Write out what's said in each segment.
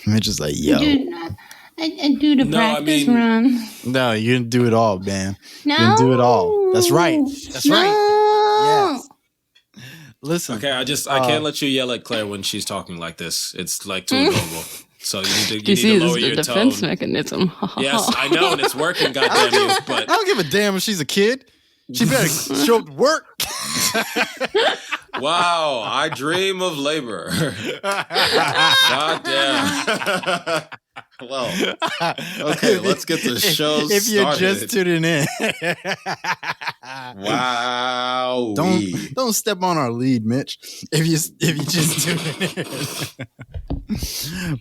Mitch is like, yo. Dude, I do the practice run. No, you didn't do it all, man. No. You didn't do it all. That's right. That's right. Yes. Listen. Okay, I can't let you yell at Claire when she's talking like this. It's like too adorable. So you need to lower your tone. Defense mechanism. Yes, I know, and it's working, goddamn you. But I don't give a damn if she's a kid. She better show up to work. Wow, I dream of labor. Goddamn. Well, okay, let's get the show started. If you're just tuning in. Wow. Don't step on our lead, Mitch. If you just tuning in.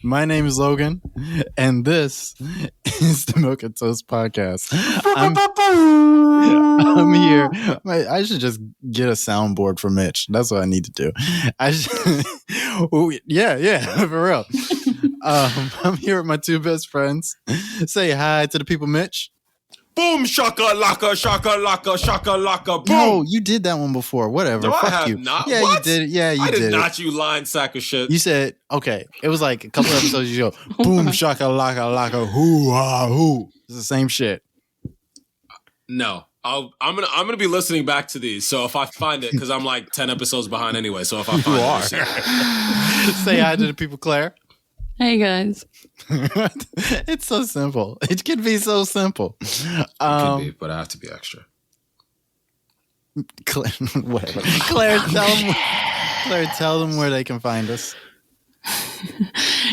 My name is Logan, and this is the Milk and Toast podcast. I'm here. I should just get a soundboard for Mitch. That's what I need to do. Yeah, for real. I'm here with my two best friends. Say hi to the people, Mitch. Boom, shaka laka, shaka laka, shaka laka, boom. No, you did that one before. Whatever. No, Fuck I have you. not. Yeah, What? you did it. Yeah, you I did not, you lying sack of shit. You said, okay, it was like a couple episodes you go, boom, shaka laka laka, hoo ha hoo. It's the same shit. No. I'm gonna be listening back to these. So if I find it, because I'm like 10 episodes behind anyway. So if I find it, say hi to the people, Claire. Hey guys. It's so simple. It can be so simple. It could be, but I have to be extra. Claire, whatever. Claire, tell them where they can find us.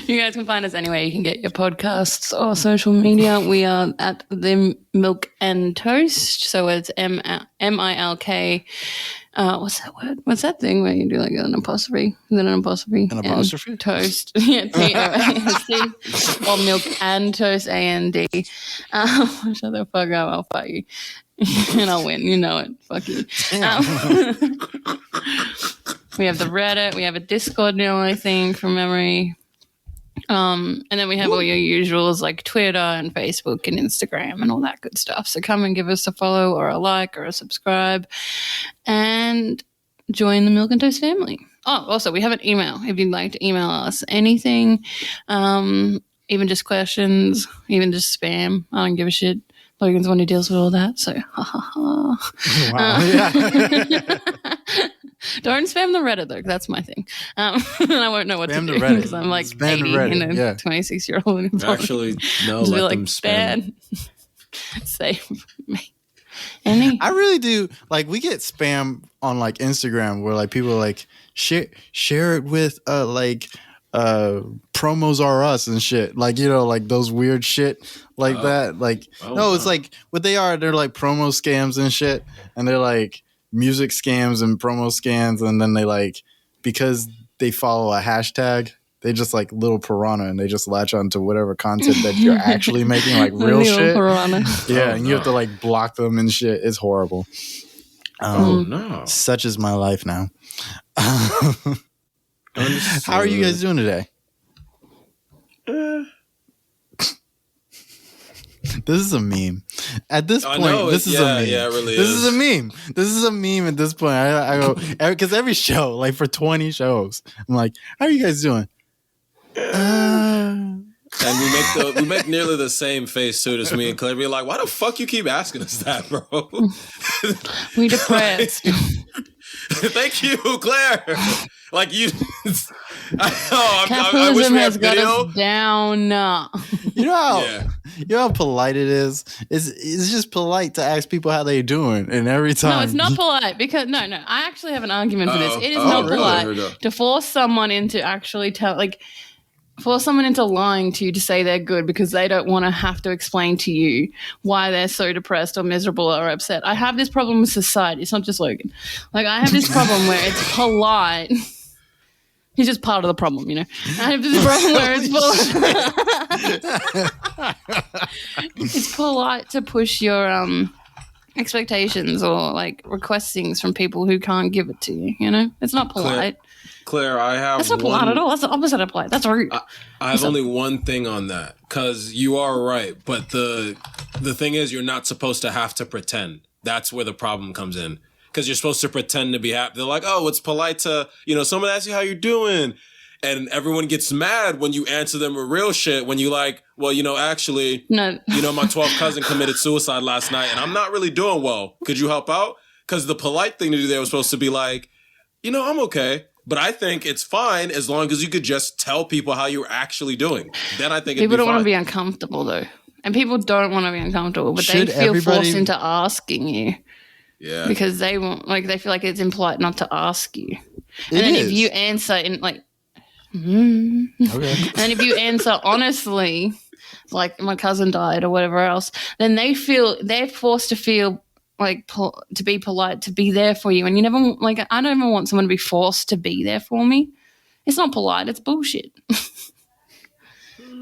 You guys can find us anywhere you can get your podcasts or social media. We are at the Milk and Toast. So it's MILK. What's that word? What's that thing where you do like an apostrophe? Is it an apostrophe? An apostrophe? And toast. Yeah, TOAST. Or Milk and Toast, AND. Shut the fuck up. I'll fight you. And I'll win. You know it. Fuck you. We have the Reddit. We have a Discord now, I think, from memory. And then we have all your usuals like Twitter and Facebook and Instagram and all that good stuff. So come and give us a follow or a like or a subscribe and join the Milk and Toast family. Oh, also, we have an email. If you'd like to email us anything, even just questions, even just spam, I don't give a shit. Logan's the one who deals with all that, so ha ha ha. Wow, yeah. Don't spam the Reddit, though, 'cause that's my thing. And I won't know what spam to do because I'm like spam 80 and a 26-year-old. Actually, no, just let like, them spam. Save me. Any? I really do. Like, we get spam on like Instagram where like people are like share it with promos are us and shit, like, you know, like those weird shit like that, like it's like what they are, they're like promo scams and shit, and they're like music scams and promo scams, and then they like, because they follow a hashtag, they just like little piranha and they just latch onto whatever content that you're actually making, like real shit piranha. Yeah, and you have to like block them and shit. It's horrible. No, such is my life now. How are you guys doing today? This is a meme. At this point, this is a meme. Yeah, it really this is a meme. This is a meme at this point. I go, because every show, like for 20 shows, I'm like, how are you guys doing? And we make nearly the same face too as me and Claire. Be like, why the fuck you keep asking us that, bro? We depressed. Thank you, Claire. Like you, capitalism I wish we has had got video. us down. You know how polite it is. It's just polite to ask people how they doing, and every time. No, it's not polite because no. I actually have an argument for this. It is not polite to force someone into actually force someone into lying to you to say they're good because they don't want to have to explain to you why they're so depressed or miserable or upset. I have this problem with society. It's not just Logan. Like, I have this problem where it's polite. He's just part of the problem, you know. I have this problem where it's polite to push your expectations or like request things from people who can't give it to you, you know? It's not polite. Claire, I have That's not polite at all. That's the opposite of polite. That's rude. I have only one thing on that, because you are right. But the thing is, you're not supposed to have to pretend. That's where the problem comes in. Because you're supposed to pretend to be happy. They're like, oh, it's polite to, someone asks you how you're doing. And everyone gets mad when you answer them with real shit. When you like, well, actually, No. my 12th cousin committed suicide last night and I'm not really doing well. Could you help out? Because the polite thing to do there was supposed to be like, I'm okay. But I think it's fine as long as you could just tell people how you're actually doing. Then I think people don't want to be uncomfortable though. And people don't want to be uncomfortable, but they feel forced into asking you. Yeah. Because they want, they feel like it's impolite not to ask you. And then if you answer in okay. And if you answer honestly, like my cousin died or whatever else, then they're forced to feel like to be polite, to be there for you. And you never I don't ever want someone to be forced to be there for me. It's not polite. It's bullshit.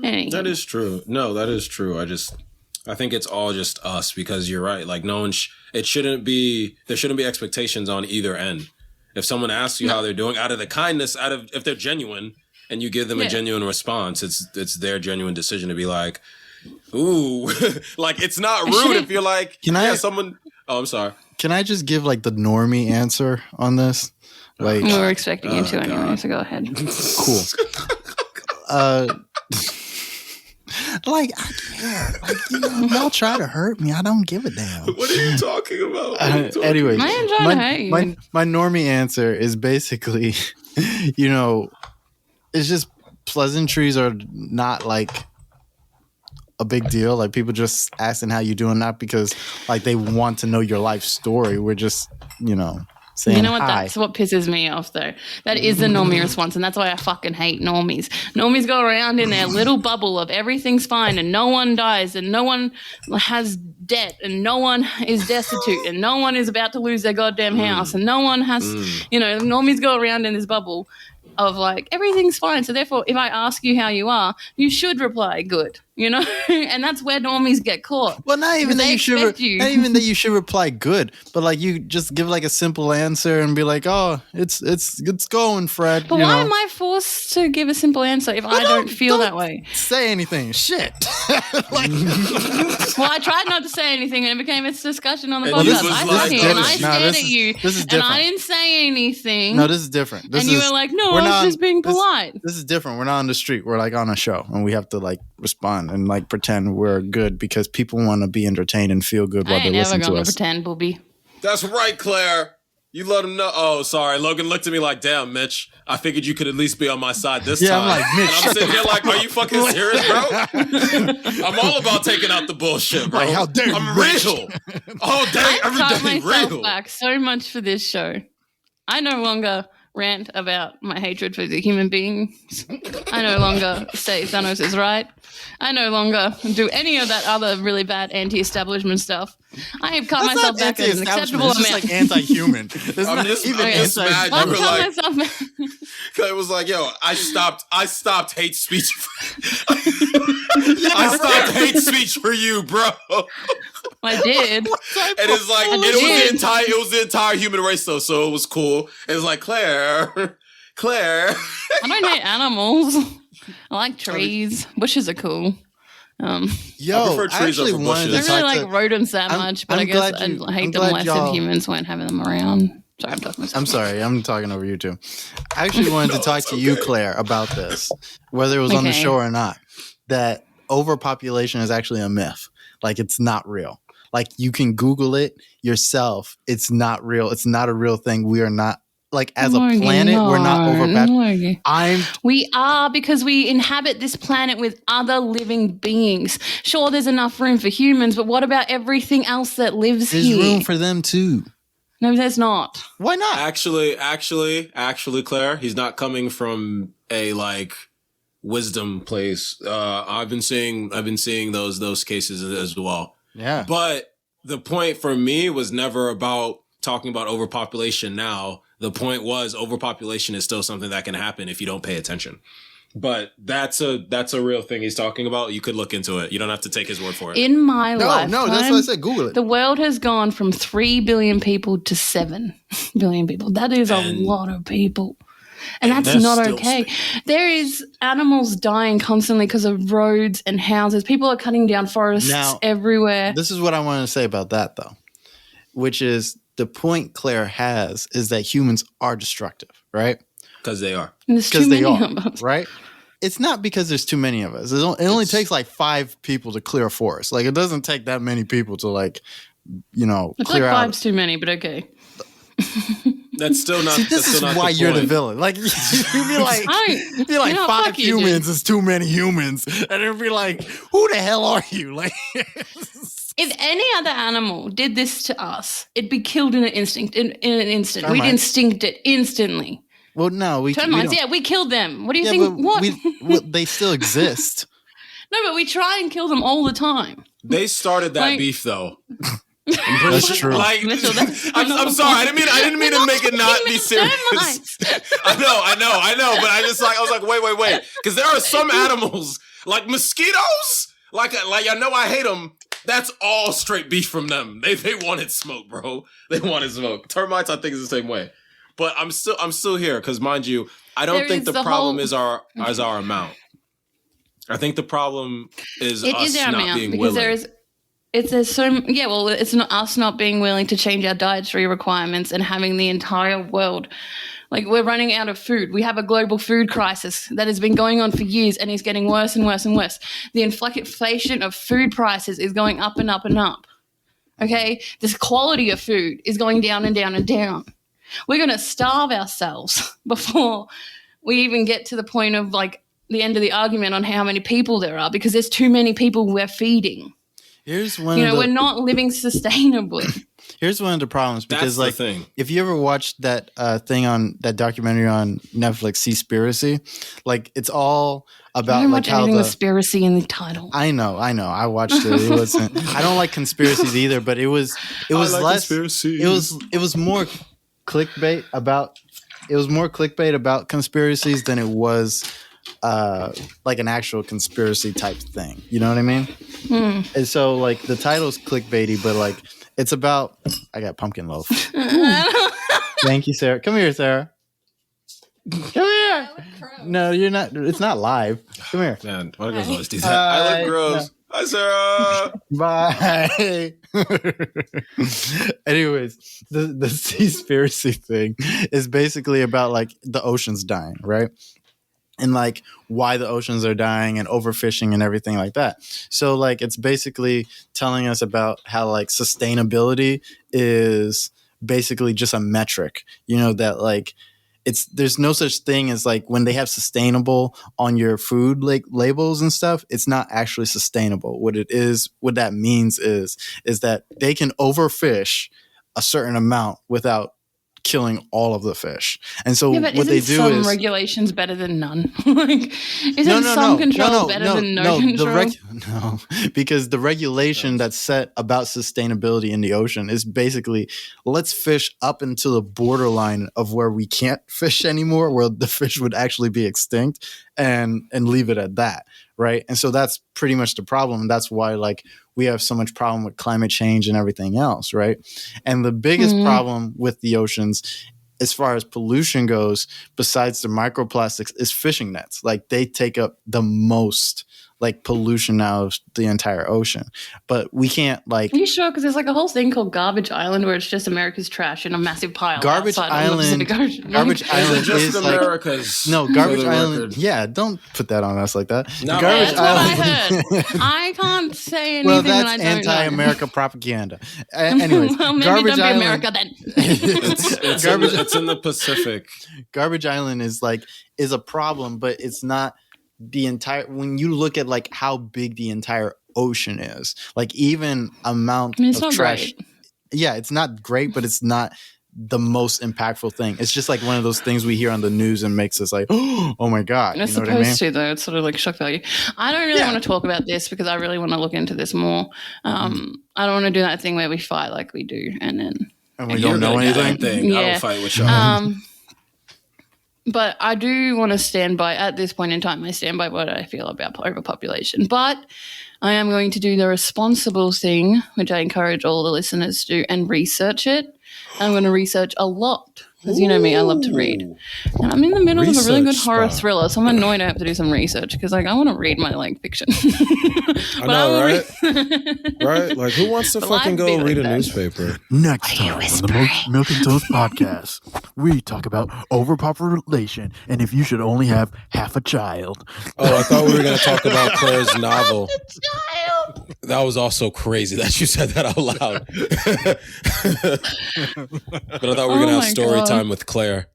Anyway. That is true. No, that is true. I think it's all just us because you're right. Like no one, there shouldn't be expectations on either end. If someone asks you how they're doing out of the kindness, if they're genuine and you give them a genuine response, it's their genuine decision to be like, ooh, like it's not rude if you're like, someone, oh, I'm sorry. Can I just give like the normie answer on this? Like we were expecting you to anyway, so go ahead. Cool. Like I care. Like y'all try to hurt me. I don't give a damn. What are you talking about? Anyways, I ain't trying to hurt you. My normie answer is basically, it's just pleasantries are not like a big deal. Like people just asking how you doing, not because like they want to know your life story. We're just saying, you know what? hi. That's what pisses me off, though. That is the normie response, and that's why I fucking hate normies. Normies go around in their little bubble of everything's fine, and no one dies, and no one has debt, and no one is destitute, and no one is about to lose their goddamn house, and no one has, normies go around in this bubble of like everything's fine. So therefore, if I ask you how you are, you should reply good. And that's where normies get caught. Well, not even that you should reply good, but like you just give like a simple answer and be like, "Oh, it's going, Fred." But why am I forced to give a simple answer if I don't feel that way? Say anything, shit. Well, I tried not to say anything, and it became a discussion on the And podcast. I stared at you, and I didn't say anything. No, this is different. You were like, "No, I was just being polite." This is different. We're not on the street. We're like on a show, and we have to like respond and like pretend we're good because people want to be entertained and feel good while they listen to us. I ain't never gonna pretend, booby. That's right, Claire. You let him know. Oh, sorry. Logan looked at me like, damn, Mitch. I figured you could at least be on my side this time. I'm like, Mitch. And I'm sitting here like, are you fucking serious, bro? I'm all about taking out the bullshit, bro. Like, how dare you, I'm real. All day, every day, I myself real. back so much for this show. I no longer rant about my hatred for the human beings. I no longer say Thanos is right. I no longer do any of that other really bad anti-establishment stuff. I have cut myself back as an acceptable amount. It's just like anti-human. I'm just mad. You were like, it was like, yo, I stopped hate speech. I stopped hate speech for you, bro. I did. And it's like it was the entire human race though, so it was cool. It was like Claire. I don't hate animals. I like trees. Bushes are cool. I prefer trees over bushes. I really like rodents that much, but I guess I hate them less if humans weren't having them around. Sorry, I'm talking myself. I'm sorry. I'm talking over you too. I actually wanted to talk to you, Claire, about this, whether it was on the show or not, that overpopulation is actually a myth. Like, it's not real. Like, you can Google it yourself. It's not real. It's not a real thing. We are not, like, as a planet, we're not overpopulated. We are, because we inhabit this planet with other living beings. Sure, there's enough room for humans, but what about everything else that lives here? There's room for them too. No, there's not. Why not? Actually, Claire, he's not coming from a like wisdom place. I've been seeing those cases as well. Yeah. But the point for me was never about talking about overpopulation now. The point was overpopulation is still something that can happen if you don't pay attention. But that's a real thing he's talking about. You could look into it. You don't have to take his word for it. In my lifetime, no, that's what I said. Google it. The world has gone from 3 billion people to 7 billion people. That is a lot of people. And that's not okay. There is animals dying constantly because of roads and houses. People are cutting down forests everywhere. This is what I wanted to say about that, though, which is the point Claire has is that humans are destructive, right? Because they are. There's too Because they many are, of us. right? It's not because there's too many of us. It only takes like 5 people to clear a forest. Like, it doesn't take that many people to, like, It's like clear out. 5's too many, but okay. That's still not. See, this that's is still not why the you're point. the villain. Like, you'd be like, fuck 5 you, humans dude. is too many humans, and it'd be like, who the hell are you? Like, If any other animal did this to us, it'd be killed in an instant. In an instant, we'd Termites. instinct it instantly. well, no, we Termites, don't. yeah, we killed them. What do you Yeah, think? but What? they still exist. No, but we try and kill them all the time. They started that Like- beef though. That's true. Like, Mitchell, that's I'm another sorry. I point. didn't mean to make it not be serious. Termites. I know. But I was like, wait, because there are some animals like mosquitoes. Like I know I hate them. That's all straight beef from them. They wanted smoke, bro. They wanted smoke. Termites, I think, is the same way. But I'm still here because, mind you, I don't There think is the the problem whole- is our amount. I think the problem is It us is our not amount being because willing. it's not us not being willing to change our dietary requirements and having the entire world. Like, we're running out of food. We have a global food crisis that has been going on for years and is getting worse and worse and worse. The inflation of food prices is going up and up and up. Okay? This quality of food is going down and down and down. We're going to starve ourselves before we even get to the point of, like, the end of the argument on how many people there are, because there's too many people we're feeding. Here's one. We're not living sustainably. Here's one of the problems because, That's the like, thing. if you ever watched that thing on that documentary on Netflix, Seaspiracy, like, it's all I about don't like watch how anything the. with conspiracy in the title. I know. I watched it. It wasn't. I don't like conspiracies either, but it was less. It was more clickbait about. It was more clickbait about conspiracies than it was like an actual conspiracy type thing. You know what I mean? And so, like, the title's clickbaity, but, like, it's about. I got pumpkin loaf. Thank you, Sarah. Come here, Sarah. Come here. No, you're not. It's not live. Come here. Man, why do girls always do that? I look gross. Hi, Sarah. Bye. Anyways, the Seaspiracy thing is basically about, like, the oceans dying, right? And, like, why the oceans are dying and overfishing and everything like that. So, like, it's basically telling us about how, like, sustainability is basically just a metric, that, like, there's no such thing as, like, when they have sustainable on your food, like, labels and stuff, it's not actually sustainable. What that means is that they can overfish a certain amount without killing all of the fish. And so but what they isn't do some is regulations better than none? Like, isn't some control better than no control? No, because the regulation that's set about sustainability in the ocean is basically, let's fish up until the borderline of where we can't fish anymore, where the fish would actually be extinct, and leave it at that, right? And so that's pretty much the problem. That's why, like, we have so much problem with climate change and everything else, right? And the biggest problem with the oceans, as far as pollution goes, besides the microplastics, is fishing nets. Like, they take up the most, like, pollution out of the entire ocean. But we can't, like... Are you sure? Because there's, like, a whole thing called Garbage Island where it's just America's trash in a massive pile. Garbage Island Just is America's. like... No, Garbage for the Island... record. Yeah, don't put that on us like that. No, Garbage that's what I Island... heard. I can't say anything Well, that I that's don't know. anti-America propaganda. Anyways, Well, maybe Garbage don't be Island... America then. It's in the Pacific. Garbage Island is a problem, but it's not the entire. When you look at, like, how big the entire ocean is, like, even amount it's of not trash. great. Yeah, it's not great, but it's not the most impactful thing. It's just like one of those things we hear on the news and makes us like, oh my god, It's you know supposed what I mean? to, though. It's sort of like shock value. I don't really want to talk about this because I really want to look into this more. I don't want to do that thing where we fight like we do and then. And we don't know anything. I don't fight with y'all. But I do want to stand by, at this point in time, I stand by what I feel about overpopulation. But I am going to do the responsible thing, which I encourage all the listeners to do, and research it. I'm going to research a lot because you know me, I love to read. And I'm in the middle of a really good horror spot. thriller, so I'm annoyed I have to do some research because like I want to read my like fiction. I know, right? Right? Like, who wants to But fucking life go be read like a that. newspaper? Next time on the Milk and Toast podcast, we talk about overpopulation and if you should only have half a child. Oh, I thought we were going to talk about Claire's novel. That was also crazy that you said that out loud. But I thought we were going to have story time with Claire.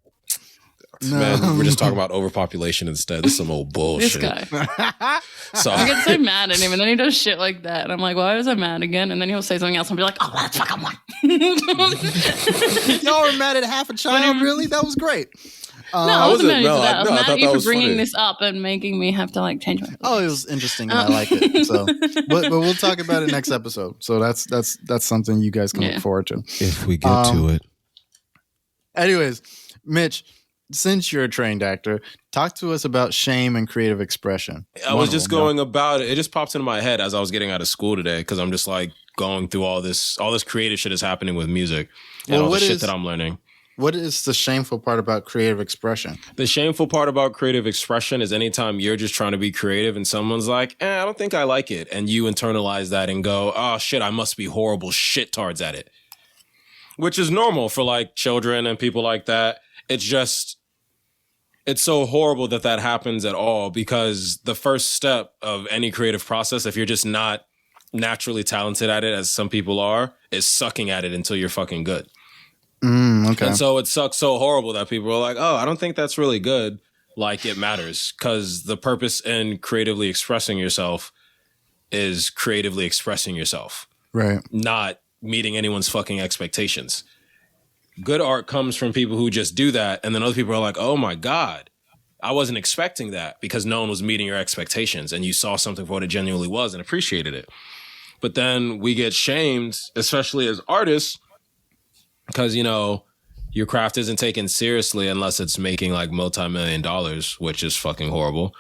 No. Man, we're just talking about overpopulation instead. This is some old bullshit. This guy. So I get so mad at him, and then he does shit like that, and I'm like, why was I mad again? And then he'll say something else, and I'll be like, oh, that's fucking one. Y'all were mad at half a child? Really? That was great. No, I wasn't mad at you no, for that. I was I mad thought at you that for was bringing funny. this up and making me have to like change my. Oh, it was interesting and I like it. So, but we'll talk about it next episode. So that's something you guys can look forward to. if we get to it. Anyways, Mitch, since you're a trained actor, talk to us about shame and creative expression. I was just going about it. It just popped into my head as I was getting out of school today because I'm just like going through all this creative shit is happening with music and Well, all the what shit is- that I'm learning. What is the shameful part about creative expression? The shameful part about creative expression is anytime you're just trying to be creative and someone's like, I don't think I like it. And you internalize that and go, oh shit, I must be horrible shittards at it. Which is normal for like children and people like that. It's just, it's so horrible that that happens at all because the first step of any creative process, if you're just not naturally talented at it as some people are, is sucking at it until you're fucking good. Okay. And so it sucks so horrible that people are like, oh, I don't think that's really good. Like it matters because the purpose in creatively expressing yourself is creatively expressing yourself, Right. not meeting anyone's fucking expectations. Good art comes from people who just do that. And then other people are like, oh my God, I wasn't expecting that because no one was meeting your expectations and you saw something for what it genuinely was and appreciated it. But then we get shamed, especially as artists, because, you know, your craft isn't taken seriously unless it's making like multi-million dollars, which is fucking horrible.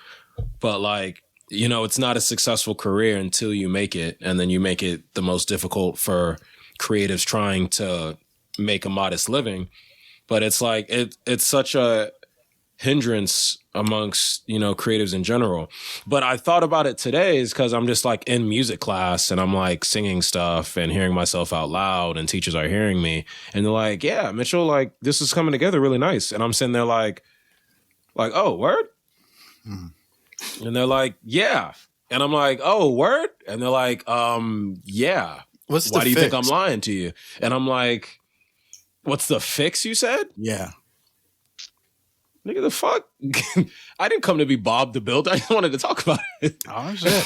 But like, you know, it's not a successful career until you make it. And then you make it the most difficult for creatives trying to make a modest living. But it's like, it's such a hindrance amongst, you know, creatives in general. But I thought about it today is because I'm just like in music class and I'm like singing stuff and hearing myself out loud and teachers are hearing me and they're like, yeah, Mitchell, like this is coming together really nice. And I'm sitting there like, oh, word? And they're like, yeah. And I'm like, oh, word? And they're like, yeah. What's Why the do you fix? think I'm lying to you? And I'm like, what's the fix you said? Yeah. Nigga, the fuck? I didn't come to be Bob the Builder. I just wanted to talk about it. Oh shit.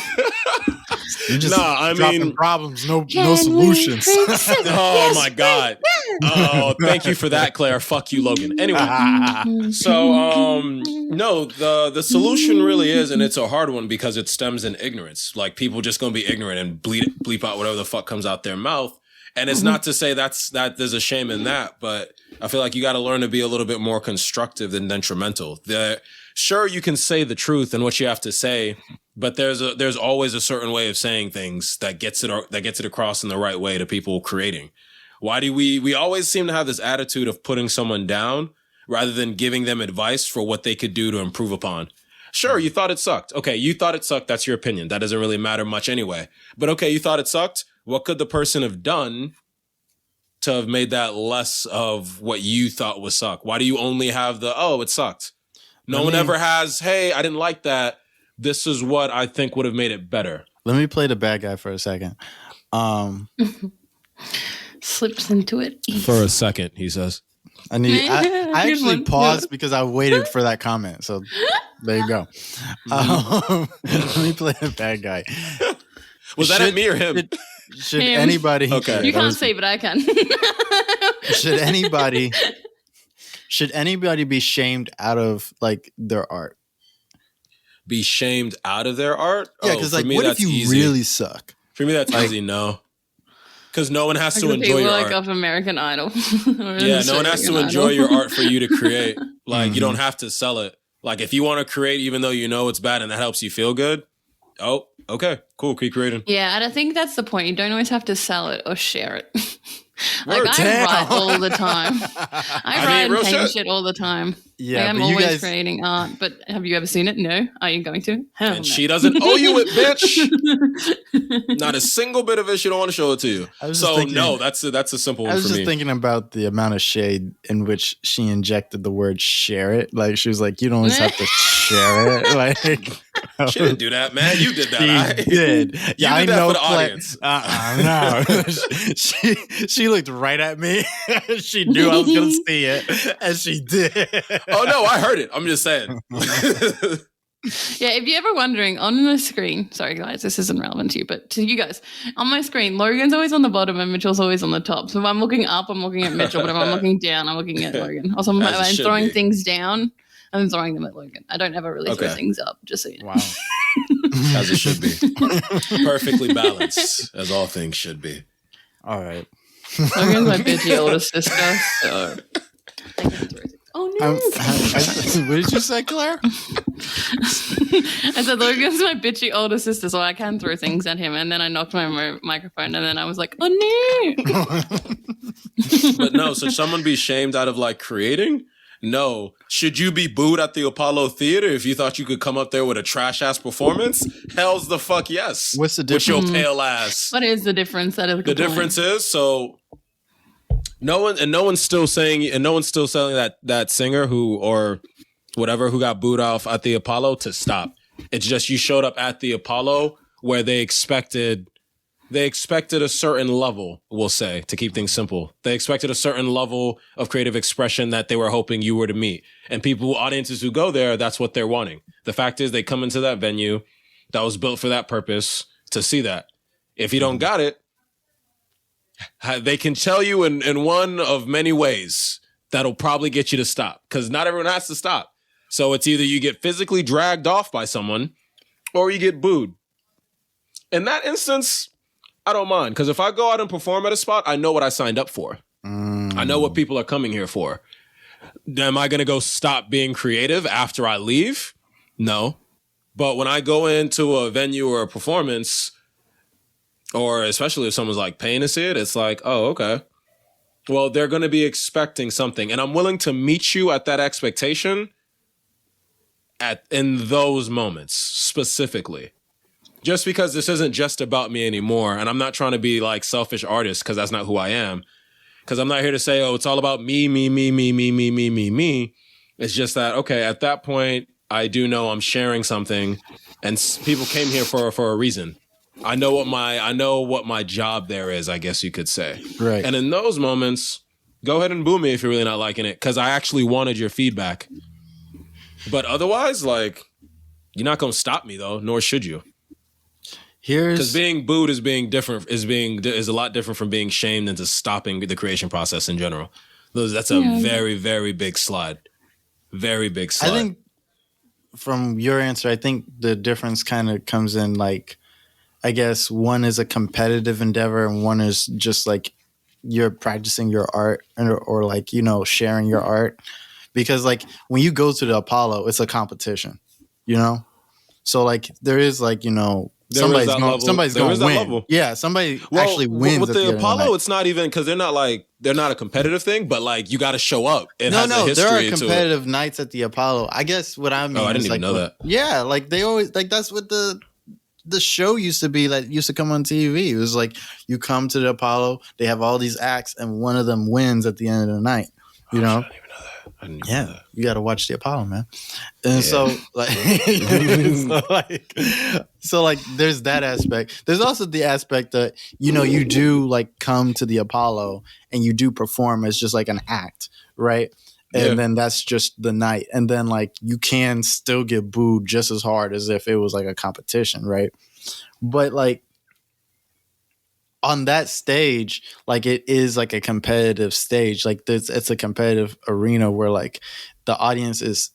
You just Nah, I dropping mean- problems, no solutions. Oh my God. Oh, thank you for that, Claire. Fuck you, Logan. Anyway, so no, the solution really is, and it's a hard one because it stems in ignorance. Like people just gonna be ignorant and bleep out whatever the fuck comes out their mouth. And it's not to say that there's a shame in that, but I feel like you got to learn to be a little bit more constructive than detrimental. Sure, you can say the truth and what you have to say, but there's always a certain way of saying things that gets it across in the right way to people creating. Why do we always seem to have this attitude of putting someone down rather than giving them advice for what they could do to improve upon? Sure, you thought it sucked. Okay, you thought it sucked. That's your opinion. That doesn't really matter much anyway. But okay, you thought it sucked. What could the person have done to have made that less of what you thought was suck? Why do you only have it sucked? No one ever has, hey, I didn't like that. This is what I think would have made it better. Let me play the bad guy for a second. Slips into it. For a second, he says. I Here's actually one. paused because I waited for that comment. So there you go. Let me play the bad guy. Was that at me or him? Should Him. anybody? Okay. You that can't was- see, but I can. Should anybody be shamed out of like their art? Be shamed out of their art? Yeah, Oh, because for like, me, what if that's you easy. really suck? For me, that's easy. No, because no one has to Like the enjoy people your like art. of American Idol. Yeah, no one has to enjoy your art for you to create. Like, you Mhm. don't have to sell it. Like, if you want to create, even though you know it's bad and that helps you feel good, oh, okay, cool, keep creating. Yeah, and I think that's the point. You don't always have to sell it or share it. Like, Word. I Damn. write all the time. I write real and paint shit. shit all the time. Yeah, Like, I'm but you always guys, creating art. But have you ever seen it? No. Are you going to? Hell And no. she doesn't owe you it, bitch. Not a single bit of it. She don't want to show it to you. I was just So thinking- no, that's a simple I one was for just me. thinking about the amount of shade in which she injected the word "share it." Like she was like, "You don't always have to share it." Like She didn't do that, man. You did that. She did. You Yeah, did I that know for the Claire- audience. No. she looked right at me. She knew I was gonna see it, and she did. Oh no, I heard it. I'm just saying. Yeah, if you're ever wondering, on the screen, sorry guys, this isn't relevant to you, but to you guys, on my screen, Logan's always on the bottom and Mitchell's always on the top. So if I'm looking up, I'm looking at Mitchell, but if I'm looking down, I'm looking at Logan. Also, if As it I'm should throwing be. things down, I'm throwing them at Logan. I don't ever really throw Okay. things up, just so you know. Wow. As it should be. Perfectly balanced, as all things should be. All right. Logan's my bitchy older sister, so I can throw things. Oh no! What did you say, Claire? I said Logan's my bitchy older sister, so I can throw things at him. And then I knocked my microphone, and then I was like, "Oh no!" But no, should someone be shamed out of like creating? No. Should you be booed at the Apollo Theater if you thought you could come up there with a trash ass performance? Hell's the fuck yes. What's the With your difference? pale ass. What is the difference? That is a The good point. difference is so no one's still saying that singer who or whatever who got booed off at the Apollo to stop. It's just you showed up at the Apollo where they expected a certain level, we'll say, to keep things simple. They expected a certain level of creative expression that they were hoping you were to meet. And audiences who go there, that's what they're wanting. The fact is they come into that venue that was built for that purpose to see that. If you don't got it, they can tell you in one of many ways that'll probably get you to stop, because not everyone has to stop. So it's either you get physically dragged off by someone or you get booed. In that instance, I don't mind, because if I go out and perform at a spot, I know what I signed up for. I know what people are coming here for. Am I going to go stop being creative after I leave? No. But when I go into a venue or a performance, or especially if someone's like paying to see it, it's like, oh, okay. Well, they're going to be expecting something. And I'm willing to meet you at that expectation in those moments specifically. Just because this isn't just about me anymore. And I'm not trying to be like selfish artist, because that's not who I am. Because I'm not here to say, oh, it's all about me. It's just that, okay, at that point, I do know I'm sharing something, and people came here for a reason. I know what my job there is, I guess you could say. Right. And in those moments, go ahead and boo me if you're really not liking it, because I actually wanted your feedback. But otherwise, like, you're not going to stop me though, nor should you. Because being booed is a lot different from being shamed into stopping the creation process in general. That's a very, very big slide. Very big slide. I think from your answer, I think the difference kind of comes in like, I guess one is a competitive endeavor and one is just like you're practicing your art or like, you know, sharing your art. Because like when you go to the Apollo, it's a competition, you know? So like there is like, you know, somebody's going to win. Level. Yeah, somebody actually wins. With the Apollo, the it's not even, because they're not a competitive thing, but like you got to show up. It has a history there are to it. competitive nights at the Apollo. I guess what I mean. I didn't is even like, know that. Yeah, like they always like that's what the show used to be. Like used to come on TV. It was like you come to the Apollo, they have all these acts, and one of them wins at the end of the night. You know. I didn't even know that. You got to watch the Apollo, man. And so like, so like, there's that aspect. There's also the aspect that, you know, you do like come to the Apollo and you do perform as just like an act, right? And then that's just the night. And then like, you can still get booed just as hard as if it was like a competition, right? But like, on that stage, like it is like a competitive stage. Like it's a competitive arena where like the audience is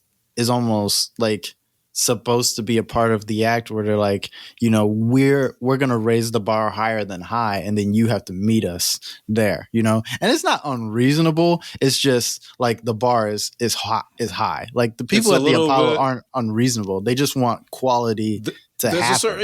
almost like supposed to be a part of the act where they're like, we're gonna raise the bar higher than high, and then you have to meet us there, and it's not unreasonable. It's just like the bar is high. Like the people at the Apollo aren't unreasonable. They just want quality to happen.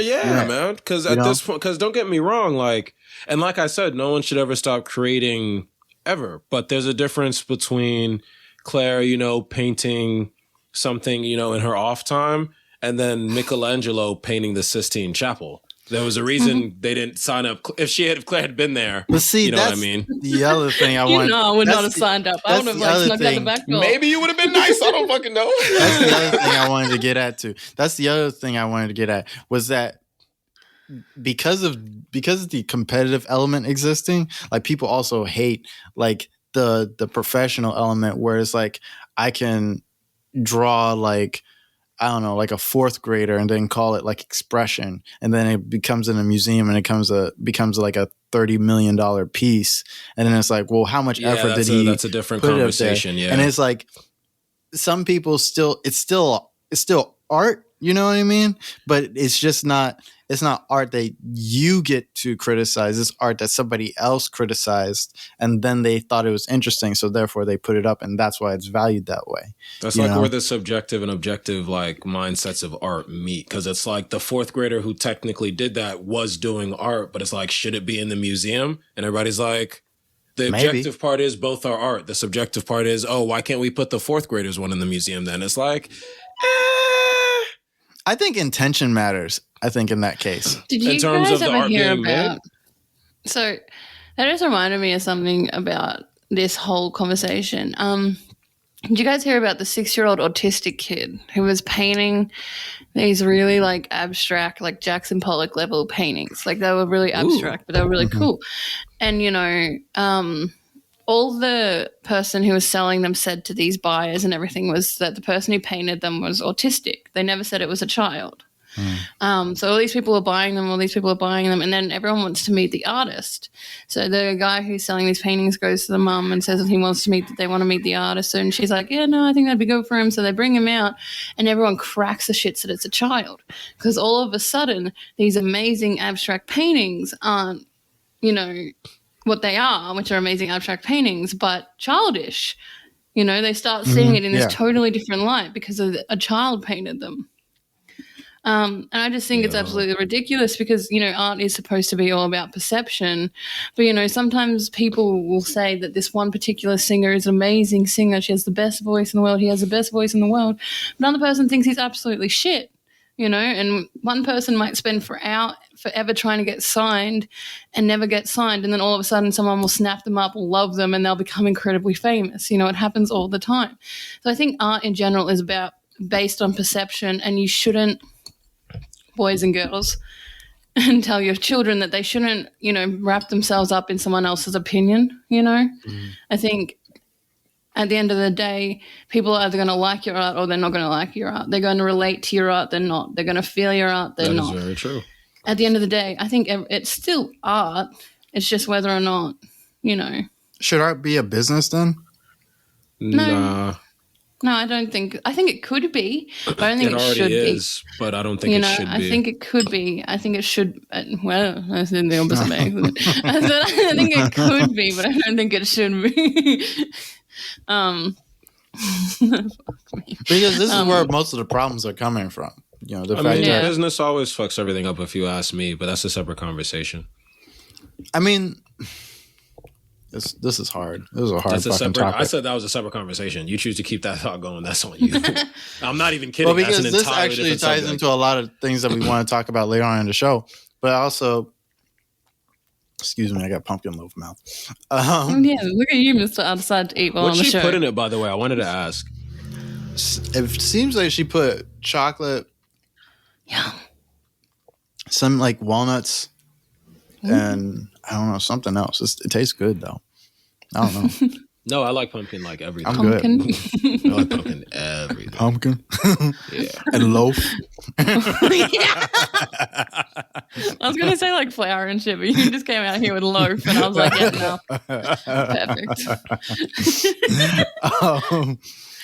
Man. Because at this point, because don't get me wrong, like I said, no one should ever stop creating ever. But there's a difference between Claire, painting something, in her off time, and then Michelangelo painting the Sistine Chapel. There was a reason they didn't sign up. If Claire had been there, but see, you know what I mean? The other thing I want, I would not have signed up. I would have snuck out the back door. Maybe you would have been nice. I don't fucking know. That's the other thing I wanted to get at too. That's the other thing I wanted to get at was that because of the competitive element existing, like people also hate like the professional element where it's like I can draw like I don't know, like a fourth grader and then call it like expression, and then it becomes in a museum and it becomes like a $30 million piece, and then it's like, well, how much effort did he? That's a different conversation, yeah. And it's like some people it's still art, you know what I mean? But it's just not. It's not art that you get to criticize. It's art that somebody else criticized, and then they thought it was interesting, so therefore they put it up, and that's why it's valued that way. That's like where the subjective and objective like mindsets of art meet, because it's like the fourth grader who technically did that was doing art, but it's like, should it be in the museum? And everybody's like, the objective part is both are art. The subjective part is, oh, why can't we put the fourth graders one in the museum then? It's like, I think intention matters. I think in that case. Did you guys ever hear about? So that just reminded me of something about this whole conversation. Did you guys hear about the 6-year-old autistic kid who was painting these really like abstract, like Jackson Pollock level paintings? Like they were really abstract, but they were really cool. And all the person who was selling them said to these buyers and everything was that the person who painted them was autistic. They never said it was a child. So all these people are buying them, and then everyone wants to meet the artist. So the guy who's selling these paintings goes to the mum and says that they want to meet the artist, and she's like, yeah, no, I think that'd be good for him. So they bring him out, and everyone cracks the shits that it's a child, because all of a sudden these amazing abstract paintings aren't, what they are, which are amazing abstract paintings, but childish. They start seeing it in this totally different light because a child painted them. And I just think it's absolutely ridiculous because, art is supposed to be all about perception. But, sometimes people will say that this one particular singer is an amazing singer. She has the best voice in the world. He has the best voice in the world. But another person thinks he's absolutely shit, and one person might spend forever trying to get signed and never get signed. And then all of a sudden someone will snap them up, will love them, and they'll become incredibly famous. It happens all the time. So I think art in general is based on perception, and you shouldn't, boys and girls, and tell your children that they shouldn't, wrap themselves up in someone else's opinion, I think at the end of the day, people are either going to like your art or they're not going to like your art. They're going to relate to your art, they're not. They're going to feel your art, they're not. That is very true. At the end of the day, I think it's still art. It's just whether or not, Should art be a business then? Nah. No, I don't think. I think it could be, but I don't think it should is, be. But I don't think it should be. I think it could be. I think it should. Well, I said the opposite. I think it could be, but I don't think it should be. Because this is where most of the problems are coming from. Business always fucks everything up if you ask me, but that's a separate conversation. I mean, this is hard. This is a hard fucking topic. I said that was a separate conversation. You choose to keep that thought going. That's on you. I'm not even kidding. Well, because this actually ties into a lot of things that we want to talk about later on in the show. But also, excuse me, I got pumpkin loaf mouth. Look at you, Mr. I decided to eat while on the show. What'd she put in it, by the way? I wanted to ask. It seems like she put chocolate, some like walnuts, and I don't know, something else. It tastes good though. I don't know. No, I like pumpkin like everything. I'm good. I like pumpkin everything. Pumpkin? Yeah. And loaf? I was going to say like flour and shit, but you just came out here with loaf, and I was like, yeah, no. Perfect.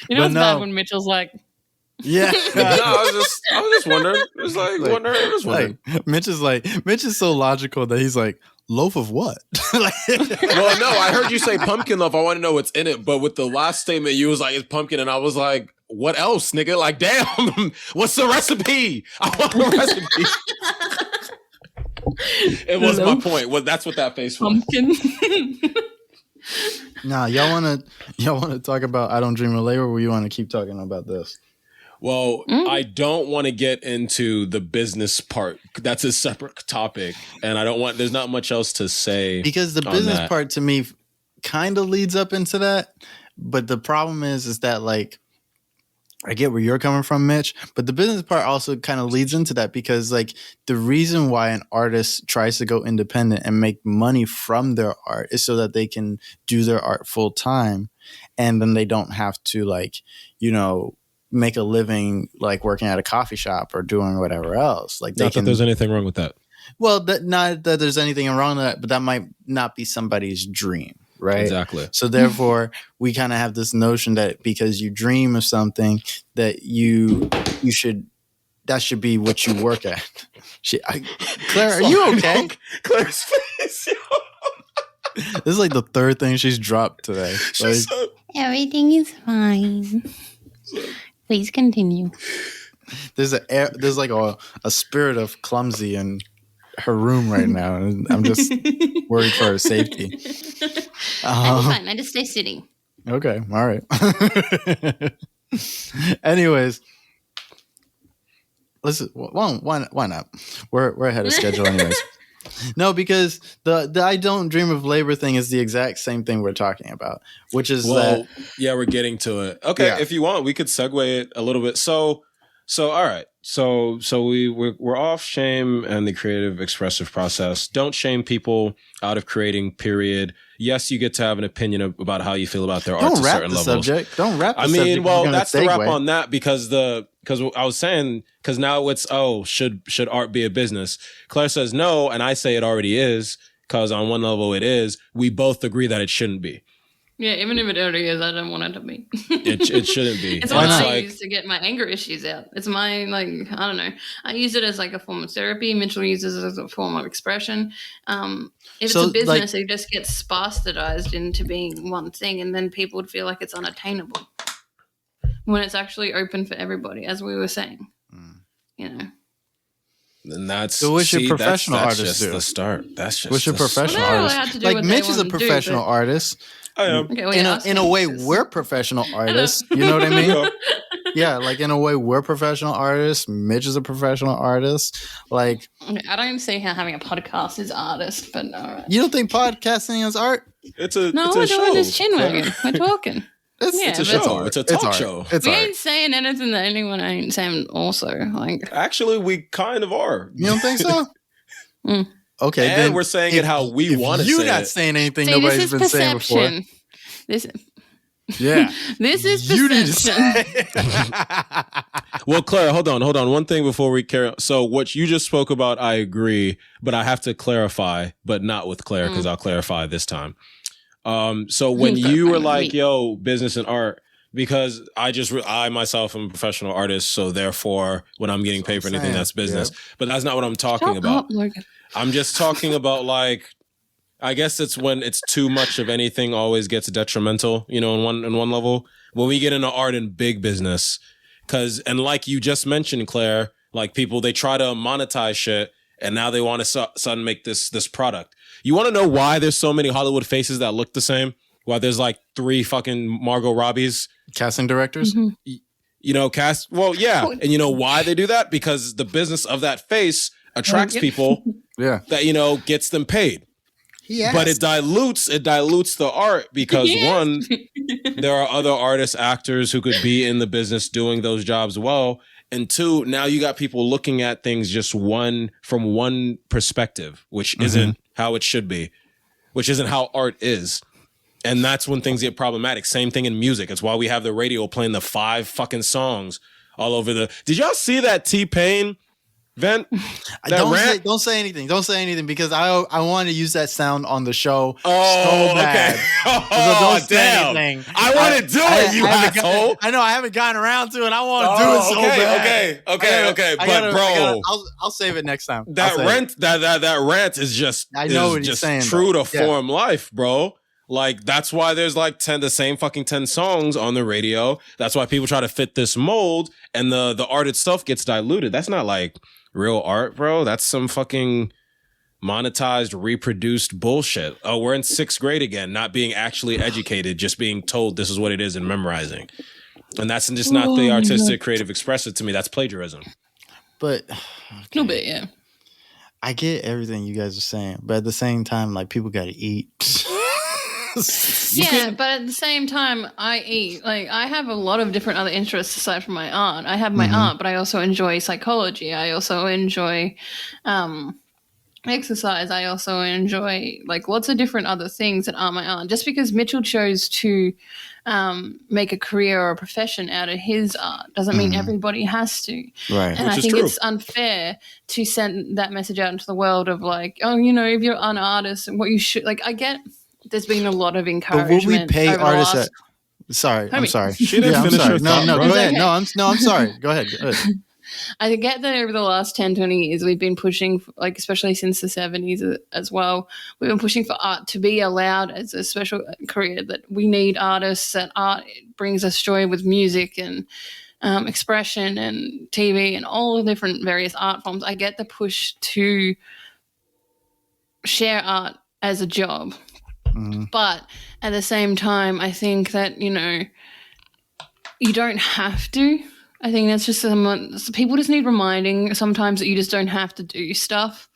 It's bad when Mitchell's like... Yeah. No, I was just wondering. It was like wondering. I was wondering. Mitch is so logical that he's like, loaf of what? Well, no, I heard you say pumpkin loaf. I want to know what's in it. But with the last statement, you was like, it's pumpkin. And I was like, what else, nigga? Like, damn, what's the recipe? I want the recipe. It was my point. Well, that's what that face was. Pumpkin. Nah, y'all wanna talk about I Don't Dream of Labor, or you want to keep talking about this? Well, I don't want to get into the business part. That's a separate topic, and there's not much else to say. Because the business part to me kind of leads up into that, but the problem is that like I get where you're coming from, Mitch, but the business part also kind of leads into that because like the reason why an artist tries to go independent and make money from their art is so that they can do their art full time, and then they don't have to like, make a living like working at a coffee shop or doing whatever else. Like Not that there's anything wrong with that. Well, not that there's anything wrong with that, but that might not be somebody's dream. Right. Exactly. So therefore, we kind of have this notion that because you dream of something, that that should be what you work at. Claire, are you okay? Claire's face. This is like the third thing she's dropped today. Like, Everything is fine. Please continue. There's like a spirit of clumsy in her room right now, and I'm just worried for her safety. I'm fine. I just stay sitting. Okay, all right. Anyways, listen. Why not? We're ahead of schedule, anyways. No, because the I Don't Dream of Labor thing is the exact same thing we're talking about, which is yeah, we're getting to it. Okay, yeah. If you want, we could segue it a little bit. So all right. So we're off shame and the creative expressive process. Don't shame people out of creating, period. Yes, you get to have an opinion about how you feel about their art to certain levels. Don't wrap the subject. I mean, well, that's the wrap on that because I was saying, because now it's, should art be a business? Claire says no, and I say it already is, because on one level it is. We both agree that it shouldn't be. Yeah, even if it already is, I don't want it to be. It shouldn't be. It's what I use to get my anger issues out. It's my, I don't know. I use it as like a form of therapy. Mitchell uses it as a form of expression. If it's a business, it just gets bastardized into being one thing, and then people would feel like it's unattainable when it's actually open for everybody, as we were saying. And that's what's your professional artist just do? The start. That's just what's your professional artist? Like Mitch is a professional artist. I am. Okay, well, in a way, we're professional artists. You know what I mean? Yeah, like in a way, we're professional artists. Mitch is a professional artist. Like, I don't see how having a podcast is artist, but all right. You don't think podcasting is art? We're doing this chin wagon. We're talking. It's a show. It's a talk show. We ain't saying anything that anyone ain't saying also. Actually, we kind of are. You don't think so? Okay, and then we're saying it how we want to say it. You're not saying anything nobody's been saying before. This is perception. Well, Claire, hold on. One thing before we carry on. So what you just spoke about, I agree, but I have to clarify, but not with Claire, because I'll clarify this time. So when you were like, yo, business and art, because I myself am a professional artist, so therefore when I'm getting paid for anything, that's business. Yeah. But that's not what I'm talking about. Logan. I'm just talking about I guess it's when it's too much of anything always gets detrimental, in one level. When we get into art and big business, and like you just mentioned, Claire, like people, they try to monetize shit and now they want to suddenly make this product. You want to know why there's so many Hollywood faces that look the same? Why there's like 3 fucking Margot Robbies? Casting directors? Mm-hmm. Well, yeah. And you know why they do that? Because the business of that face attracts people that, gets them paid. Yes. But it dilutes the art because one, there are other artists, actors who could be in the business doing those jobs well. And 2, now you got people looking at things just from one perspective, which isn't how it should be, which isn't how art is. And that's when things get problematic. Same thing in music. It's why we have the radio playing the 5 fucking songs all over Did y'all see that T-Pain Vent. Don't say anything. Don't say anything because I want to use that sound on the show so bad. Okay. So damn. I want to do it, you asshole. I know I haven't gotten around to it. I want to do it so bad. Okay. But bro, I'll save it next time. That rant is just I know what you're saying, true to form life, bro. Like that's why there's like the same fucking 10 songs on the radio. That's why people try to fit this mold, and the art itself gets diluted. That's not like real art, bro. That's some fucking monetized, reproduced bullshit. Oh, we're in 6th grade again, not being actually educated, just being told this is what it is and memorizing. And that's just not the artistic, creative expressive to me. That's plagiarism. But a little bit, yeah. I get everything you guys are saying, but at the same time, like people got to eat. But at the same time, I eat. Like I have a lot of different other interests aside from my art. I have my art, but I also enjoy psychology. I also enjoy exercise. I also enjoy like lots of different other things that aren't my art. Just because Mitchell chose to make a career or a profession out of his art doesn't mean everybody has to. Right. And I think it's unfair to send that message out into the world of like, oh, you know, if you're an artist, what you should like. I get. There's been a lot of encouragement. But will we pay artists? Sorry, I'm sorry. She didn't finish her thought, No, bro. go ahead. Okay. No, I'm sorry. Go ahead. I get that over the last 10, 20 years, we've been pushing, like especially since the 70s as well, we've been pushing for art to be allowed as a special career, that we need artists, that art brings us joy with music and expression and TV and all the different various art forms. I get the push to share art as a job. But at the same time, I think that, you know, you don't have to. I think that's just people just need reminding sometimes that you just don't have to do stuff.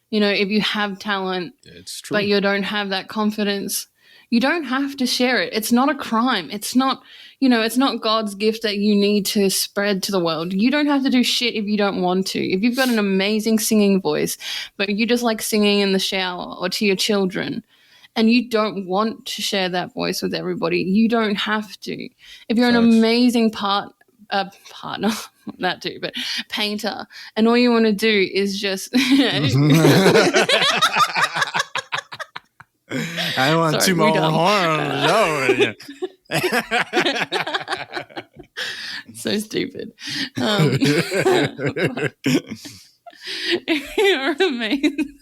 You know, if you have talent, it's true, but you don't have that confidence, you don't have to share it. It's not a crime. It's not, you know, it's not God's gift that you need to spread to the world. You don't have to do shit if you don't want to. If you've got an amazing singing voice, but you just like singing in the shower or to your children, and you don't want to share that voice with everybody, you don't have to. If you're an amazing partner, that too, but painter, and all you want to do is just... I want to my own horn. So stupid. You're amazing.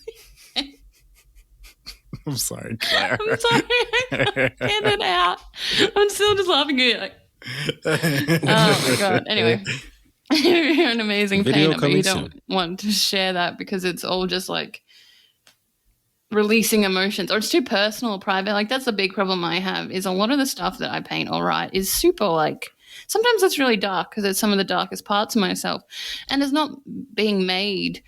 I'm sorry, Claire. I'm sorry. Get it out. I'm still just laughing at you. Like, oh my god. Anyway, you're an amazing painter, but you don't want to share that because it's all just like releasing emotions, or it's too personal or private. Like that's the big problem I have, is a lot of the stuff that I paint or write is super like, sometimes it's really dark because it's some of the darkest parts of myself, and it's not being made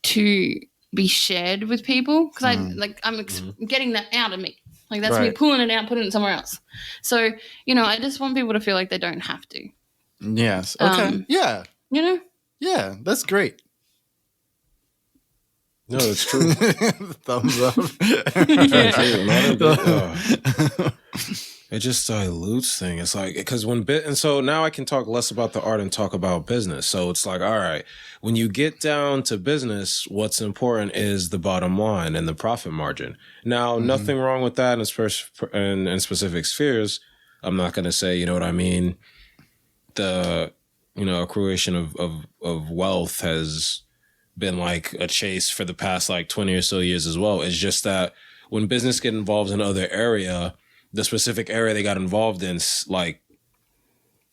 to be shared with people because I'm getting that out of me. Like that's me pulling it out, putting it somewhere else. So, you know, I just want people to feel like they don't have to. Yes. Okay. Yeah. You know? Yeah, that's great. No, it's true. Thumbs up. It just dilutes things. It's like, because and so now I can talk less about the art and talk about business. So it's like, all right, when you get down to business, what's important is the bottom line and the profit margin. Now, nothing wrong with that in specific spheres. I'm not going to say, you know what I mean? The, you know, accruation of wealth has been like a chase for the past like 20 or so years as well. It's just that when business get involved in other area, the specific area they got involved in, like,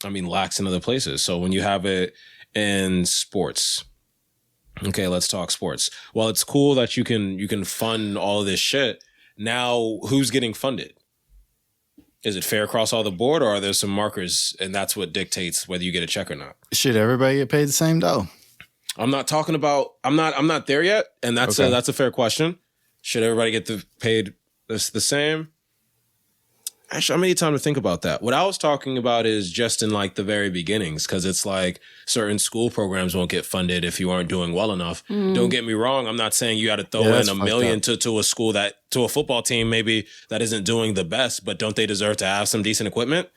I mean, lacks in other places. So when you have it in sports, okay, let's talk sports. Well, it's cool that you can fund all of this shit. Now, who's getting funded? Is it fair across all the board, or are there some markers and that's what dictates whether you get a check or not? Should everybody get paid the same dough? I'm not talking about, I'm not there yet. And that's a fair question. Should everybody get paid the same? Actually, I need time to think about that. What I was talking about is just in like the very beginnings, because it's like certain school programs won't get funded if you aren't doing well enough. Don't get me wrong. I'm not saying you got to throw in $1 million to a school to a football team maybe that isn't doing the best, but don't they deserve to have some decent equipment?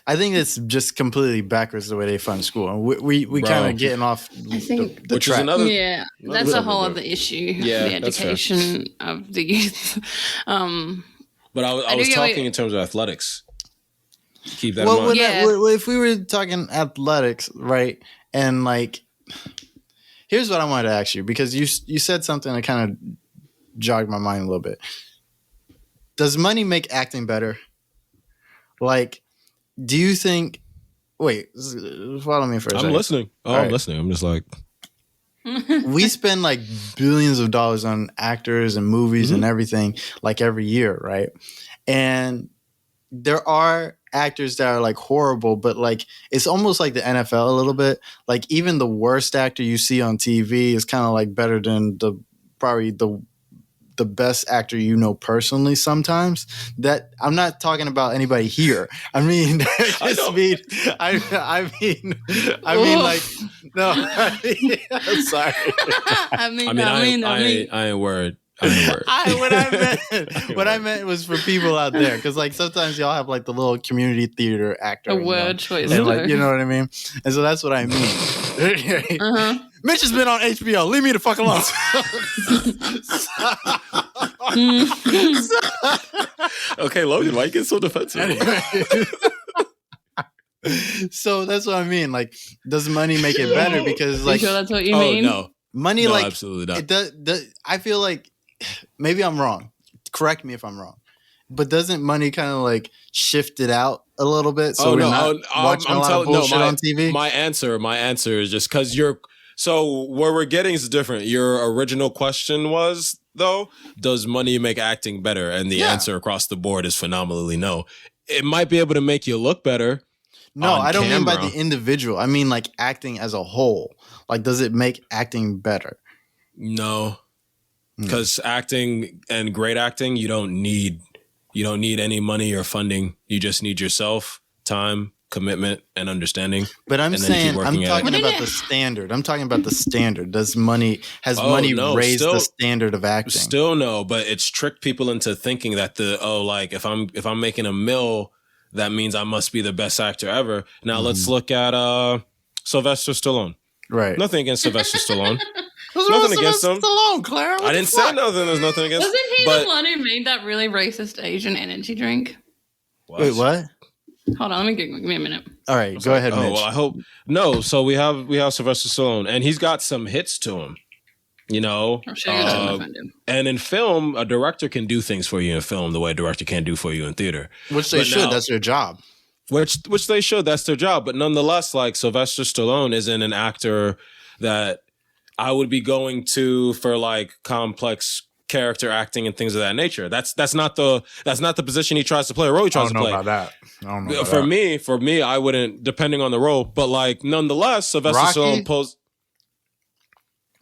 I think it's just completely backwards the way they fund school, and we kind of getting off the which track. is another. Yeah, that's a whole other issue. Yeah, the education of the youth. But I was talking in terms of athletics. Keep that in mind. If we were talking athletics, right? And like, here's what I wanted to ask you, because you said something that kind of jogged my mind a little bit. Does money make acting better? Like, do you think? Wait, follow me for a second. I'm listening. I'm listening. I'm just like, we spend like billions of dollars on actors and movies and everything, like every year, right? And there are actors that are like horrible, but like it's almost like the NFL a little bit. Like even the worst actor you see on TV is kind of like better than probably the best actor you know personally sometimes. That I'm not talking about anybody here. I mean, I mean like, no, I'm sorry. I ain't worried. What I meant was for people out there, because like sometimes y'all have like the little community theater actor, a word choice, and like, you know what I mean. And so that's what I mean. Mitch has been on HBO. Leave me the fuck alone. Okay, Logan, why you get so defensive? Anyway. So that's what I mean. Like, does money make it better? Because like, you sure that's what you mean? No, money, no, like, absolutely not. It does. I feel like maybe I'm wrong. Correct me if I'm wrong. But doesn't money kind of like shift it out a little bit? So we're not watching a lot of bullshit on TV. My answer is just because so where we're getting is different. Your original question was, though, does money make acting better? And the answer across the board is phenomenally no. It might be able to make you look better. No, I don't mean by the individual. I mean like acting as a whole. Like, does it make acting better? No, because acting and great acting, you don't need any money or funding. You just need yourself, time, commitment, and understanding. But I'm talking about the standard. I'm talking about the standard. Has money raised the standard of acting? Still no, but it's tricked people into thinking that if I'm making $1 million, that means I must be the best actor ever. Now let's look at Sylvester Stallone. Right. Nothing against Sylvester Stallone. There's nothing against him. Stallone, Claire. I didn't say nothing. There's nothing against. Wasn't he the one who made that really racist Asian energy drink? Wait, what? Hold on, give me a minute. All right, go ahead, Mitch. Well, I hope no. So we have Sylvester Stallone, and he's got some hits to him. You know, and in film, a director can do things for you in film the way a director can't do for you in theater. Which they should. That's their job. Which they should. That's their job. But nonetheless, like Sylvester Stallone isn't an actor that I would be going to for like complex character acting and things of that nature. That's not the position he tries to play, or role he tries to play. I don't know about For me, I wouldn't, depending on the role. But like nonetheless, Sylvester Stallone posed.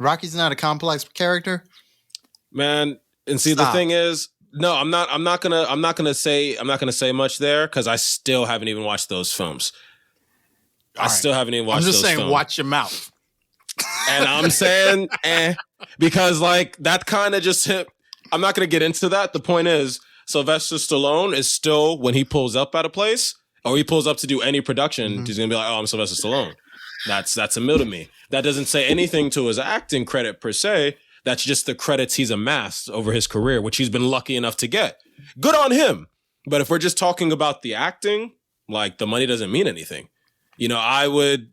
Rocky's not a complex character, man. And see, the thing is, no, I'm not gonna say much there because I still haven't even watched those films. Still haven't even watched. I'm just those saying, films. watch your mouth. And I'm saying, because like that kind of just hit. I'm not gonna get into that. The point is, Sylvester Stallone is still, when he pulls up at a place or he pulls up to do any production, he's gonna be like, "Oh, I'm Sylvester Stallone." That's $1 million to me. That doesn't say anything to his acting credit per se. That's just the credits he's amassed over his career, which he's been lucky enough to get. Good on him. But if we're just talking about the acting, like the money doesn't mean anything. You know, I would,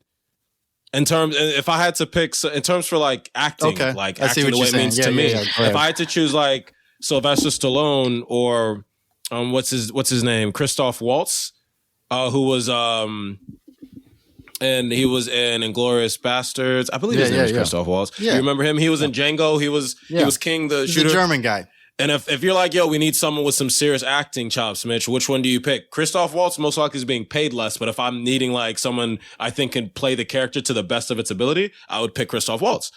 if I had to pick, in terms for like acting, like acting the way it means to me, if I had to choose like Sylvester Stallone or what's his name, Christoph Waltz, who was and he was in Inglourious Bastards. I believe his name is Christoph Waltz. Yeah. You remember him? He was in Django. He was King, the shooter. He's a German guy. And if you're like, yo, we need someone with some serious acting chops, Mitch, which one do you pick? Christoph Waltz most likely is being paid less, but if I'm needing like someone I think can play the character to the best of its ability, I would pick Christoph Waltz.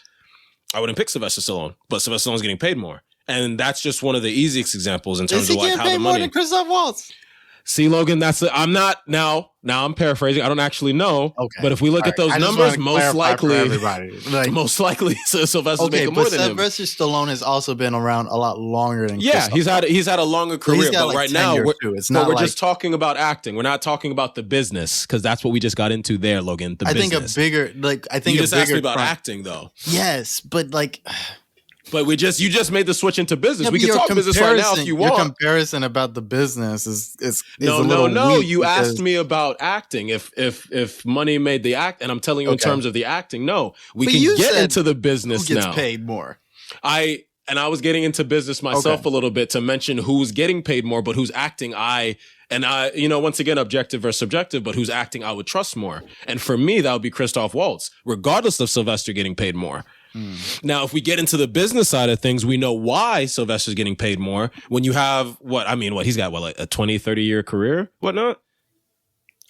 I wouldn't pick Sylvester Stallone, but Sylvester Stallone's getting paid more. And that's just one of the easiest examples in terms of like how the money. Is he getting paid more than Christoph Waltz? See, Logan, I'm not now. Now I'm paraphrasing. I don't actually know. Okay. But if we look at those numbers, most likely, everybody. Like, Sylvester's making more than him. Sylvester Stallone has also been around a lot longer than Yeah, he's had a longer career. But right now, we're just talking about acting. We're not talking about the business because that's what we just got into there, Logan. I think you just asked me about acting though. Yes, but like. But you just made the switch into business. Yeah, we can talk business right now if you want. Your comparison about the business is no. You asked me about acting. If money made the act, and I'm telling you in terms of the acting, no, we can get into the business who gets now. Paid more. I was getting into business myself a little bit to mention who's getting paid more, but who's acting. Once again, objective versus subjective, but who's acting I would trust more. And for me, that would be Christoph Waltz, regardless of Sylvester getting paid more. Now, if we get into the business side of things, we know why Sylvester's getting paid more. When you have he's got like a 20, 30 year career, whatnot.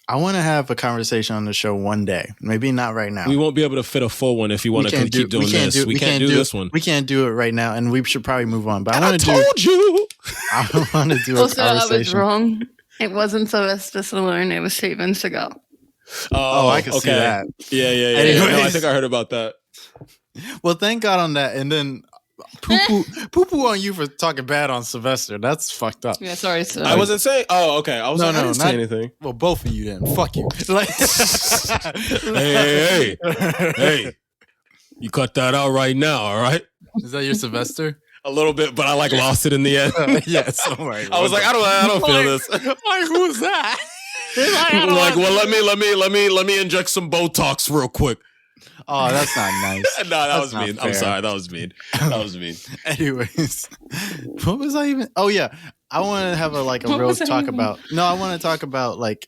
I want to have a conversation on the show one day. Maybe not right now. We won't be able to fit a full one if you want to keep doing this. We can't do this one. We can't do it right now, and we should probably move on. But I want to I want to do a conversation. I was wrong. It wasn't Sylvester Stallone. It was Steven Seagal. Oh, I can see that. Yeah. No, I think I heard about that. Well, thank God on that. And then poo-poo on you for talking bad on Sylvester. That's fucked up. Yeah, sorry, sir. I wasn't saying. Oh, okay. I didn't say anything. Well, both of you then. Fuck you. Like, hey. You cut that out right now, all right? Is that your Sylvester? A little bit, but I lost it in the end. Yes. Right. I was like, I don't feel this. Like, who's that? Let me inject some Botox real quick. Oh, that's not nice. No, that was mean. Fair. I'm sorry. That was mean. Anyways, what was I even? Oh yeah, I want to have a real talk about. No, I want to talk about like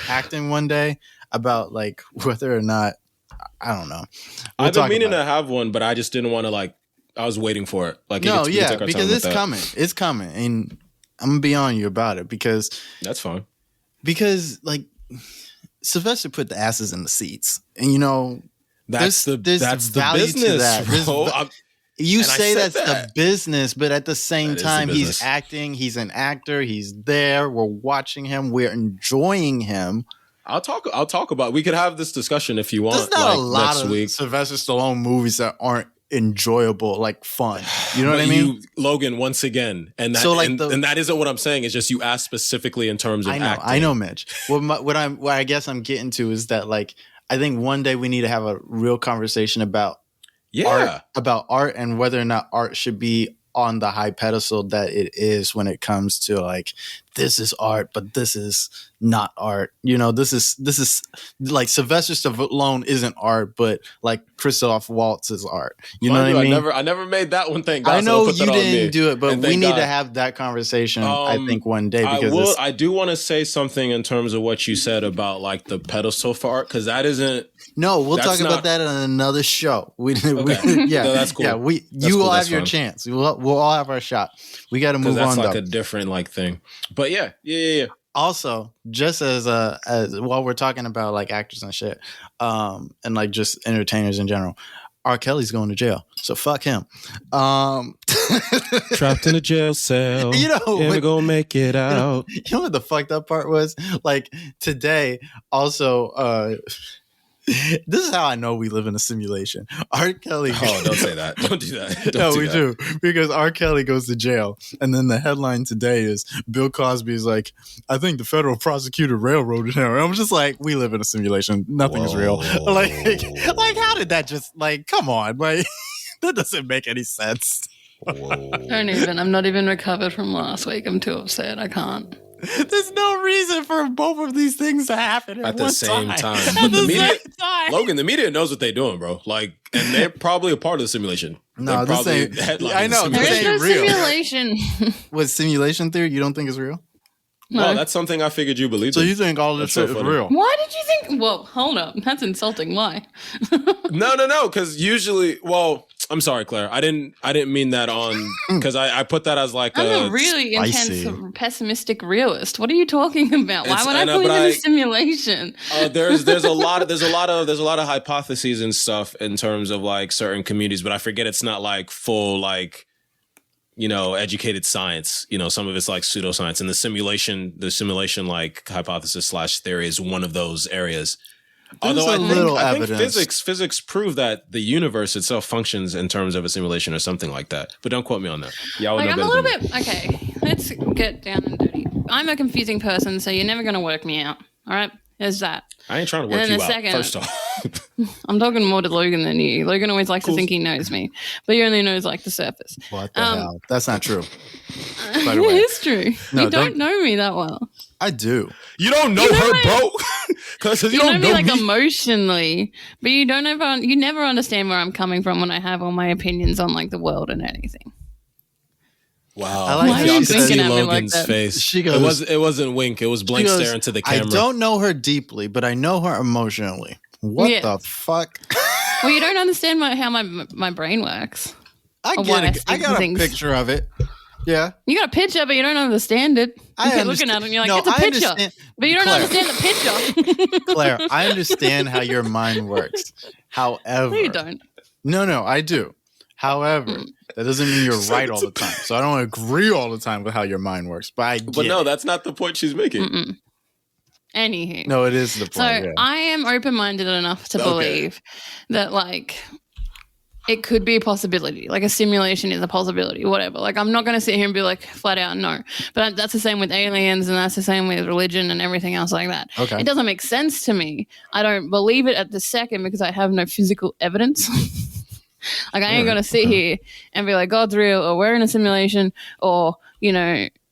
acting one day. About like whether or not I don't know. I've been meaning to have one, but I just didn't want to I was waiting for it. Because it's coming. It's coming, and I'm gonna be on you about it because that's fine. Because Sylvester put the asses in the seats, and That's the business, bro. You say that's the business, but at the same time, he's acting. He's an actor. He's there. We're watching him. We're enjoying him. I'll talk about. We could have this discussion if you want. There's not a lot of Sylvester Stallone movies that aren't enjoyable, like fun. You know what I mean? Logan, once again, and that isn't what I'm saying. It's just you asked specifically in terms of acting. I know, Mitch. What I guess I'm getting to is that I think one day we need to have a real conversation about art and whether or not art should be on the high pedestal that it is when it comes to this is art, but this is not art. This is like Sylvester Stallone isn't art, but like Christoph Waltz is art. You know what I mean? I never made that one thing. I know you didn't do it, but we need to have that conversation. I think one day because I do want to say something in terms of what you said about the pedestal for art because that isn't. No, we'll talk about that on another show. No, that's cool. Yeah, you will have your chance. We'll all have our shot. We got to move on. That's a different thing. But yeah. Also, just as while we're talking about actors and shit, and just entertainers in general, R. Kelly's going to jail, so fuck him. Trapped in a jail cell, never gonna make it out. You know what the fucked up part was? Today, also. This is how I know we live in a simulation. R. Kelly. Oh, don't say that. Don't do that. We do. Because R. Kelly goes to jail. And then the headline today is Bill Cosby's I think the federal prosecutor railroaded him. And I'm just we live in a simulation. Nothing is real. How did that just, come on. That doesn't make any sense. I'm not even recovered from last week. I'm too upset. I can't. There's no reason for both of these things to happen at the same time. But the media, Logan, the media knows what they're doing, bro. And they're probably a part of the simulation. No, this ain't. I know. There is no simulation. What, simulation theory? You don't think it's real? No. Well, that's something I figured you believed. So you think all this shit is real? Why did you think? Well, hold up. That's insulting. Why? No. Because usually, I'm sorry, Claire. I didn't mean that on because I put that as I'm a really intense, pessimistic realist. What are you talking about? Why would I believe in a simulation? There's a lot of hypotheses and stuff in terms of certain communities, but I forget it's not full educated science. Some of it's like pseudoscience, and the simulation like hypothesis / theory is one of those areas. Although I think physics prove that the universe itself functions in terms of a simulation or something like that. But don't quote me on that. Yeah, I'm a little bit okay. Let's get down and dirty. I'm a confusing person, so you're never gonna work me out. All right, there's that. I ain't trying to work you out. First off, I'm talking more to Logan than you. Logan always likes to think he knows me, but he only knows like the surface. What the hell? That's not true. By the way, it is true. No, you don't know me that well. I do. You don't know her, bro. Because you don't know me like emotionally, but you never understand where I'm coming from when I have all my opinions on like the world and anything. Wow. I like y'all how could see Logan's face. She goes, it wasn't wink. It was blank stare into the camera. I don't know her deeply, but I know her emotionally. What the fuck? Well, you don't understand how my brain works. I get it. I got a picture of it. Yeah. You got a picture, but you don't understand it. You're looking at it and you're like, it's a picture. But you don't understand the picture. Claire, I understand how your mind works. However. No, you don't. No, I do. However, that doesn't mean you're right all the time. So I don't agree all the time with how your mind works. But that's not the point she's making. Anywho. No, it is the point. So I am open-minded enough to believe that like it could be a possibility. Like a simulation is a possibility, whatever. Like I'm not going to sit here and be like flat out no. But that's the same with aliens and that's the same with religion and everything else like that. Okay. It doesn't make sense to me. I don't believe it at the second because I have no physical evidence. Like I ain't going to sit here and be like God's real or we're in a simulation or,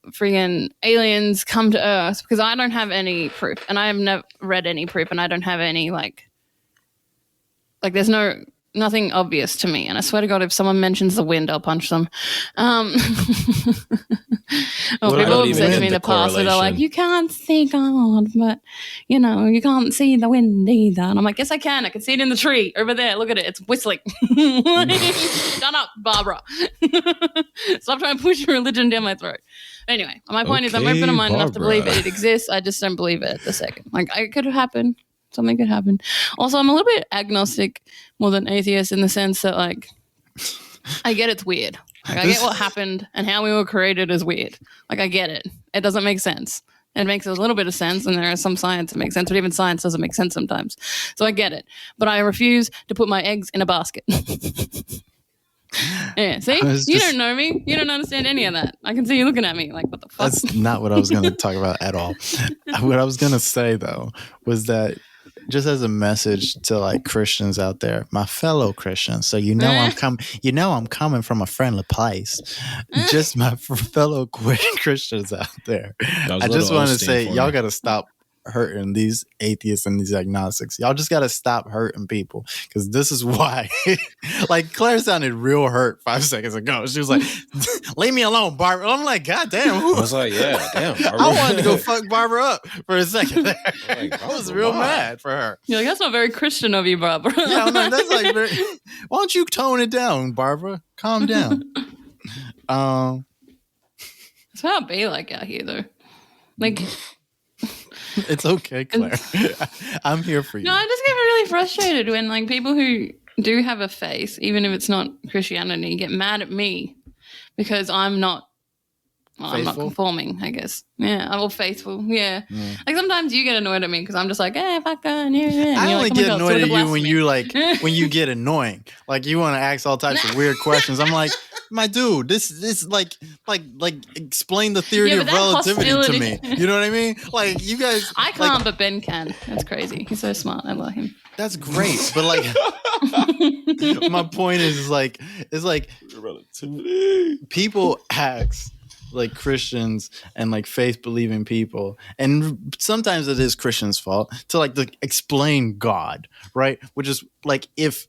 freaking aliens come to Earth because I don't have any proof and I have never read any proof and I don't have any like there's nothing obvious to me. And I swear to God, if someone mentions the wind, I'll punch them. People have said to me in the past that are like, you can't see God, but, you can't see the wind either. And I'm like, yes, I can. I can see it in the tree over there. Look at it. It's whistling. Shut up, Barbara. Stop trying to push your religion down my throat. Anyway, my point is I'm open-minded enough to believe it exists. I just don't believe it at the second. Like, it could happen. Something could happen. Also, I'm a little bit agnostic more than atheist in the sense that, like, I get it's weird. Like, I get what happened and how we were created is weird. Like, I get it. It doesn't make sense. It makes a little bit of sense, and there is some science that makes sense, but even science doesn't make sense sometimes. So I get it. But I refuse to put my eggs in a basket. Yeah, see? You don't know me. You don't understand any of that. I can see you looking at me like, what the fuck? That's not what I was going to talk about at all. What I was going to say, though, was that just as a message to like Christians out there, my fellow Christians, so I'm coming from a friendly place. Just my fellow Christians out there. I just want to say, y'all got to stop hurting these atheists and these agnostics. Y'all just got to stop hurting people because this is why. Like Claire sounded real hurt 5 seconds ago. She was like, "Leave me alone, Barbara." I'm like, God damn. I was like, yeah, damn. I wanted to go fuck Barbara up for a second there. I was real mad for her. You're like, that's not very Christian of you, Barbara. Yeah, I'm like, that's like very. Why don't you tone it down, Barbara? Calm down. That's how it be like out here, though. Like. It's okay, Claire. I'm here for you. No, I just get really frustrated when like people who do have a faith, even if it's not Christianity, get mad at me because I'm not conforming, I guess. Yeah, I'm all faithful. Yeah. Like sometimes you get annoyed at me because I'm just like, fuck on. Yeah. I only get annoyed at you when you like when you get annoying. Like you want to ask all types of weird questions. I'm like, my dude, this like explain the theory of relativity to me. You know what I mean? Like you guys I can't, but Ben can. That's crazy. He's so smart. I love him. That's great. But like my point is like relativity. People ask like Christians and like faith believing people, and sometimes it is Christians' fault to like explain God, right? Which is like if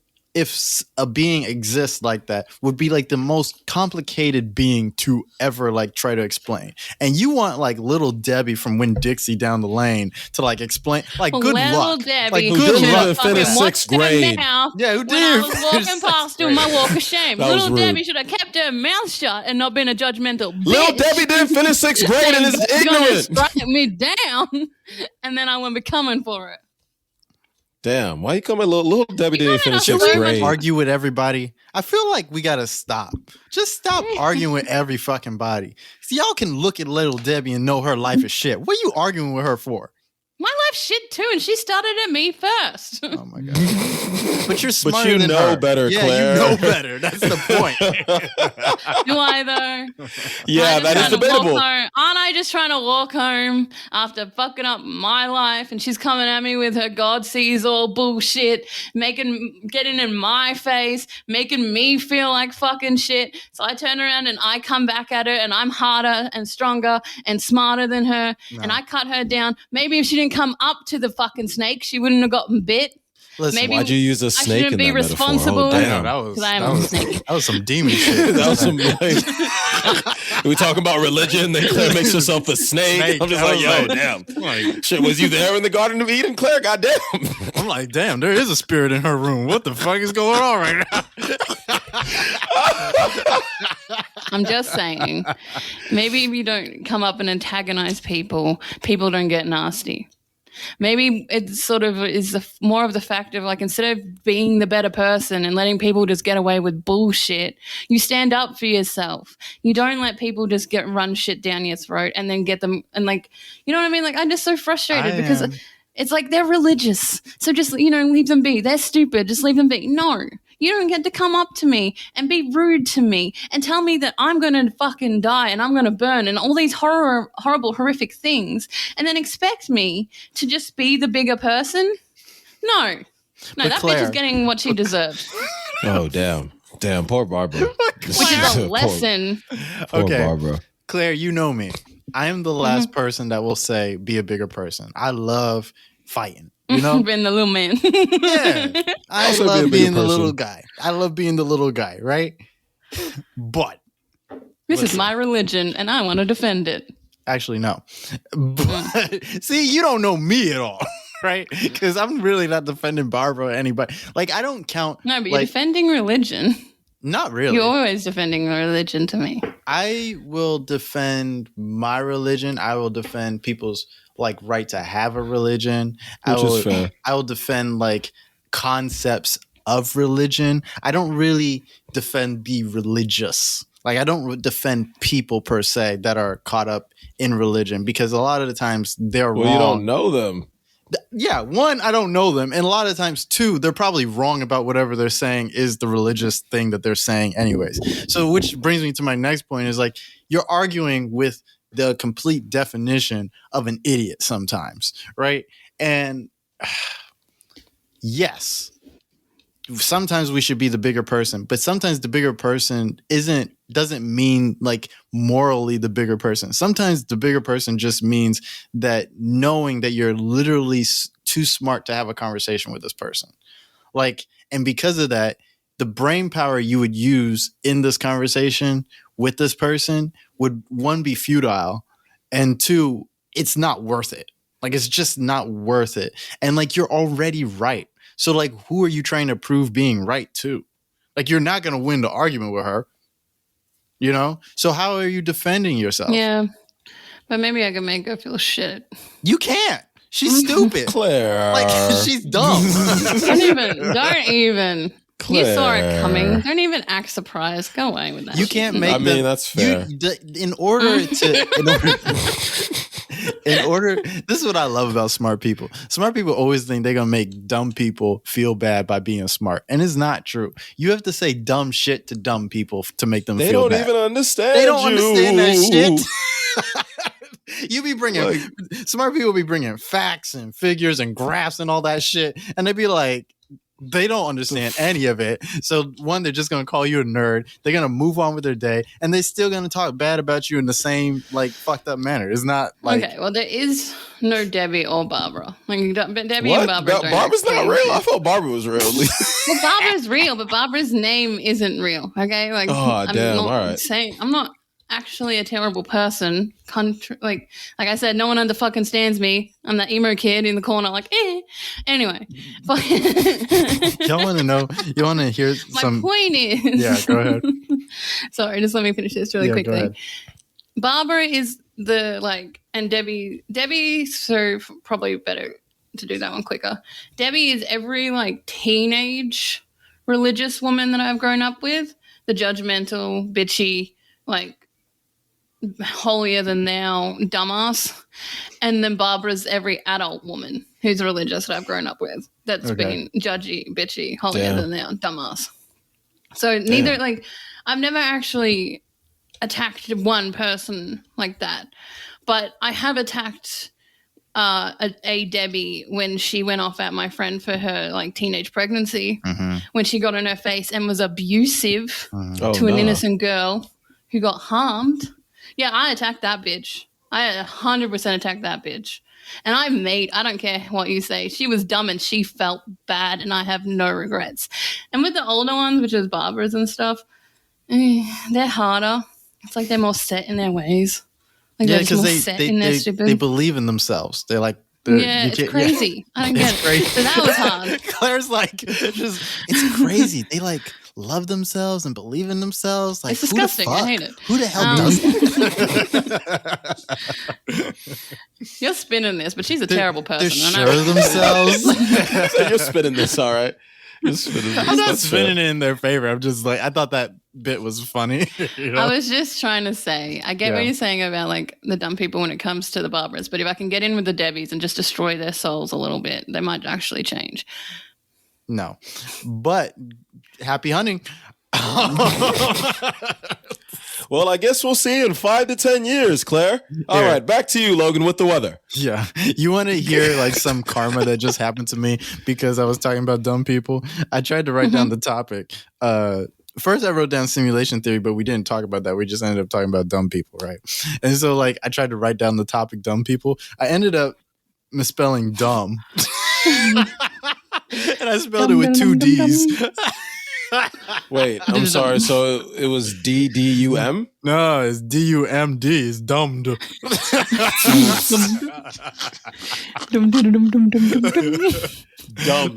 a being exists like that would be like the most complicated being to ever like try to explain. And you want like little Debbie from Winn-Dixie down the lane to like explain like good luck. Debbie, like good luck. Finish sixth grade. Yeah, who did? When I was walking past doing my walk of shame. Little Debbie should have kept her mouth shut and not been a judgmental bitch. Little Debbie didn't finish sixth grade and is ignorant. Strike me down, and then I wouldn't be coming for it. Damn, why you coming? Little Debbie didn't finish enough sixth so grade. Argue with everybody. I feel like we gotta stop. Just stop arguing with every fucking body. See, y'all can look at little Debbie and know her life is shit. What are you arguing with her for? My life's shit too, and she started at me first. Oh my god! But you're smarter But you than know her. better, Yeah, Claire. you know better. That's the point. Do I though? Yeah, that is debatable. Aren't I just trying to walk home after fucking up my life? And she's coming at me with her God sees all bullshit, getting in my face, making me feel like fucking shit. So I turn around and I come back at her, and I'm harder and stronger and smarter than her, and I cut her down. Maybe if she didn't come up to the fucking snake, she wouldn't have gotten bit. Listen, Maybe why'd you use a I snake shouldn't in be that metaphor? responsible. Oh, damn. that was some demon shit. That was some like, we talking about religion, then Claire makes herself a snake. I'm just like, yo, damn. Like, Shit, was you there in the Garden of Eden, Claire? Goddamn. I'm like, damn, there is a spirit in her room. What the fuck is going on right now? I'm just saying, maybe if you don't come up and antagonize people, people don't get nasty. Maybe it sort of is more of the fact of like, instead of being the better person and letting people just get away with bullshit, you stand up for yourself. You don't let people just run shit down your throat and then get them and like, you know what I mean? Like, I'm just so frustrated because it's like they're religious. So just, leave them be. They're stupid. Just leave them be. No, you don't get to come up to me and be rude to me and tell me that I'm going to fucking die and I'm going to burn and all these horrible, horrific things and then expect me to just be the bigger person. No, that Claire, bitch is getting what she deserves. Oh, damn. Damn, poor Barbara. Which is a lesson. Poor Barbara. Claire, you know me. I am the last person that will say, be a bigger person. I love fighting. You know? Being the little man. Yeah. I Also love be a being the person. little guy. I love being the little guy, right? But This is my religion and I want to defend it. actually, no. But, see, you don't know me at all, right? Because I'm really not defending Barbara or anybody. Like, I don't count. No, but you're defending religion. Not really. You're always defending religion to me. I will defend my religion. I will defend people's right to have a religion. Which is fair. I will defend concepts of religion. I don't really defend be religious. I don't defend people per se that are caught up in religion because a lot of the times they're wrong. You don't know them. Yeah, one, I don't know them. And a lot of times, two, they're probably wrong about whatever they're saying is the religious thing that they're saying anyways. So which brings me to my next point is you're arguing with the complete definition of an idiot sometimes, right? And yes, sometimes we should be the bigger person, but sometimes the bigger person doesn't mean morally the bigger person. Sometimes the bigger person just means that knowing that you're literally too smart to have a conversation with this person. And because of that, the brain power you would use in this conversation with this person would, one, be futile, and two, it's not worth it. It's just not worth it. And you're already right. So who are you trying to prove being right to? You're not going to win the argument with her, So how are you defending yourself? Yeah. But maybe I can make her feel shit. You can't. She's stupid. Claire. She's dumb. Don't even. Claire. You saw it coming. Don't even act surprised. Go away with that. You can't make that's fair. In order, this is what I love about smart people. Smart people always think they're going to make dumb people feel bad by being smart. And it's not true. You have to say dumb shit to dumb people to make them feel bad. They don't even understand They don't you. understand that shit. You be bringing, smart people be bringing facts and figures and graphs and all that shit. And they be they don't understand any of it. So one, they're just going to call you a nerd. They're going to move on with their day, and they're still going to talk bad about you in the same fucked up manner. It's not okay. Well, there is no Debbie or Barbara. Debbie What? and Barbara. Barbara's not real. I thought Barbara was real. Well, Barbara's real, but Barbara's name isn't real. Okay, Oh, damn! All right. I'm not actually a terrible person. Like I said, no one under fucking stands me. I'm that emo kid in the corner, Anyway, y'all want to know? You want to hear my point is, yeah, go ahead. Sorry, just let me finish this really quickly. Ahead. Barbara is and Debbie's so probably better to do that one quicker. Debbie is every like teenage religious woman that I've grown up with. The judgmental, bitchy, like holier than thou dumbass. And then Barbara's every adult woman who's religious that I've grown up with. That's been judgy, bitchy, holier than thou dumbass. So neither like I've never actually attacked one person like that, but I have attacked a Debbie when she went off at my friend for her like teenage pregnancy, when she got in her face and was abusive to an innocent girl who got harmed. Yeah, I attacked that bitch. I 100% attacked that bitch. And I don't care what you say. She was dumb and she felt bad and I have no regrets. And with the older ones, which is Barbara's and stuff, they're harder. It's like they're more set in their ways. Like because they believe in themselves. They're like, it's crazy. I don't get it. Crazy. So that was hard. Claire's like, it's crazy. They like love themselves and believe in themselves. Like, it's disgusting. I hate it. Who the hell does that? You're spinning this, but she's a terrible person. They're sure of themselves. You're spinning this, all right. I'm not spinning it in their favor. I'm just like, I thought that bit was funny. You know? I was just trying to say, I get what you're saying about like the dumb people when it comes to the Barbaras, but if I can get in with the Debbies and just destroy their souls a little bit, they might actually change. No, but happy hunting. Well, I guess we'll see in 5 to 10 years, Claire. All right, back to you, Logan, with the weather. Yeah. You want to hear like some karma that just happened to me because I was talking about dumb people? I tried to write down the topic. First, I wrote down simulation theory, but we didn't talk about that. We just ended up talking about dumb people, right? And so like I tried to write down the topic dumb people. I ended up misspelling dumb. And I spelled it with 2 D's. Wait, I'm sorry. So it was DDUM? No, it's DUMD. It's dumbed. Dumb.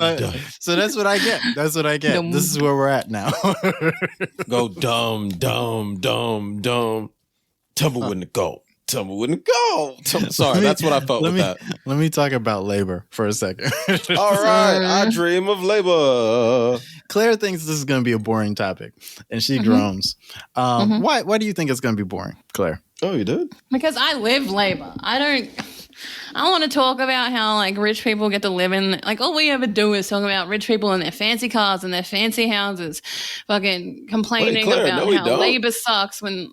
So that's what I get. That's what I get. Dumb. This is where we're at now. Go dumb. Tumble wouldn't go. Sorry, that's what I felt with that. Let me talk about labor for a second. All right, I dream of labor. Claire thinks this is going to be a boring topic, and she groans. Why do you think it's going to be boring, Claire? Oh, you did? Because I live labor. I don't want to talk about how like rich people get to live in, like all we ever do is talk about rich people and their fancy cars and their fancy houses, fucking complaining about how labor sucks when...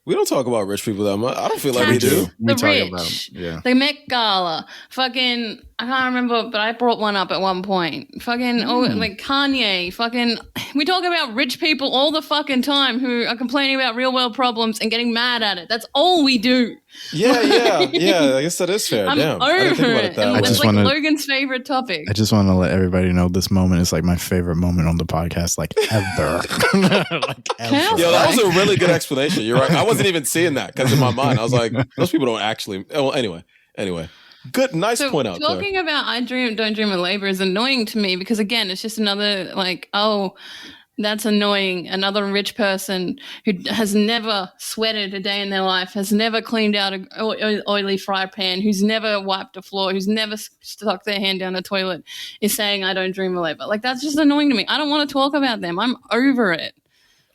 We don't talk about rich people that much. I don't feel like we do. The rich, the Met Gala, fucking, I can't remember, but I brought one up at one point. Fucking, like Kanye, fucking, we talk about rich people all the fucking time who are complaining about real world problems and getting mad at it. That's all we do. Yeah. I guess that is fair. I'm Damn. over it. It's like wanna, Logan's favorite topic. I just want to let everybody know this moment is like my favorite moment on the podcast, like ever. Like ever. Yo, that was a really good explanation. You're right. I wasn't even seeing that because in my mind I was like, those people don't actually. Well, anyway. Good, nice point out. Talking Claire. about don't dream of labor is annoying to me because again, it's just another like, oh, that's annoying. Another rich person who has never sweated a day in their life, has never cleaned out an oily fry pan, who's never wiped a floor, who's never stuck their hand down the toilet, is saying, I don't dream of labor. Like, that's just annoying to me. I don't want to talk about them. I'm over it.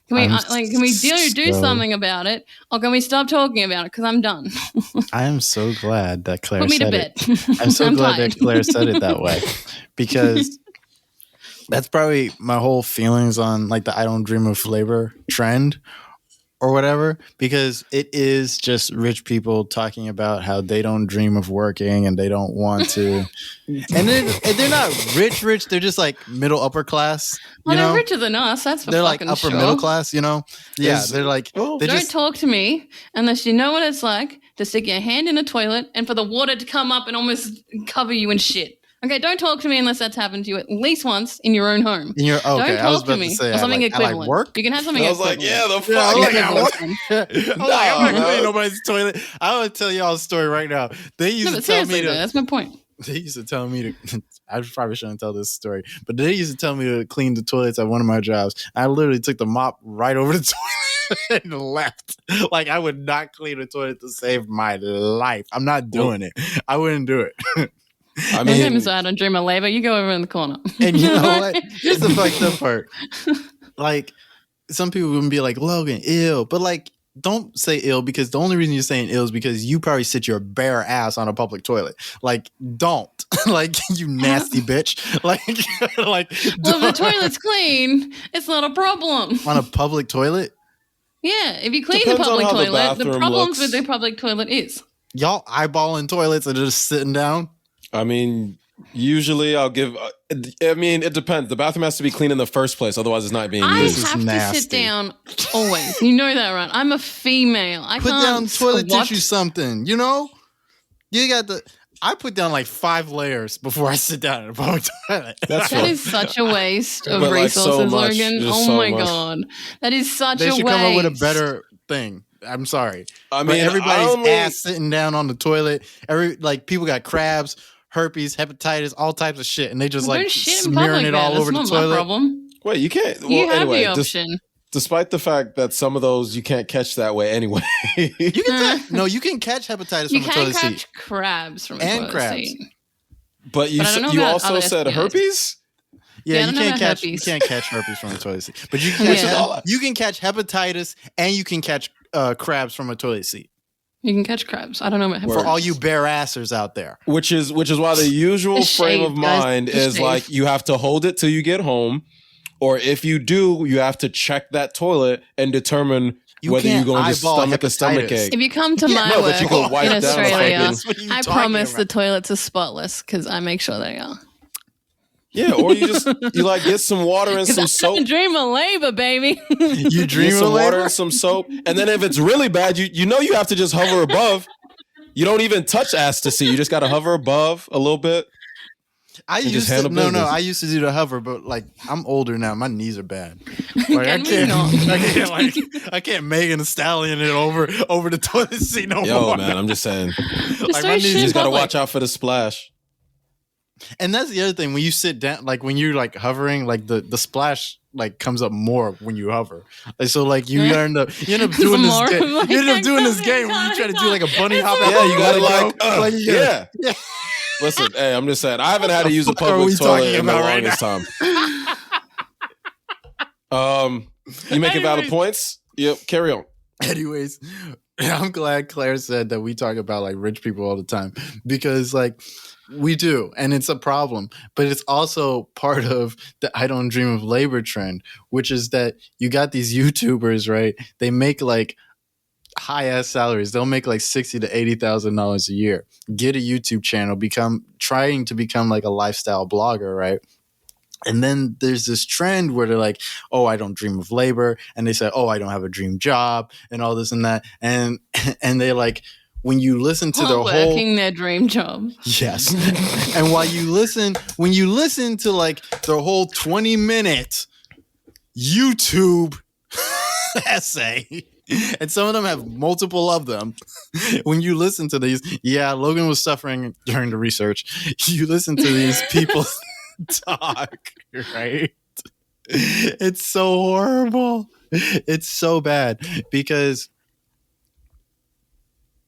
Can we do something about it, or can we stop talking about it? Because I'm done. I am so glad that Claire Put me said to bed. it. I'm so glad that Claire said it that way because that's probably my whole feelings on like the I don't dream of labor trend or whatever, because it is just rich people talking about how they don't dream of working and they don't want to. And they're not rich. They're just like middle upper class. Well, they're richer than us. That's for they're fucking like upper sure. middle class, you know? Yeah, they're like... Don't talk to me unless you know what it's like to stick your hand in a toilet and for the water to come up and almost cover you in shit. Okay, don't talk to me unless that's happened to you at least once in your own home. Don't talk to me or something equivalent. Like work? You can have something equivalent. I was like, I'm not cleaning nobody's toilet. I would tell y'all a story right now. They used to tell me that's my point. They used to tell me to... I probably shouldn't tell this story, but they used to tell me to clean the toilets at one of my jobs. I literally took the mop right over the toilet. and left. Like, I would not clean a toilet to save my life. I'm not doing it. I wouldn't do it. I My name mean, is I don't dream of labor. You go over in the corner. And you know what? Here's the fucked up part. Like, some people would be like, Logan, ill. But like, don't say ill, because the only reason you're saying ill is because you probably sit your bare ass on a public toilet. Like, don't. Like, you nasty bitch. Like, well, if the toilet's clean, it's not a problem. on a public toilet? Yeah, if you clean Depends the on public how the toilet, the bathroom problems looks. with the public toilet is. Y'all eyeballing toilets and just sitting down? I mean, usually I'll give. I mean, it depends. The bathroom has to be clean in the first place, otherwise it's not being I used. have to nasty. sit down always. You know that, right? I'm a female. I Put can't down toilet squat. tissue something, you know? You got the... I put down like 5 layers before I sit down in a public toilet. That's That fine. is such a waste of But, like, so resources, much, Logan. just Oh so my much. god. That is such They a should waste. come up with a better thing. I'm sorry. I But mean, everybody's I only- ass sitting down on the toilet. People got crabs, herpes, hepatitis, all types of shit, and they just Well, like don't shit in smearing public, it then. all That's over the not my toilet. problem. Wait, you can't. Well, You have anyway, the option. despite the fact that some of those you can't catch that way anyway. You can no, you can catch hepatitis You from a can toilet catch seat. crabs from a And toilet crabs. seat. But you But I don't know you about also other said STIs. herpes? Yeah, I Yeah, don't you know can't about catch herpes. you can't catch herpes from a toilet seat, but you can Yeah. catch you can catch hepatitis and you can catch crabs from a toilet seat. You can catch crabs. I don't know about Word. For herpes. all you bare assers out there. Which is why the usual Just frame shave, of guys. mind Just is shave. like you have to hold it till you get home, or if you do, you have to check that toilet and determine You whether you're can't going to eyeball stomach a stomach hepatitis. ache. If you come to my no, but work you can wipe in down Australia, fucking- What are you I talking promise about? the toilets are spotless because I make sure they are. Yeah, or you like get some water and some soap. Dream of labor, baby. You dream Get of some water labor? and some soap, and then if it's really bad, you know you have to just hover above. You don't even touch ass to see. You just got to hover above a little bit. I just used to handle no. business. I used to do the hover, but like I'm older now. My knees are bad. Like Can we not? I can't Megan Thee Stallion it over the toilet seat no Yo, more. man, I'm just saying. Just Like, throw my knees shit You in just got to public. watch out for the splash. And that's the other thing. When you sit down, like when you're like hovering, like the splash like comes up more when you hover. Like, so like you end up doing this. More You end up like doing this that game where you try to do like a bunny hop. It's out Yeah, you got to go. like, you gotta- yeah. Listen, hey, I'm just saying. I haven't had to use a What the fuck are we public toilet talking in the about right longest time. You making valid Anyways. points? Yep. Carry on. Anyways, I'm glad Claire said that we talk about like rich people all the time, because like we do, and it's a problem, but it's also part of the I don't dream of labor trend, which is that you got these YouTubers, right? They make like high ass salaries. They'll make like $60,000 to $80,000 a year. Get a YouTube channel, trying to become like a lifestyle blogger, right? And then there's this trend where they're like, oh, I don't dream of labor. And they say, oh, I don't have a dream job and all this and that. And they like, when you listen to their whole, working their dream job. yes. And when you listen to like their whole 20-minute YouTube essay, and some of them have multiple of them. When you listen to these, yeah, Logan was suffering during the research. You listen to these people talk, right? It's so horrible. It's so bad because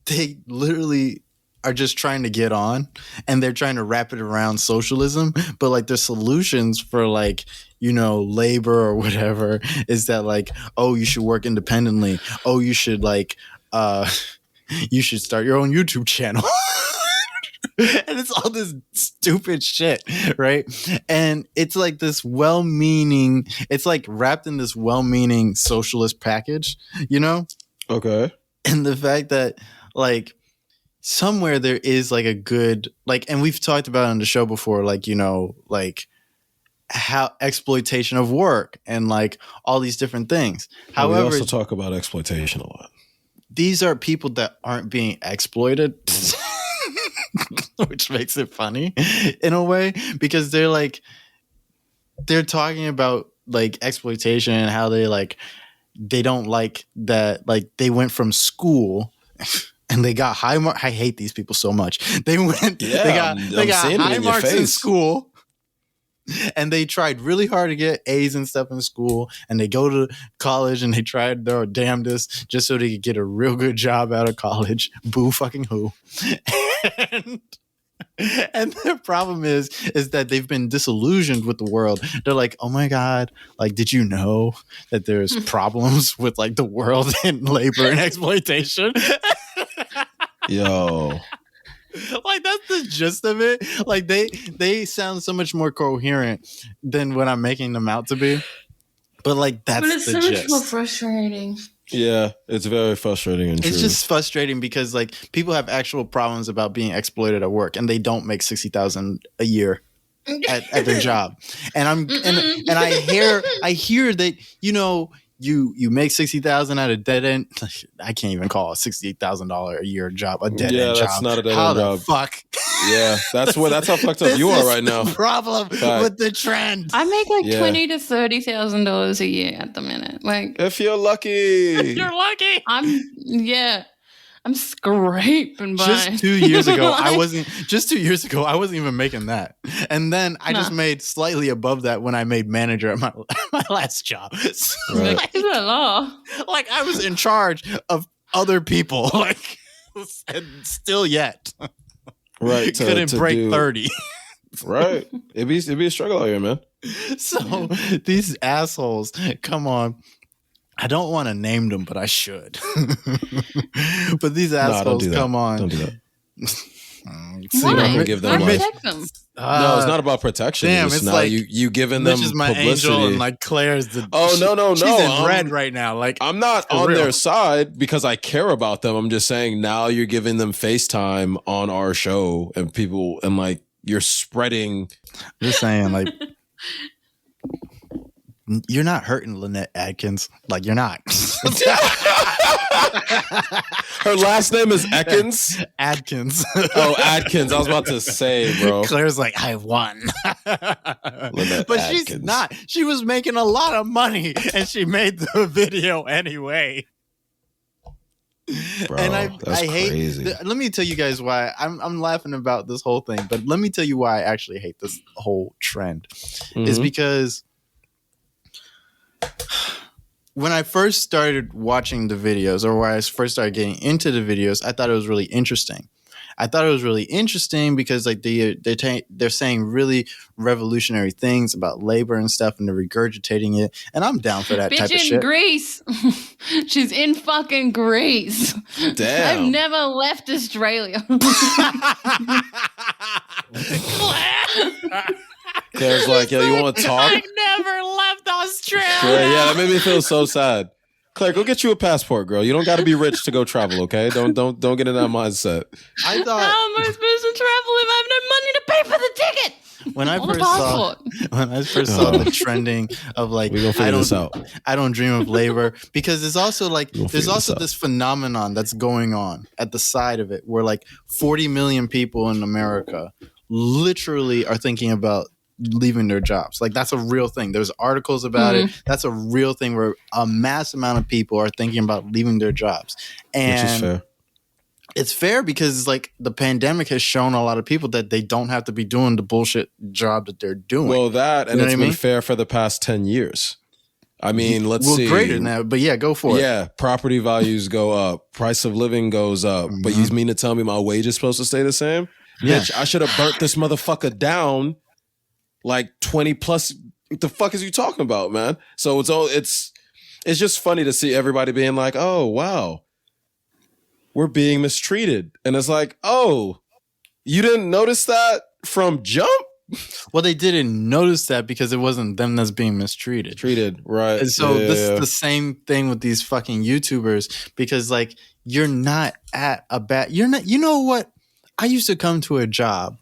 they literally are just trying to get on, and they're trying to wrap it around socialism, but like their solutions for like, you know, labor or whatever is that like, oh, you should work independently. Oh, you should like you should start your own YouTube channel. And it's all this stupid shit, right? And it's like this well-meaning, it's like wrapped in this well-meaning socialist package, you know? Okay. And the fact that like somewhere there is like a good, like, and we've talked about it on the show before, like, you know, like how exploitation of work and like all these different things. However, we also talk about exploitation a lot. these are people that aren't being exploited, which makes it funny in a way, because they're like, they're talking about like exploitation and how they like, they don't like that, like they went from school and they got high marks. I hate these people so much. They went, Yeah, they I'm got seeing it high in your marks in face. school, and they tried really hard to get A's and stuff in school, and they go to college and they tried their damnedest just so they could get a real good job out of college. Boo fucking who. And the problem is that they've been disillusioned with the world. They're like, oh my God, like, did you know that there's problems with like the world and labor and exploitation? Yo. Like, that's the gist of it. Like, they sound so much more coherent than what I'm making them out to be. But like, that's but it's the so gist. much more frustrating. Yeah, it's very frustrating and true. It's just frustrating because like people have actual problems about being exploited at work, and they don't make $60,000 a year at their job. And I hear that, you know, you make $60,000 at a dead end. I can't even call a $68,000 a year job a dead end job. That's not a dead How end the job. Fuck. Yeah, that's how fucked up you are right now. Problem with the trend. I make like $20,000 to $30,000 a year at the minute. Like, if you're lucky, you're lucky. I'm scraping by. Just 2 years ago, I wasn't even making that. And then I just made slightly above that when I made manager at my last job. So, Right. Like, is that law? like I was in charge of other people. Like, and still yet. right? Couldn't break 30. Right. It'd be a struggle out here, man. So these assholes, come on. I don't want to name them, but I should. But these assholes, come on. Don't do that. Why? Give them Protect them. No, it's not about protection. Damn, it's it's now like you giving them Mitch is my publicity. angel, and like Claire's the. Oh no! She's in red right now. Like, I'm not on real. their side because I care about them. I'm just saying now you're giving them FaceTime on our show and people, and like you're spreading. Just saying, like. You're not hurting Lynette Adkins. Like, you're not. Her last name is Ekins? Adkins. Oh, Adkins. I was about to say, bro. Claire's like, I won. But she's Adkins. not. She was making a lot of money, and she made the video anyway. Bro, And I hate. crazy. Let me tell you guys why I'm laughing about this whole thing. But let me tell you why I actually hate this whole trend. Is because when I first started watching the videos, or when I first started getting into the videos, I thought it was really interesting. I thought it was really interesting because like they're saying really revolutionary things about labor and stuff, and they're regurgitating it. And I'm down for that type of Bitch in shit. Greece. She's in fucking Greece. Damn. I've never left Australia. Claire's like, yo, you want to talk? I never left Australia. Yeah, that made me feel so sad. Claire, go get you a passport, girl. You don't got to be rich to go travel, okay? Don't get in that mindset. I How thought am I supposed to travel if I have no money to pay for the ticket? when I Or the first saw the trending of like, We're gonna figure this out. I don't dream of labor, because there's also like We'll there's figure also this out. this phenomenon that's going on at the side of it where like 40 million people in America literally are thinking about leaving their jobs. Like, that's a real thing. There's articles about it. That's a real thing where a mass amount of people are thinking about leaving their jobs. And Which is fair. it's fair because like the pandemic has shown a lot of people that they don't have to be doing the bullshit job that they're doing. Well, that, and You know it's what I been mean? fair for the past 10 years. I mean, let's see. Greater than that, but yeah, go for it. Yeah, property values go up. Price of living goes up. But you mean to tell me my wage is supposed to stay the same? Yeah. Bitch, I should have burnt this motherfucker down like 20 plus. What the fuck is you talking about, man? So it's just funny to see everybody being like, oh, wow, we're being mistreated. And it's like, oh, you didn't notice that from jump? Well, they didn't notice that because it wasn't them that's being mistreated. Treated, right. And so Yeah. this is the same thing with these fucking YouTubers, because like you're not at a bad, you're not, you know what? I used to come to a job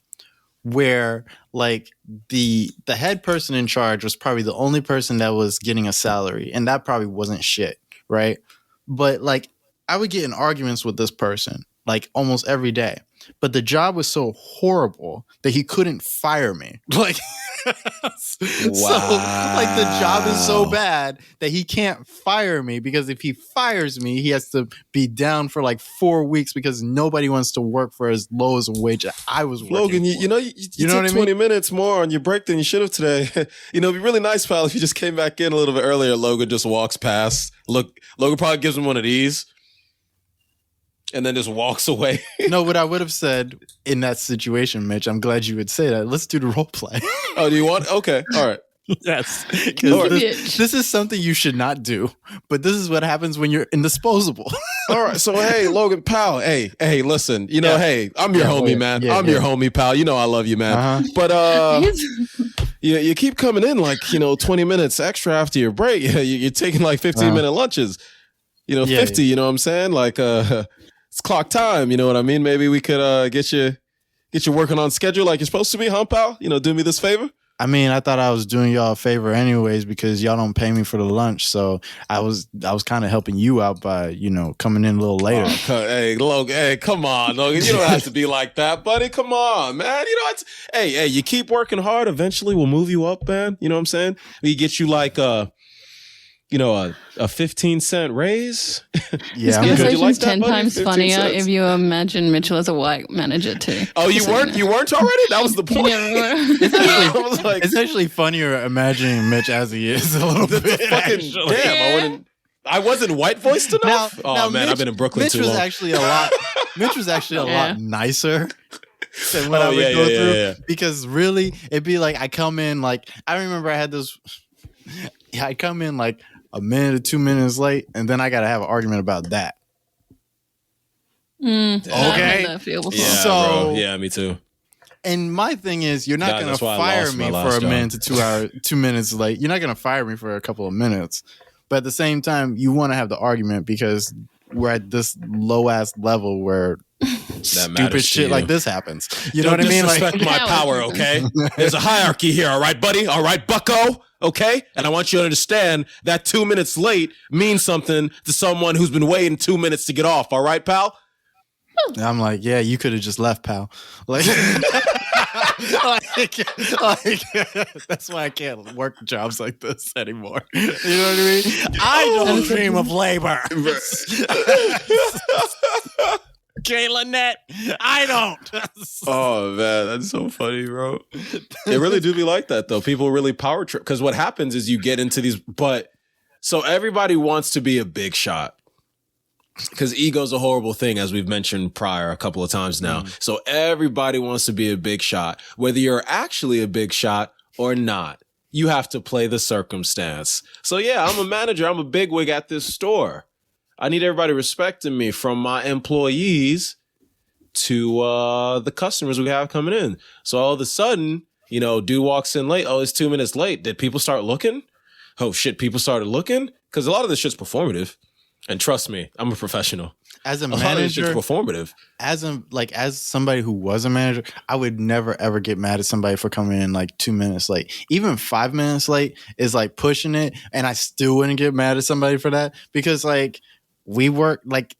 where like the head person in charge was probably the only person that was getting a salary, and that probably wasn't shit, right? But like I would get in arguments with this person like almost every day. But the job was so horrible that he couldn't fire me. Like, so like the job is so bad that he can't fire me, because if he fires me, he has to be down for like 4 weeks because nobody wants to work for as low as a wage I was working. Logan, you know took 20 minutes more on your break than you should have today. You know, it'd be really nice, pal, if you just came back in a little bit earlier. Logan just walks past. Look, Logan probably gives him one of these. And then just walks away. No, what I would have said in that situation, Mitch, I'm glad you would say that. Let's do the role play. Oh, do you want? Okay. All right. Yes. This is something you should not do. But this is what happens when you're indisposable. All right. So, hey, Logan, pal. Hey, listen. You know, hey, I'm your homie, man. I'm your homie, pal. You know I love you, man. But you keep coming in like, 20 minutes extra after your break. You're taking like 15-minute lunches. 50, you know what I'm saying? Like, it's clock time, you know what I mean? Maybe we could get you working on schedule like you're supposed to be, huh, pal? Do me this favor. I mean, I thought I was doing y'all a favor anyways because y'all don't pay me for the lunch, so I was kind of helping you out by coming in a little later. Hey, Logan, hey, come on, Logan, you don't have to be like that, buddy. Come on, man. Hey, you keep working hard. Eventually, we'll move you up, man. You know what I'm saying? We get you like a 15-cent raise. Yeah, this conversation's 10 times funnier if you imagine Mitchell as a white manager too. Oh, you weren't already? That was the point. It's actually funnier imagining Mitch as he is a little bit. Damn, I wasn't white voiced enough. Now, man, I've been in Brooklyn too long. Mitch was actually a lot nicer than what I would go through. Yeah. Because really, it'd be like I come in like I remember I had this. I come in like a minute or 2 minutes late, and then I got to have an argument about that. Okay. Yeah, me too. And my thing is, you're not going to fire me for a minute to 2 minutes late. You're not going to fire me for a couple of minutes. But at the same time, you want to have the argument because we're at this low ass level where stupid shit like this happens. You know what I mean? Disrespect my power, okay? There's a hierarchy here, all right, buddy? All right, bucko? Okay? And I want you to understand that 2 minutes late means something to someone who's been waiting 2 minutes to get off, all right, pal? And I'm like, yeah, you could have just left, pal. Like, that's why I can't work jobs like this anymore. You know what I mean? I don't dream of labor. Okay, Lynette, I don't. Oh man, that's so funny, bro. It really do be like that though. People really power trip because what happens is you get into these, so everybody wants to be a big shot because ego's a horrible thing, as we've mentioned prior a couple of times now. So everybody wants to be a big shot, whether you're actually a big shot or not. You have to play the circumstance. So yeah, I'm a manager. I'm a bigwig at this store. I need everybody respecting me, from my employees to the customers we have coming in. So all of a sudden, dude walks in late. Oh, it's 2 minutes late. Did people start looking? Oh shit, people started looking? Because a lot of this shit's performative. And trust me, I'm a professional. As a manager, performative. As somebody who was a manager, I would never ever get mad at somebody for coming in like 2 minutes late. Even 5 minutes late is like pushing it, and I still wouldn't get mad at somebody for that because like we work like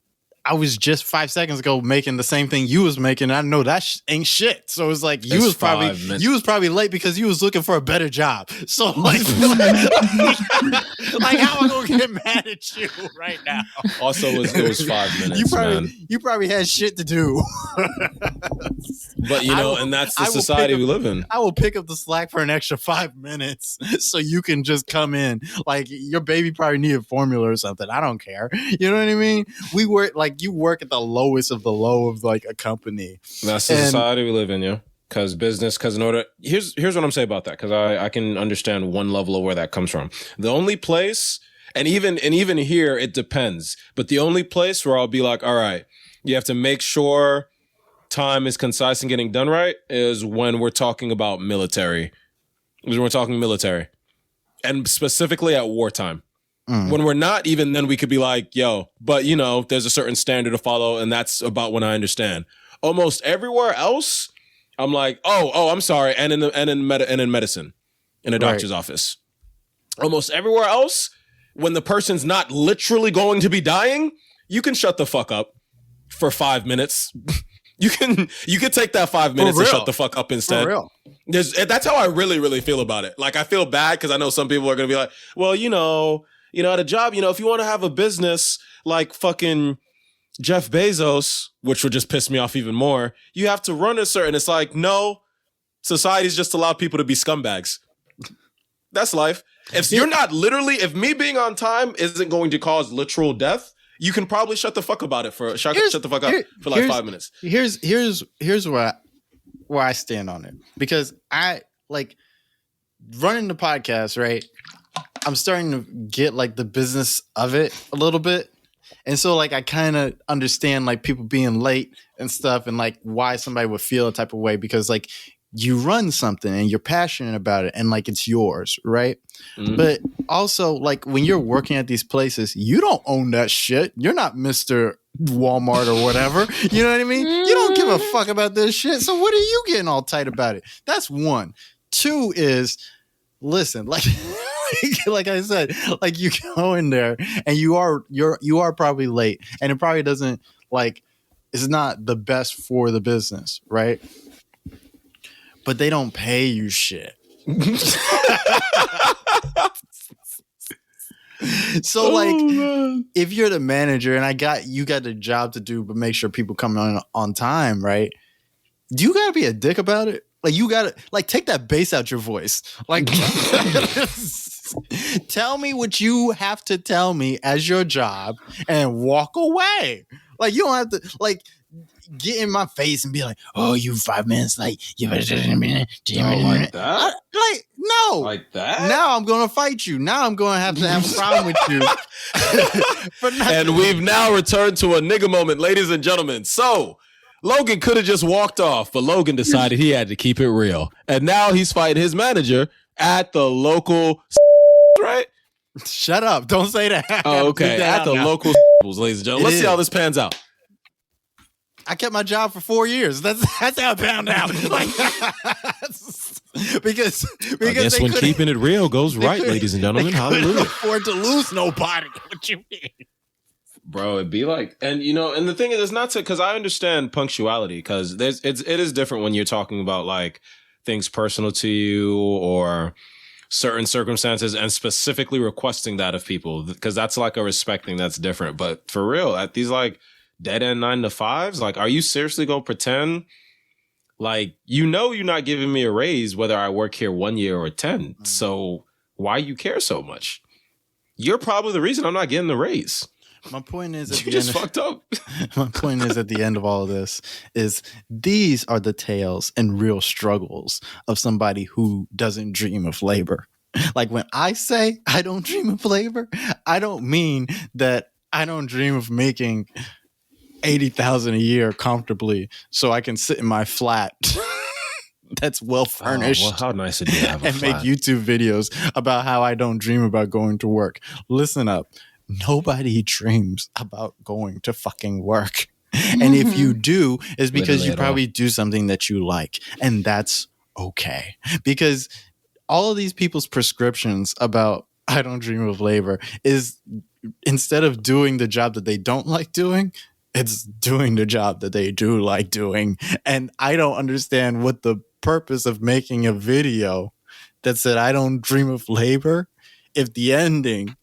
I was just 5 seconds ago making the same thing you was making. And I know that ain't shit. So it's like you was probably late because you was looking for a better job. So like, like how am I gonna get mad at you right now? Also, it was 5 minutes. You probably had shit to do. But and that's the society we live in. I will pick up the slack for an extra 5 minutes so you can just come in. Like your baby probably needed formula or something. I don't care. You know what I mean? We work like you work at the lowest of the low of like a company. That's the society we live in, yeah. Because in order, here's what I'm saying about that. Because I can understand one level of where that comes from. The only place, and even here, it depends. But the only place where I'll be like, all right, you have to make sure time is concise and getting done right is when we're talking about military. When we're talking military, and specifically at wartime. When we're not, even then we could be like, yo, but there's a certain standard to follow, and that's about when I understand. Almost everywhere else, I'm like, oh, I'm sorry, and in medicine, in a doctor's office. Almost everywhere else, when the person's not literally going to be dying, you can shut the fuck up for 5 minutes. You can take that 5 minutes and shut the fuck up instead. For real. That's how I really, really feel about it. Like, I feel bad because I know some people are going to be like, well, at a job, if you want to have a business like fucking Jeff Bezos, which would just piss me off even more, you have to run a certain. It's like, no, society's just allowed people to be scumbags. That's life. If me being on time isn't going to cause literal death, you can probably shut the fuck up for like 5 minutes. Here's where I stand on it, because I like running the podcast, right? I'm starting to get like the business of it a little bit. And so like I kind of understand like people being late and stuff, and like why somebody would feel a type of way, because like you run something and you're passionate about it and like it's yours, right? Mm-hmm. But also like when you're working at these places, you don't own that shit. You're not Mr. Walmart or whatever. You know what I mean? You don't give a fuck about this shit. So what are you getting all tight about it? That's one. Two is, listen, like like I said, like you go in there and you are probably late, and it probably doesn't like, it's not the best for the business, right? But they don't pay you shit. So like, if you're the manager and you got the job to do, but make sure people come on time, right? Do you gotta be a dick about it? Like you gotta like take that bass out your voice. Like tell me what you have to tell me as your job and walk away. Like you don't have to like get in my face and be like, "Oh, you 5 minutes late. You better do it in a minute." Like that? No. Like that? Now I'm gonna fight you. Now I'm gonna have to have a problem with you. And we've now returned to a nigga moment, ladies and gentlemen. So Logan could have just walked off, but Logan decided he had to keep it real. And now he's fighting his manager at the local, right? Shut up. Don't say that. Oh, okay. At the local, ladies and gentlemen. Let's see how this pans out. I kept my job for 4 years. That's how it panned out. Like, because I guess when keeping it real goes right, ladies and gentlemen. Hallelujah. Afford to lose nobody. What you mean? Bro, it'd be like, and and the thing is, it's not to, because I understand punctuality, because it is different when you're talking about like things personal to you or certain circumstances, and specifically requesting that of people, because that's like a respect thing that's different. But for real, at these like dead end 9 to 5s, like, are you seriously gonna pretend like you're not giving me a raise whether I work here 1 year or 10? So why you care so much? You're probably the reason I'm not getting the raise. My point is, you just fucked up. My point is, at the end of all of this, is these are the tales and real struggles of somebody who doesn't dream of labor. Like when I say I don't dream of labor, I don't mean that I don't dream of making $80,000 a year comfortably so I can sit in my flat that's well furnished. Oh, well, how nice it is to have a and flat. make YouTube videos about how I don't dream about going to work. Listen up. Nobody dreams about going to fucking work. And if you do, it's because you probably do something that you like. And that's okay. Because all of these people's prescriptions about I don't dream of labor is, instead of doing the job that they don't like doing, it's doing the job that they do like doing. And I don't understand what the purpose of making a video that said I don't dream of labor if the ending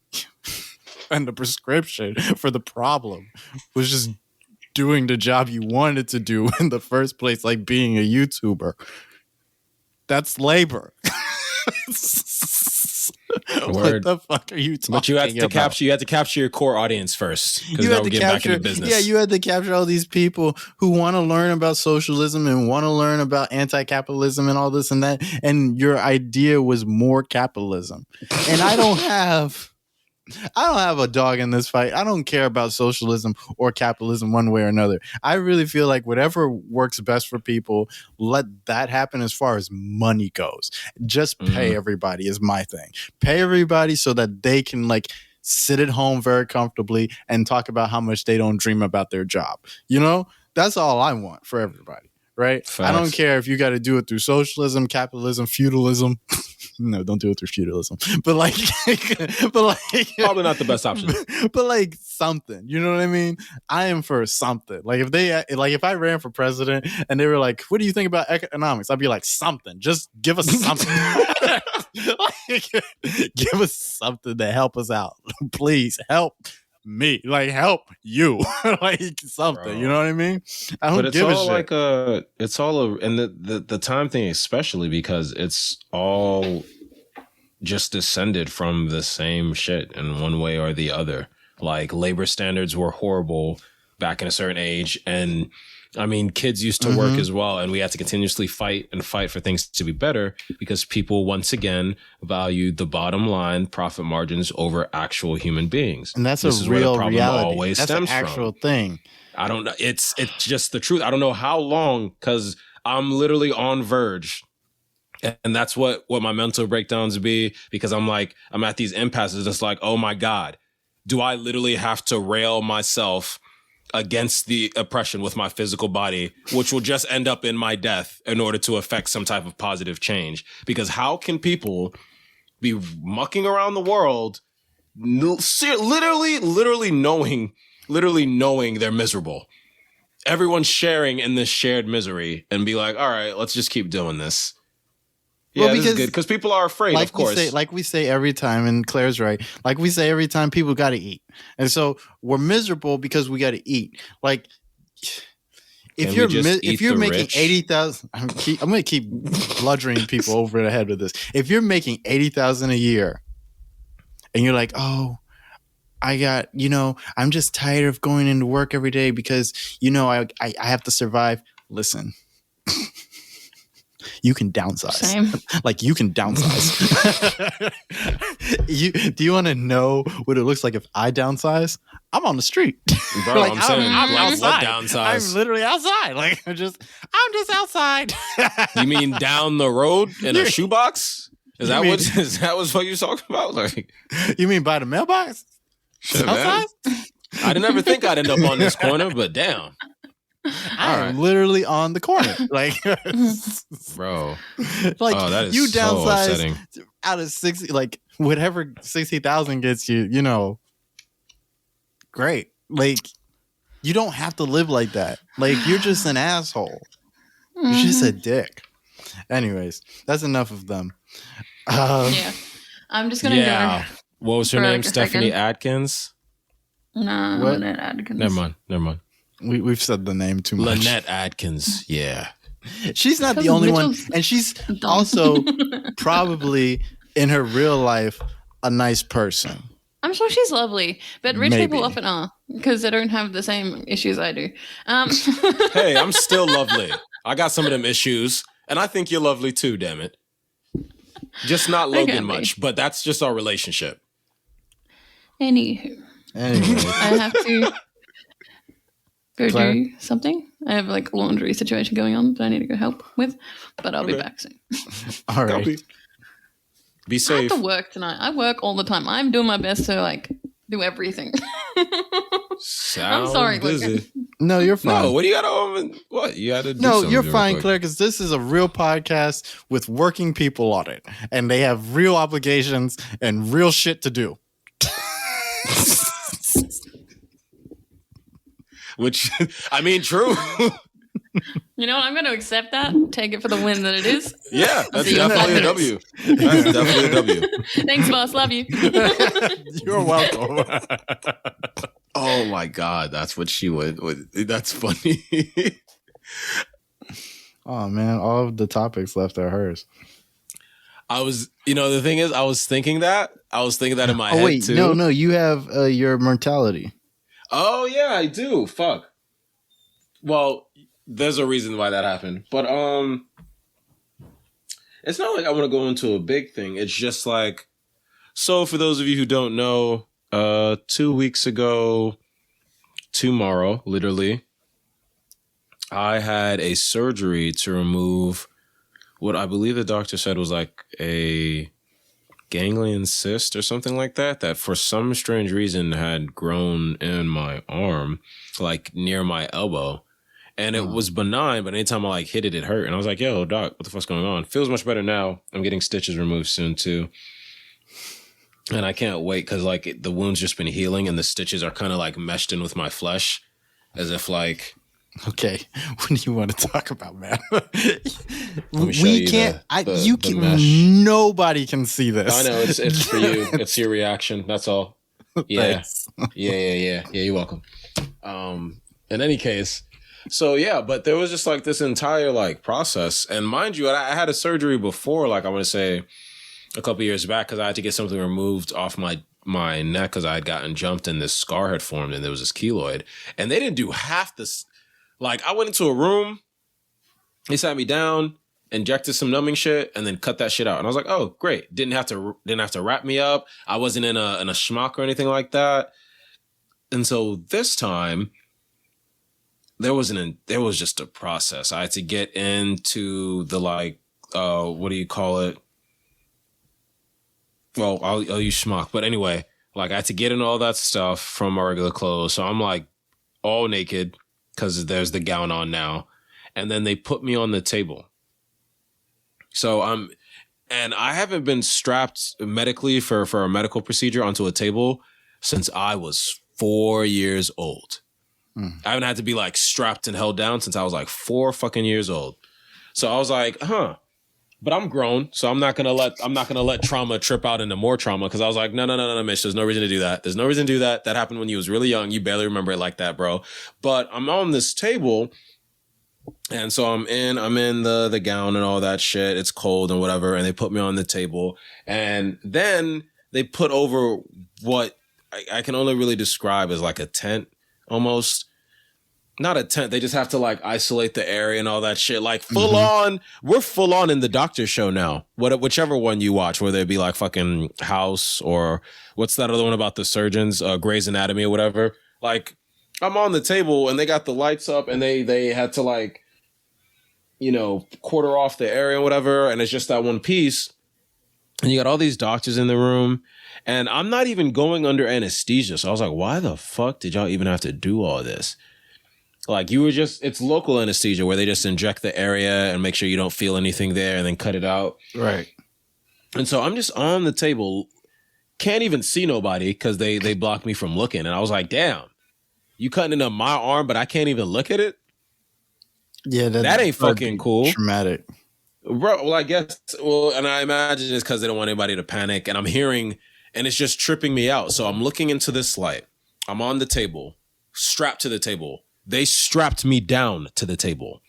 and the prescription for the problem was just doing the job you wanted to do in the first place, like being a YouTuber. That's labor. What the fuck are you talking about? But you had to capture your core audience first, because now we're getting back into business. Yeah, you had to capture all these people who want to learn about socialism and want to learn about anti-capitalism and all this and that. And your idea was more capitalism. And I don't have a dog in this fight. I don't care about socialism or capitalism one way or another. I really feel like whatever works best for people, let that happen as far as money goes. Just pay everybody is my thing. Pay everybody so that they can like sit at home very comfortably and talk about how much they don't dream about their job. You know, that's all I want for everybody. right? Facts. I don't care if you got to do it through socialism, capitalism, feudalism. No, don't do it through feudalism. But like, Probably not the best option. But like something, you know what I mean? I am for something. Like if I ran for president and they were like, "What do you think about economics?" I'd be like, "Something. Just give us something. Like, give us something to help us out. Please help me. Like help you. Like something. Bro. You know what I mean? I don't But it's give a all shit. like it's all and the time thing especially because it's all just descended from the same shit in one way or the other. Like labor standards were horrible back in a certain age, and I mean kids used to work as well, and we had to continuously fight for things to be better because people once again valued the bottom line profit margins over actual human beings, And that's this a is where real the problem reality. always That's stems an actual from. thing. I don't know. It's just the truth. I don't know how long because I'm literally on verge. And that's what my mental breakdowns be because I'm at these impasses. It's like, oh my God, do I literally have to rail myself against the oppression with my physical body, which will just end up in my death in order to affect some type of positive change? Because how can people be mucking around the world, literally knowing they're miserable? Everyone's sharing in this shared misery and be like, all right, let's just keep doing this. Yeah, Well, this is good because people are afraid, of course. Like we say every time, and Claire's right. Like we say every time, people got to eat, and so we're miserable because we got to eat. Like if you're making 80,000, I'm going to keep bludgeoning people over the head with this. If you're making 80,000 a year, and you're like, oh, I got, I'm just tired of going into work every day because I have to survive. Listen. You can downsize. Same. Like you can downsize. Do you want to know what it looks like if I downsize? I'm on the street. Bro, like, I'm saying, I'm like, outside. what downsize? I'm literally outside. Like I'm just outside. You mean down the road in a shoebox? Is that what you're talking about? Like, you mean by the mailbox? Shit, outside? Man. I didn't ever think I'd end up on this corner, but damn. I'm literally on the corner. Like, bro. Like, that is you so downsize upsetting. out of 60, like, whatever 60,000 gets you, great. Like, you don't have to live like that. Like, you're just an asshole. You're just a dick. Anyways, that's enough of them. Yeah. I'm just going to go. What was her for name? like a Stephanie second. Atkins? No, What? Lynette Atkins. Never mind. We've said the name too much. Lynette Atkins. Yeah. She's not the Because only one. Mitchell's And she's dumb. also probably in her real life a nice person. I'm sure she's lovely, but rich Maybe. people often are because they don't have the same issues I do. Hey, I'm still lovely. I got some of them issues, and I think you're lovely too, damn it. Just not They Logan can be. much, but that's just our relationship. Anywho, Anyway. I have to go Claire? do something. I have like a laundry situation going on that I need to go help with, but I'll be Okay. back soon. All right. Copy. Be I safe. have to work tonight. I work all the time. I'm doing my best to like do everything. Sound sorry, busy. Logan. No, you're fine. No, what do you got to? What you got to? No, you're fine, Claire, because this is a real podcast with working people on it, and they have real obligations and real shit to do. Which I mean, true. You know what? I'm going to accept that. Take it for the win that it is. Yeah, that's See you in definitely a 5 W. That's definitely a W. Thanks, boss. Love you. You're welcome. Oh my God, that's what she would. That's funny. Oh man, all of the topics left are hers. I was, the thing is, I was thinking that in my head Oh wait, too. no, you have your mortality. Oh yeah, I do. Fuck. Well, there's a reason why that happened, but it's not like I want to go into a big thing. It's just like, so for those of you who don't know, 2 weeks ago, tomorrow, literally, I had a surgery to remove what I believe the doctor said was like a ganglion cyst or something like that for some strange reason had grown in my arm, like near my elbow. And it was benign, but anytime I like hit it, it hurt. And I was like, yo, doc, what the fuck's going on? Feels much better now. I'm getting stitches removed soon too. And I can't wait because like the wound's just been healing and the stitches are kind of like meshed in with my flesh as if like. Okay, what do you want to talk about, man? We can't. the mesh. Nobody can see this. I know it's for you. It's your reaction. That's all. Yeah. Yeah. You're welcome. In any case, so yeah, but there was just like this entire like process, and mind you, I had a surgery before, like I want to say a couple years back, because I had to get something removed off my neck because I had gotten jumped and this scar had formed and there was this keloid, and they didn't do half this. Like I went into a room, he sat me down, injected some numbing shit, and then cut that shit out. And I was like, oh, great. Didn't have to wrap me up. I wasn't in a schmuck or anything like that. And so this time, there was just a process. I had to get into the like, what do you call it? Well, I'll use schmuck. But anyway, like I had to get in all that stuff from my regular clothes. So I'm like all naked because there's the gown on now. And then they put me on the table. So and I haven't been strapped medically for a medical procedure onto a table since I was 4 years old. I haven't had to be like strapped and held down since I was like 4 fucking years old. So I was like, but I'm grown, so I'm not gonna let trauma trip out into more trauma. Cause I was like, no, Mitch, there's no reason to do that. There's no reason to do that. That happened when you was really young. You barely remember it like that, bro. But I'm on this table. And so I'm in the gown and all that shit. It's cold and whatever. And they put me on the table. And then they put over what I can only really describe as like a tent almost. Not a tent. They just have to like isolate the area and all that shit. Like full on. We're full on in the doctor show now. Whichever one you watch, whether it be like fucking House or what's that other one about the surgeons, Grey's Anatomy or whatever. Like I'm on the table and they got the lights up and they had to like, quarter off the area or whatever. And it's just that one piece. And you got all these doctors in the room and I'm not even going under anesthesia. So I was like, why the fuck did y'all even have to do all this? Like it's local anesthesia where they just inject the area and make sure you don't feel anything there and then cut it out. Right. And so I'm just on the table, can't even see nobody because they blocked me from looking. And I was like, damn, you cutting into my arm, but I can't even look at it? Yeah, that ain't fucking cool. Traumatic. Bro, well, I guess, and I imagine it's because they don't want anybody to panic. And I'm hearing, and it's just tripping me out. So I'm looking into this light. I'm on the table, strapped to the table. They strapped me down to the table,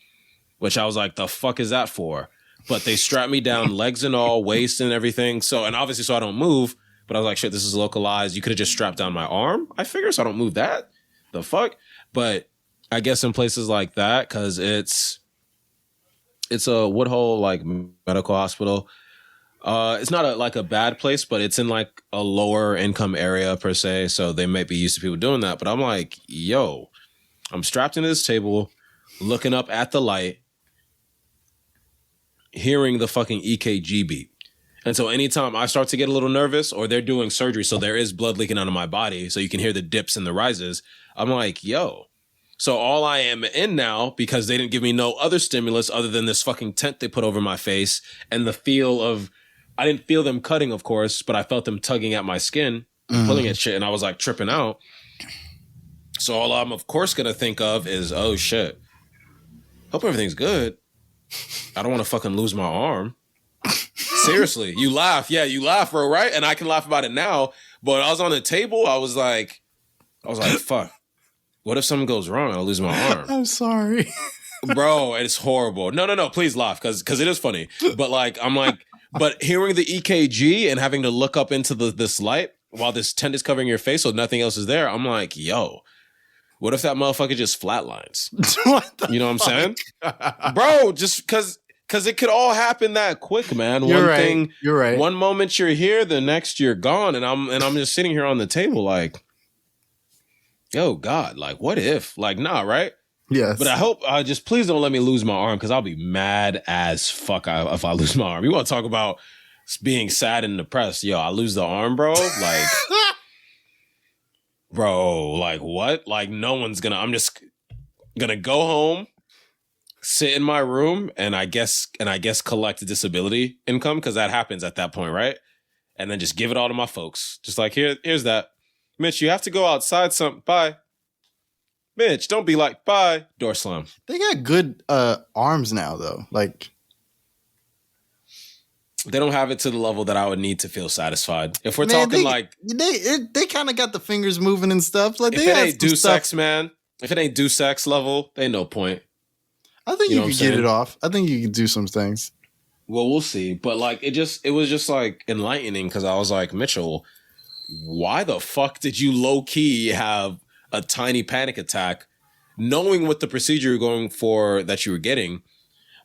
which I was like, the fuck is that for? But they strapped me down, legs and all, waist and everything. So, and obviously, so I don't move. But I was like, shit, this is localized. You could have just strapped down my arm. I figure so I don't move that. The fuck? But I guess in places like that, because it's a Woodhull like medical hospital. It's not like a bad place, but it's in like a lower income area per se. So they might be used to people doing that. But I'm like, yo, I'm strapped into this table, looking up at the light, hearing the fucking EKG beat. And so anytime I start to get a little nervous or they're doing surgery, so there is blood leaking out of my body, so you can hear the dips and the rises, I'm like, yo. So all I am in now, because they didn't give me no other stimulus other than this fucking tent they put over my face and the feel of, I didn't feel them cutting, of course, but I felt them tugging at my skin and pulling at shit, and I was like tripping out. So all I'm, of course, going to think of is, oh, shit. Hope everything's good. I don't want to fucking lose my arm. Seriously. You laugh. Yeah, you laugh, bro, right? And I can laugh about it now. But I was on the table. I was like, fuck. What if something goes wrong? I'll lose my arm. I'm sorry. Bro, it's horrible. No, please laugh because it is funny. But like, I'm like, but hearing the EKG and having to look up into this light while this tent is covering your face so nothing else is there, I'm like, yo. What if that motherfucker just flatlines? You know what I'm saying? Bro, just because it could all happen that quick, man. You're right. One moment you're here, the next you're gone. And I'm just sitting here on the table like, yo, God, like, what if? Like, nah, right? Yes. But I hope, just please don't let me lose my arm because I'll be mad as fuck if I lose my arm. You want to talk about being sad and depressed? Yo, I lose the arm, bro? Like... Bro, like what? Like no one's I'm just gonna go home, sit in my room and I guess collect disability income, because that happens at that point, right? And then just give it all to my folks. Just like, here's that. Mitch, you have to go outside bye. Mitch, don't be like, bye. Door slam. They got good arms now, though. Like, they don't have it to the level that I would need to feel satisfied. If we're talking they kind of got the fingers moving and stuff. Like, if it ain't do sex, man. If it ain't do sex level, ain't no point. I think you could get it off. I think you could do some things. Well, we'll see. But like, it was just like enlightening, because I was like, Mitchell, why the fuck did you low key have a tiny panic attack, knowing what the procedure you're going for that you were getting?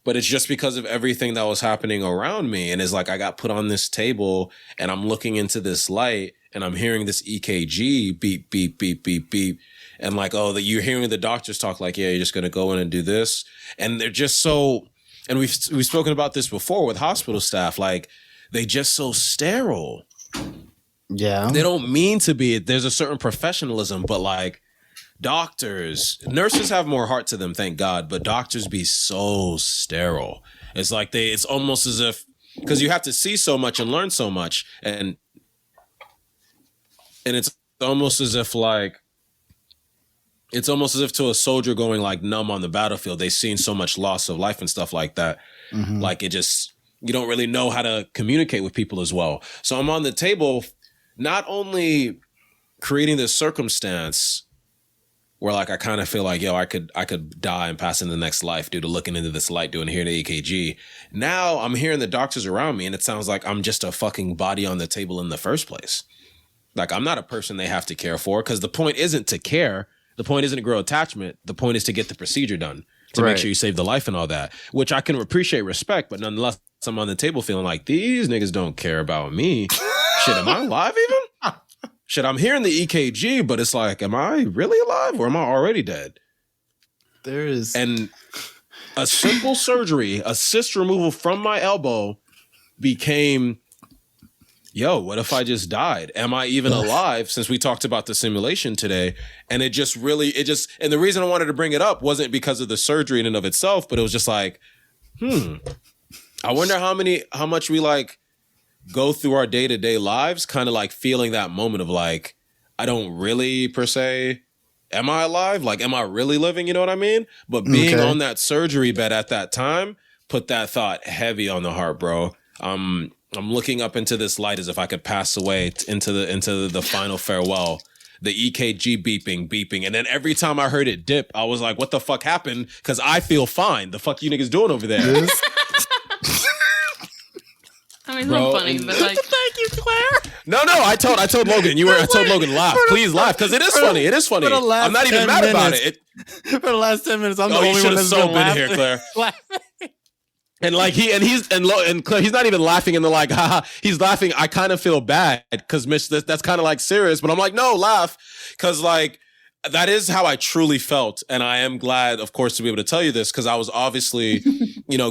But it's just because of everything that was happening around me. And it's like, I got put on this table and I'm looking into this light and I'm hearing this EKG beep, beep, beep, beep, beep. And like, oh, that you're hearing the doctors talk like, yeah, you're just going to go in and do this. And they're just so, and we've spoken about this before with hospital staff, like they just so sterile. Yeah. They don't mean to be. There's a certain professionalism, but like doctors, nurses have more heart to them, thank God, but doctors be so sterile. It's like it's almost as if, because you have to see so much and learn so much. And it's almost as if to a soldier going like numb on the battlefield, they've seen so much loss of life and stuff like that. Mm-hmm. Like it just, you don't really know how to communicate with people as well. So I'm on the table, not only creating this circumstance where like I kind of feel like, yo, I could die and pass into the next life due to looking into this light, hearing the EKG. Now I'm hearing the doctors around me and it sounds like I'm just a fucking body on the table in the first place. Like I'm not a person they have to care for, because the point isn't to care. The point isn't to grow attachment. The point is to get the procedure done, to make sure you save the life and all that, which I can appreciate, respect, but nonetheless, I'm on the table feeling like these niggas don't care about me. Shit, am I alive even? Shit, I'm hearing the EKG, but it's like, am I really alive or am I already dead? There is. And a simple surgery, a cyst removal from my elbow became, yo, what if I just died? Am I even alive? Since we talked about the simulation today. And and the reason I wanted to bring it up wasn't because of the surgery in and of itself, but it was just like, I wonder how much we like go through our day-to-day lives, kind of like feeling that moment of like, I don't really per se, am I alive? Like, am I really living? You know what I mean? But being on that surgery bed at that time put that thought heavy on the heart, bro. I'm looking up into this light as if I could pass away into the final farewell. The EKG beeping. And then every time I heard it dip, I was like, what the fuck happened? Because I feel fine. The fuck you niggas doing over there? I mean, it's not funny, but like, thank you, Claire. No, I told Logan. I told Logan, laugh. Please laugh, because it is funny. It is funny. I'm not even mad about it. For the last 10 minutes, I'm the only one that's been here, Claire. And like he's Claire, he's not even laughing and they're like, haha, he's laughing. I kind of feel bad because Mitch, that's kind of like serious, but I'm like, no, laugh. Cause like, that is how I truly felt. And I am glad, of course, to be able to tell you this, because I was obviously,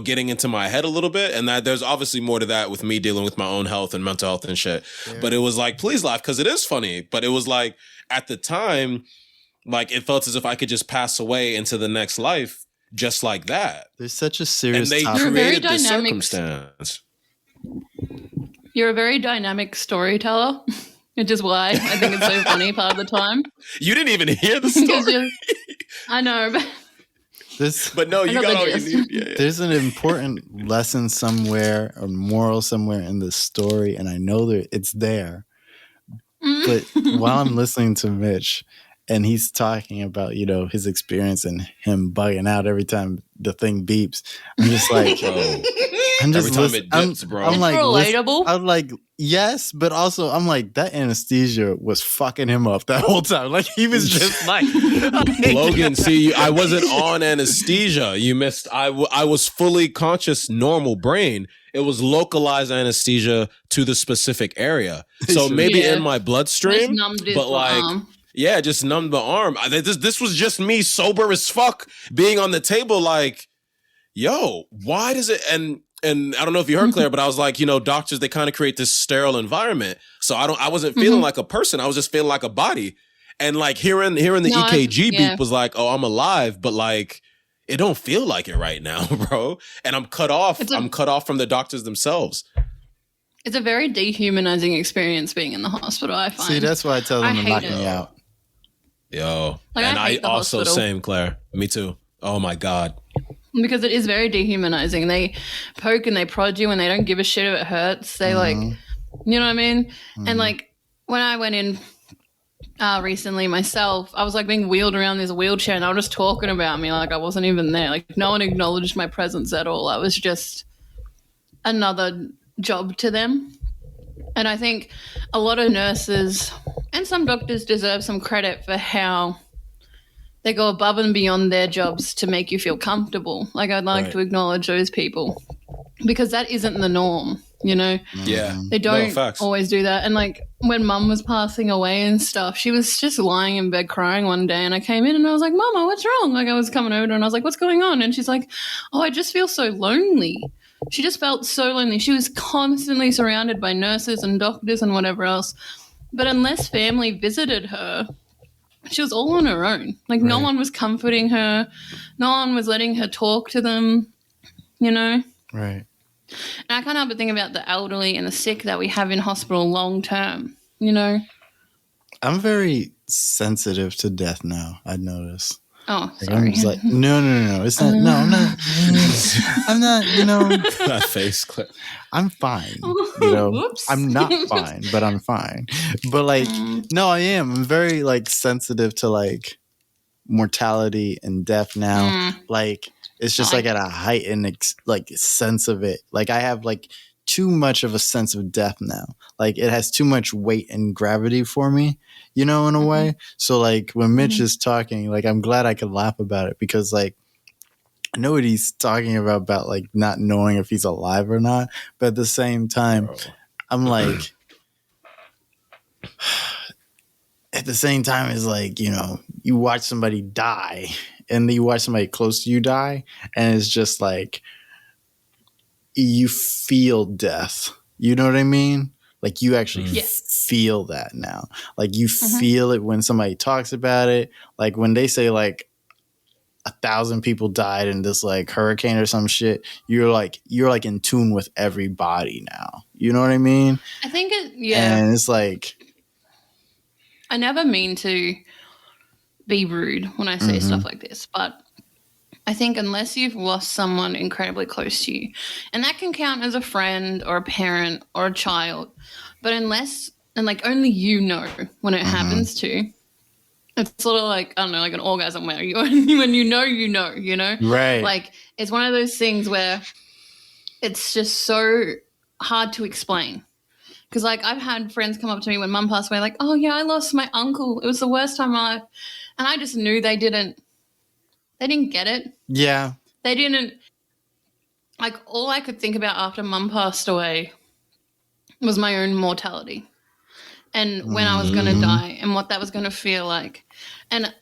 getting into my head a little bit. And that there's obviously more to that with me dealing with my own health and mental health and shit. Yeah. But it was like, please laugh, because it is funny. But it was like, at the time, like it felt as if I could just pass away into the next life just like that. There's such a serious topic. And they created this circumstance. You're a very dynamic storyteller. Which is why I think it's so funny part of the time. You didn't even hear the story. I know, but no, you got all you need. Yeah. There's an important lesson somewhere or moral somewhere in the story, and I know that it's there. But while I'm listening to Mitch, and he's talking about, his experience and him bugging out every time the thing beeps, I'm just like, every time it dips, bro. I'm like, relatable. I'm like, yes, but also I'm like, that anesthesia was fucking him up that whole time. Like he was just like, Logan, see, I wasn't on anesthesia. You missed. I was fully conscious, normal brain. It was localized anesthesia to the specific area. So maybe in my bloodstream, but like. Yeah, just numbed the arm. This was just me sober as fuck being on the table like, yo, why does it... And I don't know if you heard, Claire, but I was like, doctors, they kind of create this sterile environment. So I wasn't feeling like a person. I was just feeling like a body. And like hearing the EKG beep was like, oh, I'm alive. But like, it don't feel like it right now, bro. And I'm cut off. I'm cut off from the doctors themselves. It's a very dehumanizing experience being in the hospital, I find. See, that's why I tell them to knock me out. Yo. Like, and I hate the also, hospital. same, Claire. Me too. Oh my God. Because it is very dehumanizing. They poke and they prod you and they don't give a shit if it hurts. They like, you know what I mean? And like when I went in recently myself, I was like being wheeled around this wheelchair and they were just talking about me like I wasn't even there. Like no one acknowledged my presence at all. I was just another job to them. And I think a lot of nurses and some doctors deserve some credit for how they go above and beyond their jobs to make you feel comfortable. Like I'd like to acknowledge those people because that isn't the norm, you know? Yeah. They don't always do that. And like when mum was passing away and stuff, she was just lying in bed crying one day and I came in and I was like, Mama, what's wrong? Like I was coming over and I was like, what's going on? And she's like, oh, I just feel so lonely. She just felt so lonely. She was constantly surrounded by nurses and doctors and whatever else. But unless family visited her, she was all on her own. Like no one was comforting her. No one was letting her talk to them, you know? Right. And I can't help but think about the elderly and the sick that we have in hospital long term, you know? I'm very sensitive to death now, I notice. Oh, Like, sorry. I'm just like, no. It's not, no, I'm not. I'm not, you know. That face clip. I'm fine. You know, Whoops. I'm not fine, but I'm fine. But like, no, I am. I'm very like sensitive to like mortality and death now. Like, it's just like at a heightened like sense of it. Like I have like too much of a sense of death now. Like it has too much weight and gravity for me, you know, in a way. So like when Mitch is talking, like I'm glad I could laugh about it because like I know what he's talking about like not knowing if he's alive or not. But at the same time, I'm like, at the same time, it's like, you know, you watch somebody die and then you watch somebody close to you die and it's just like, you feel death. You know what I mean? Like you actually feel that now. Like you feel it when somebody talks about it. Like when they say like 1,000 people died in this like hurricane or some shit, you're like in tune with everybody now. You know what I mean? I think And it's like, I never mean to be rude when I say stuff like this, but I think unless you've lost someone incredibly close to you, and that can count as a friend or a parent or a child, but unless, and like only you know when it happens to, it's sort of like, I don't know, like an orgasm where you, when you know? right. Like it's one of those things where it's just so hard to explain. Because like I've had friends come up to me when mum passed away like, oh yeah, I lost my uncle. It was the worst time of my life. And I just knew they didn't get it. Yeah. They didn't, like all I could think about after mum passed away was my own mortality and when I was going to die and what that was going to feel like and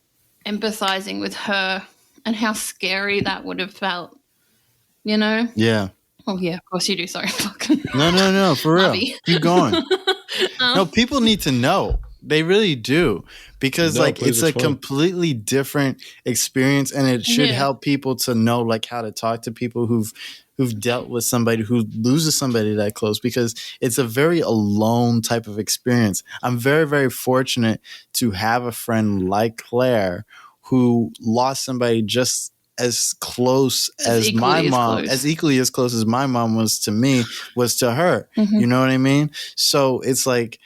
empathizing with her and how scary that would have felt, you know? Yeah. Oh yeah, of course you do. Sorry. No, for real. Bobby. Keep going. No, people need to know. They really do. Because like it's a completely different experience and it should help people to know like how to talk to people who've dealt with somebody who loses somebody that close because it's a very alone type of experience. I'm very, very fortunate to have a friend like Claire who lost somebody just as close as my mom, as equally as close as my mom was to me, was to her. You know what I mean? So it's like,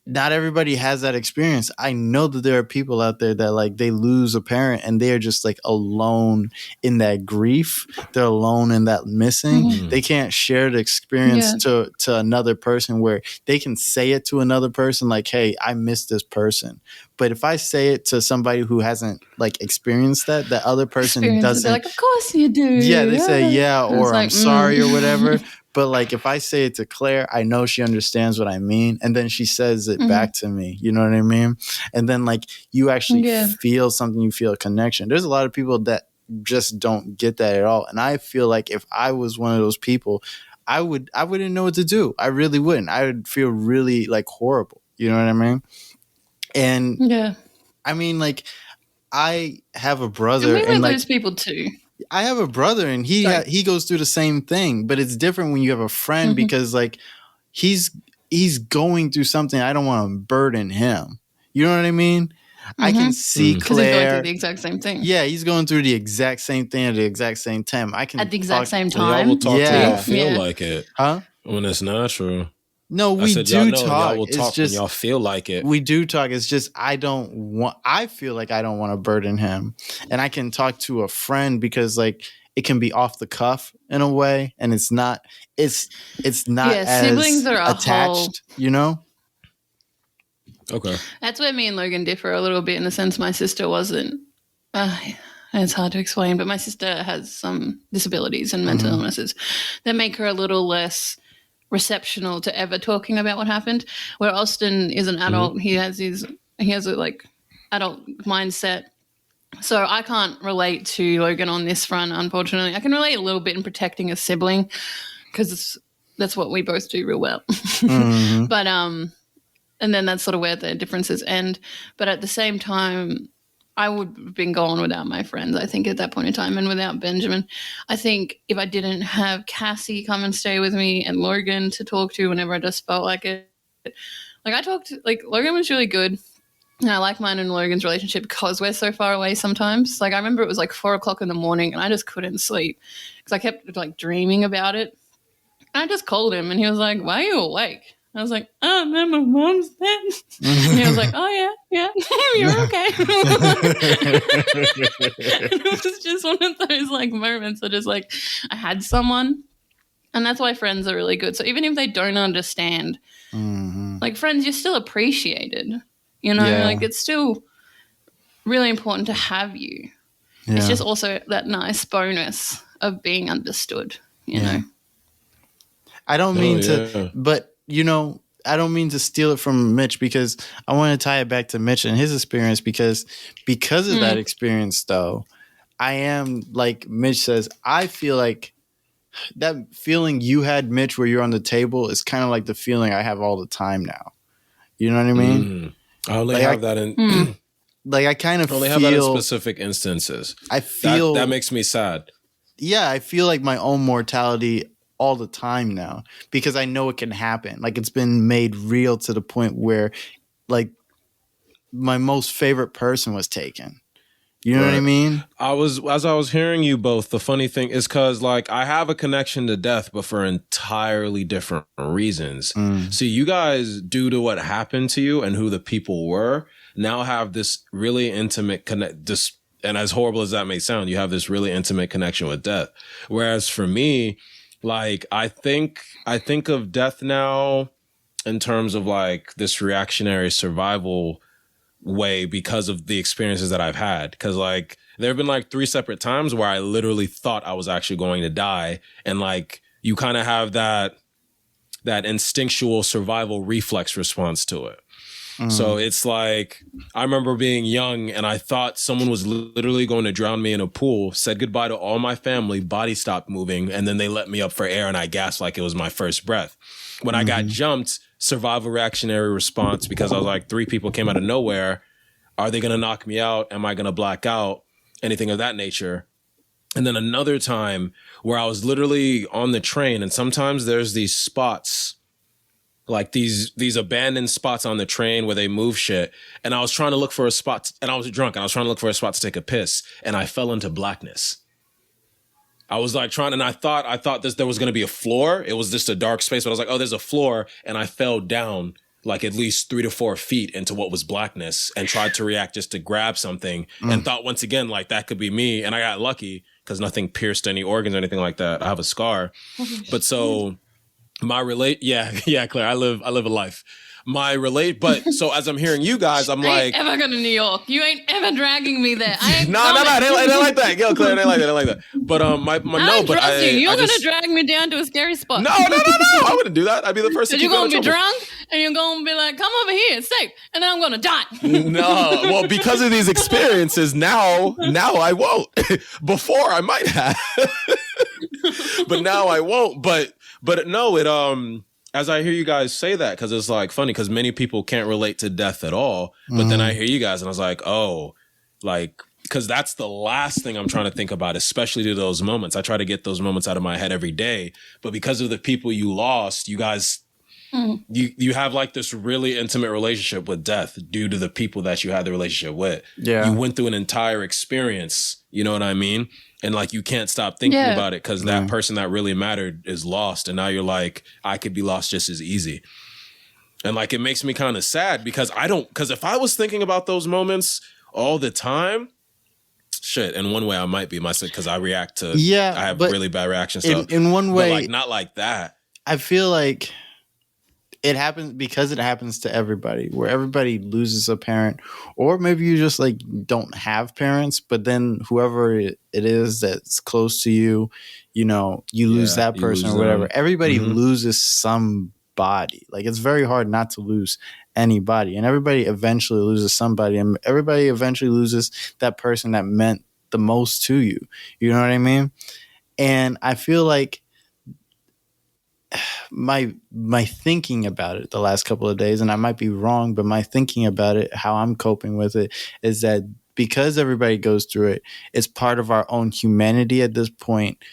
not everybody has that experience. I know that there are people out there that like they lose a parent and they're just like alone in that grief. They're alone in that missing. They can't share the experience to another person where they can say it to another person like, hey, I miss this person. But if I say it to somebody who hasn't like experienced that, the other person doesn't. They're like, of course you do. Yeah, they say or I'm sorry or whatever. But like if I say it to Claire, I know she understands what I mean. And then she says it back to me. You know what I mean? And then like you actually feel something, you feel a connection. There's a lot of people that just don't get that at all. And I feel like if I was one of those people, I wouldn't know what to do. I really wouldn't. I would feel really like horrible. You know what I mean? And I mean, like, I have a And brother, we and would like lose people too. I have a brother, and he goes through the same thing, but it's different when you have a friend because like he's going through something. I don't want to burden him. You know what I mean? I can see Because he's going through Claire. the exact same thing. Yeah, he's going through the exact same thing at the exact same time. I can At the exact same Y'all time. will talk when Yeah. y'all feel Yeah. like it. Huh? When it's natural. No, I we said y'all do know talk. y'all will It's talk when just y'all feel like it. we do talk. It's just I feel like I don't want to burden him, and I can talk to a friend because like it can be off the cuff in a way, and it's not. It's not Yeah, as siblings are a attached. You know. Okay. That's where me and Logan differ a little bit in the sense my sister wasn't. It's hard to explain, but my sister has some disabilities and mental illnesses that make her a little less receptional to ever talking about what happened. Where Austin is an adult, he has a like adult mindset. So I can't relate to Logan on this front, unfortunately. I can relate a little bit in protecting a sibling because that's what we both do real well. But and then that's sort of where the differences end. But at the same time, I would have been gone without my friends, I think, at that point in time, and without Benjamin. I think if I didn't have Cassie come and stay with me and Logan to talk to whenever I just felt like it, Logan was really good. And I like mine and Logan's relationship because we're so far away sometimes. Like I remember it was like 4:00 in the morning and I just couldn't sleep because I kept like dreaming about it. And I just called him and he was like, "Why are you awake?" I was like, "Oh, man, my mom's dead." And he was like, "Oh, yeah, you're okay." It was just one of those like moments that just like I had someone. And that's why friends are really good. So even if they don't understand, like friends, you're still appreciated. You know, Yeah. like it's still really important to have you. Yeah. It's just also that nice bonus of being understood, you know. I don't mean to, but you know, I don't mean to steal it from Mitch because I want to tie it back to Mitch and his experience because of that experience, though, I am like Mitch says, I feel like that feeling you had, Mitch, where you're on the table is kind of like the feeling I have all the time now. You know what I mean? I only Like, have that in like I kind of only feel have that in specific instances. I feel that makes me sad. Yeah, I feel like my own mortality all the time now because I know it can happen. Like it's been made real to the point where like my most favorite person was taken. You know what I mean? As I was hearing you both, the funny thing is because like I have a connection to death, but for entirely different reasons. So you guys, due to what happened to you and who the people were, now have this really intimate and as horrible as that may sound, you have this really intimate connection with death. Whereas for me, like I think of death now in terms of like this reactionary survival way because of the experiences that I've had. Because like there have been like 3 separate times where I literally thought I was actually going to die, and like you kind of have that instinctual survival reflex response to it. So it's like I remember being young and I thought someone was literally going to drown me in a pool, said goodbye to all my family, body stopped moving, and then they let me up for air and I gasped like it was my first breath. When I got jumped, survival reactionary response, because I was like 3 people came out of nowhere. Are they going to knock me out? Am I going to black out? Anything of that nature. And then another time where I was literally on the train, and sometimes there's these spots, like these abandoned spots on the train where they move shit. And I was trying to look for a spot, and I was drunk, and I was trying to look for a spot to take a piss, and I fell into blackness. I was like trying, and I thought there was going to be a floor. It was just a dark space, but I was like, oh, there's a floor. And I fell down like at least 3 to 4 feet into what was blackness and tried to react just to grab something and thought once again, like that could be me. And I got lucky because nothing pierced any organs or anything like that. I have a scar. But so yeah, Claire, I live a life. But so as I'm hearing you guys, I'm I like, ain't ever go to New York. You ain't ever dragging me there. I ain't no, they ain't like that. Yo, Claire, they ain't like that. But You're gonna drag me down to a scary spot. No, I wouldn't do that. I'd be the first to Because keep you're gonna be trouble. drunk and you're gonna be like, "Come over here, it's safe," and then I'm gonna die. No, well, because of these experiences, now I won't. Before I might have, but now I won't. But no, it as I hear you guys say that, because it's like funny because many people can't relate to death at all. But then I hear you guys and I was like, oh, Like, because that's the last thing I'm trying to think about, especially to those moments. I try to get those moments out of my head every day, but because of the people you lost, you guys, you have like this really intimate relationship with death due to the people that you had the relationship with. Yeah. You went through an entire experience, you know what I mean? And like, you can't stop thinking about it because that person that really mattered is lost. And now you're like, I could be lost just as easy. And like, it makes me kind of sad because because if I was thinking about those moments all the time, shit, in one way I might be myself because I react to, I have really bad reactions. In one way, but like, not like that. I feel like it happens because it happens to everybody, where everybody loses a parent, or maybe you just like don't have parents, but then whoever it is that's close to you, you know, you lose that person or whatever. Everybody loses somebody. Like, it's very hard not to lose anybody, and everybody eventually loses somebody, and everybody eventually loses that person that meant the most to you. You know what I mean? And I feel like my thinking about it the last couple of days, and I might be wrong, but my thinking about it, how I'm coping with it, is that because everybody goes through it, it's part of our own humanity at this point.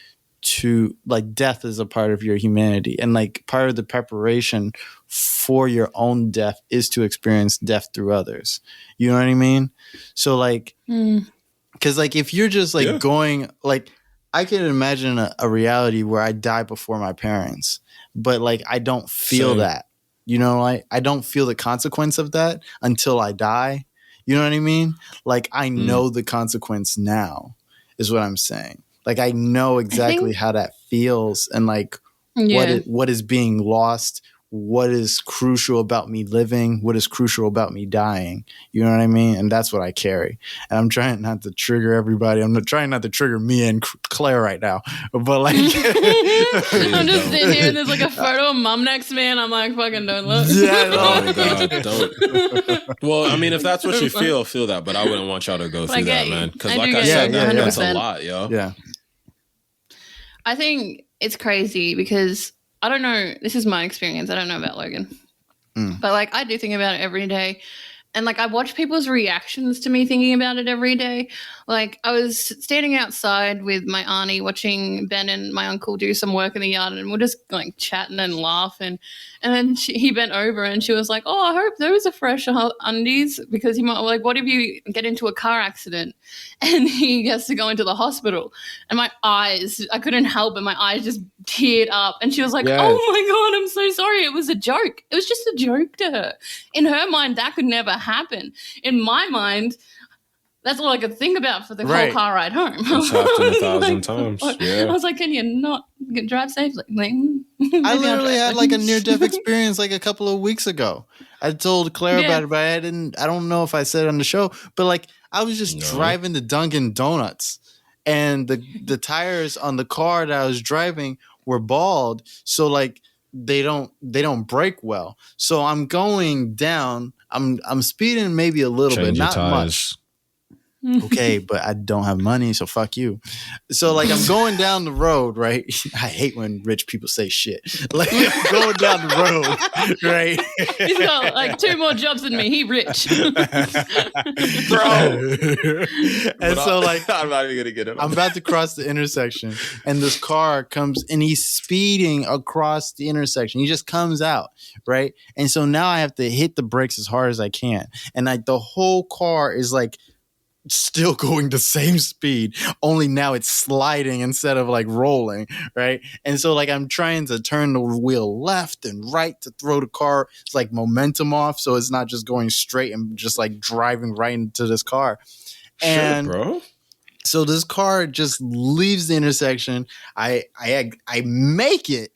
To like, death is a part of your humanity, and like part of the preparation for your own death is to experience death through others. You know what I mean? So like, because like if you're just like going, like, I can imagine a reality where I die before my parents, but like I don't feel that, you know, like I don't feel the consequence of that until I die. You know what I mean? Like, I know the consequence now, is what I'm saying. Like, I know exactly how that feels, and like what is being lost, what is crucial about me living, what is crucial about me dying. You know what I mean? And that's what I carry. And I'm trying not to trigger everybody. I'm trying not to trigger me and Claire right now. But like, I'm just sitting here and there's like a photo of mom next to me, and I'm like, fucking don't look. Yeah, oh my God, don't. Well, I mean, if that's what you feel that, but I wouldn't want y'all to go through that, man. Because like I said, that's a lot, yo. Yeah. I think it's crazy because I don't know. This is my experience. I don't know about Logan. But like, I do think about it every day. And like, I watch people's reactions to me thinking about it every day. Like, I was standing outside with my auntie watching Ben and my uncle do some work in the yard, and we're just like chatting and laughing. And then he bent over and she was like, "Oh, I hope those are fresh undies, because he might, like, what if you get into a car accident and he has to go into the hospital?" And my eyes, I couldn't help it. My eyes just teared up. And she was like, "Oh my God, I'm so sorry. It was a joke. It was just a joke to her." In her mind, that could never happen. In my mind, that's all I could think about for the whole car ride home. It's happened 1,000 times. Yeah. I was like, "Can you not drive safely?" Like, I literally had like a near-death experience like a couple of weeks ago. I told Claire about it, but I don't know if I said it on the show, but like, I was just driving to Dunkin' Donuts, and the tires on the car that I was driving were bald, so like they don't brake well. So I'm going down. I'm speeding maybe a little bit, not much. Okay, but I don't have money, so fuck you. So like, I'm going down the road, right? I hate when rich people say shit. Like, I'm going down the road, right? He's got like 2 more jobs than me. He rich. Bro. And so like, I'm not even gonna get it. I'm about to cross the intersection, and this car comes, and he's speeding across the intersection. He just comes out, right? And so now I have to hit the brakes as hard as I can, and like the whole car is like still going the same speed, only now it's sliding instead of like rolling, right? And so like, I'm trying to turn the wheel left and right to throw the car, it's like momentum off, so it's not just going straight and just like driving right into this car. And bro. So this car just leaves the intersection. I make it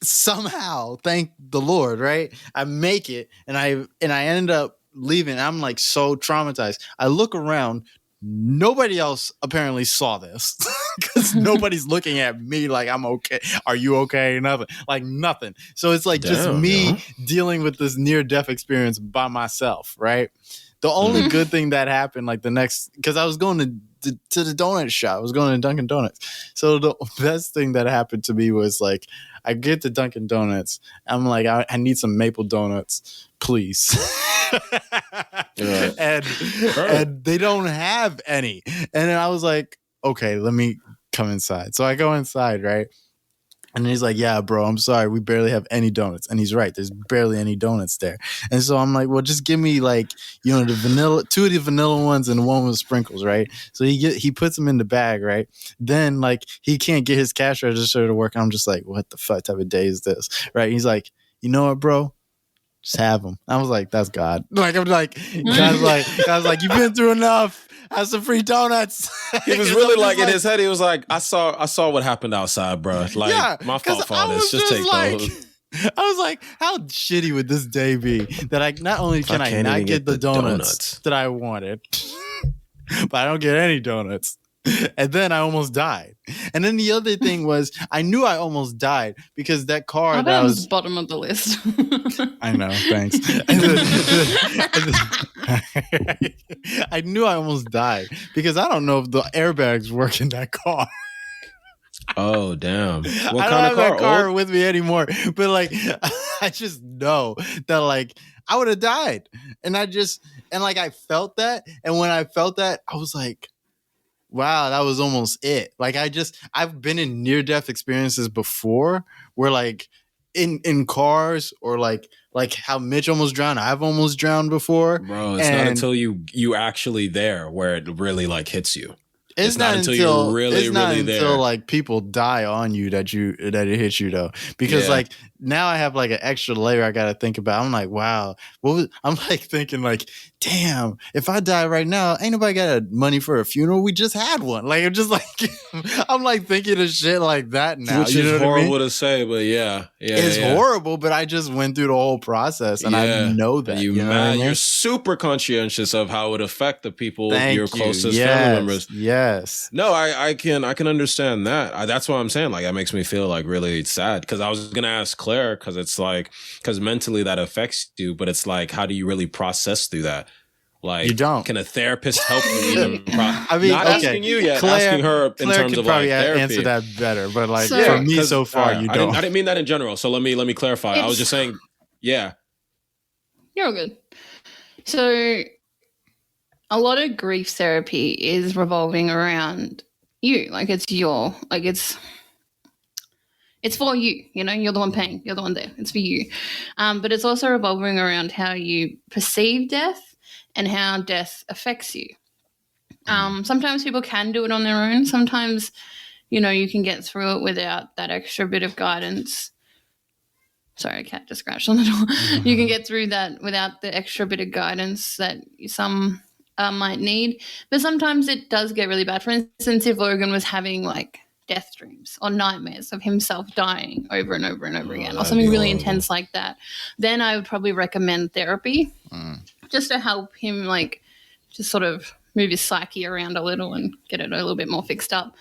somehow, thank the Lord, right? I make it, and I end up leaving. I'm like so traumatized. I look around. Nobody else apparently saw this, because nobody's looking at me like, "I'm okay. Are you okay?" Nothing. Like, nothing. So it's like just me dealing with this near-death experience by myself, right? The only good thing that happened, like the next, because I was going to the donut shop. I was going to Dunkin' Donuts. So the best thing that happened to me was like, I get to Dunkin' Donuts. I'm like, I need some maple donuts, please. Yeah. and they don't have any. And then I was like, okay, let me come inside. So I go inside, right? And he's like, yeah, bro, I'm sorry. We barely have any donuts. And he's right. There's barely any donuts there. And so I'm like, well, just give me like, you know, the vanilla, 2 of the vanilla ones and 1 with sprinkles, right? So he puts them in the bag, right? Then like he can't get his cash register to work. I'm just like, what the fuck type of day is this? Right? He's like, you know what, bro? Just have them. I was like, that's God. Like, I'm like, God's like, you've been through enough. Have some free donuts. He was really like in his head. He was like, I saw what happened outside, bro. Like, yeah, my fault for all this. Just take those. I was like, how shitty would this day be that I not only can I not get the donuts that I wanted, but I don't get any donuts. And then I almost died. And then the other thing was, I knew I almost died because that car that was bottom of the list. I know, thanks. I knew I almost died because I don't know if the airbags work in that car. Oh, damn. What I don't kind have of car? that car with me anymore. But like, I just know that like I would have died. And I felt that. And when I felt that, I was like, wow, that was almost it. Like I've been in near-death experiences before where like in cars or like how Mitch almost drowned. I've almost drowned before. Bro, it's not until you actually there where it really like hits you. It's not until you're really there. Like people die on you that it hits you though. Because like now I have like an extra layer I gotta think about. I'm like, wow. I'm like thinking like, damn, if I die right now, ain't nobody got money for a funeral. We just had one. Like I'm just like I'm like thinking of shit like that now. Which is horrible to say, but it's horrible, but I just went through the whole process and I know that. You're super conscientious of how it would affect the people your closest family members. Yes. No, I can understand that. That's what I'm saying. Like that makes me feel like really sad because I was gonna ask Claire because it's like mentally that affects you, but it's like how do you really process through that? Like you don't. Can a therapist help you even? I mean, not asking you yet, asking her in terms of like therapy. Answer that better, but like for me so far, you don't. I didn't mean that in general. So let me clarify. I was just saying, yeah. You're all good. So a lot of grief therapy is revolving around you. Like it's for you, you know, you're the one paying, you're the one there. It's for you. But it's also revolving around how you perceive death and how death affects you. Sometimes people can do it on their own. Sometimes, you know, you can get through it without that extra bit of guidance. Sorry, a cat just scratched on the door. Mm-hmm. You can get through that without the extra bit of guidance that some might need. But sometimes it does get really bad. For instance, if Logan was having like death dreams or nightmares of himself dying over and over and over again or something really intense like that, then I would probably recommend therapy just to help him like just sort of move his psyche around a little and get it a little bit more fixed up.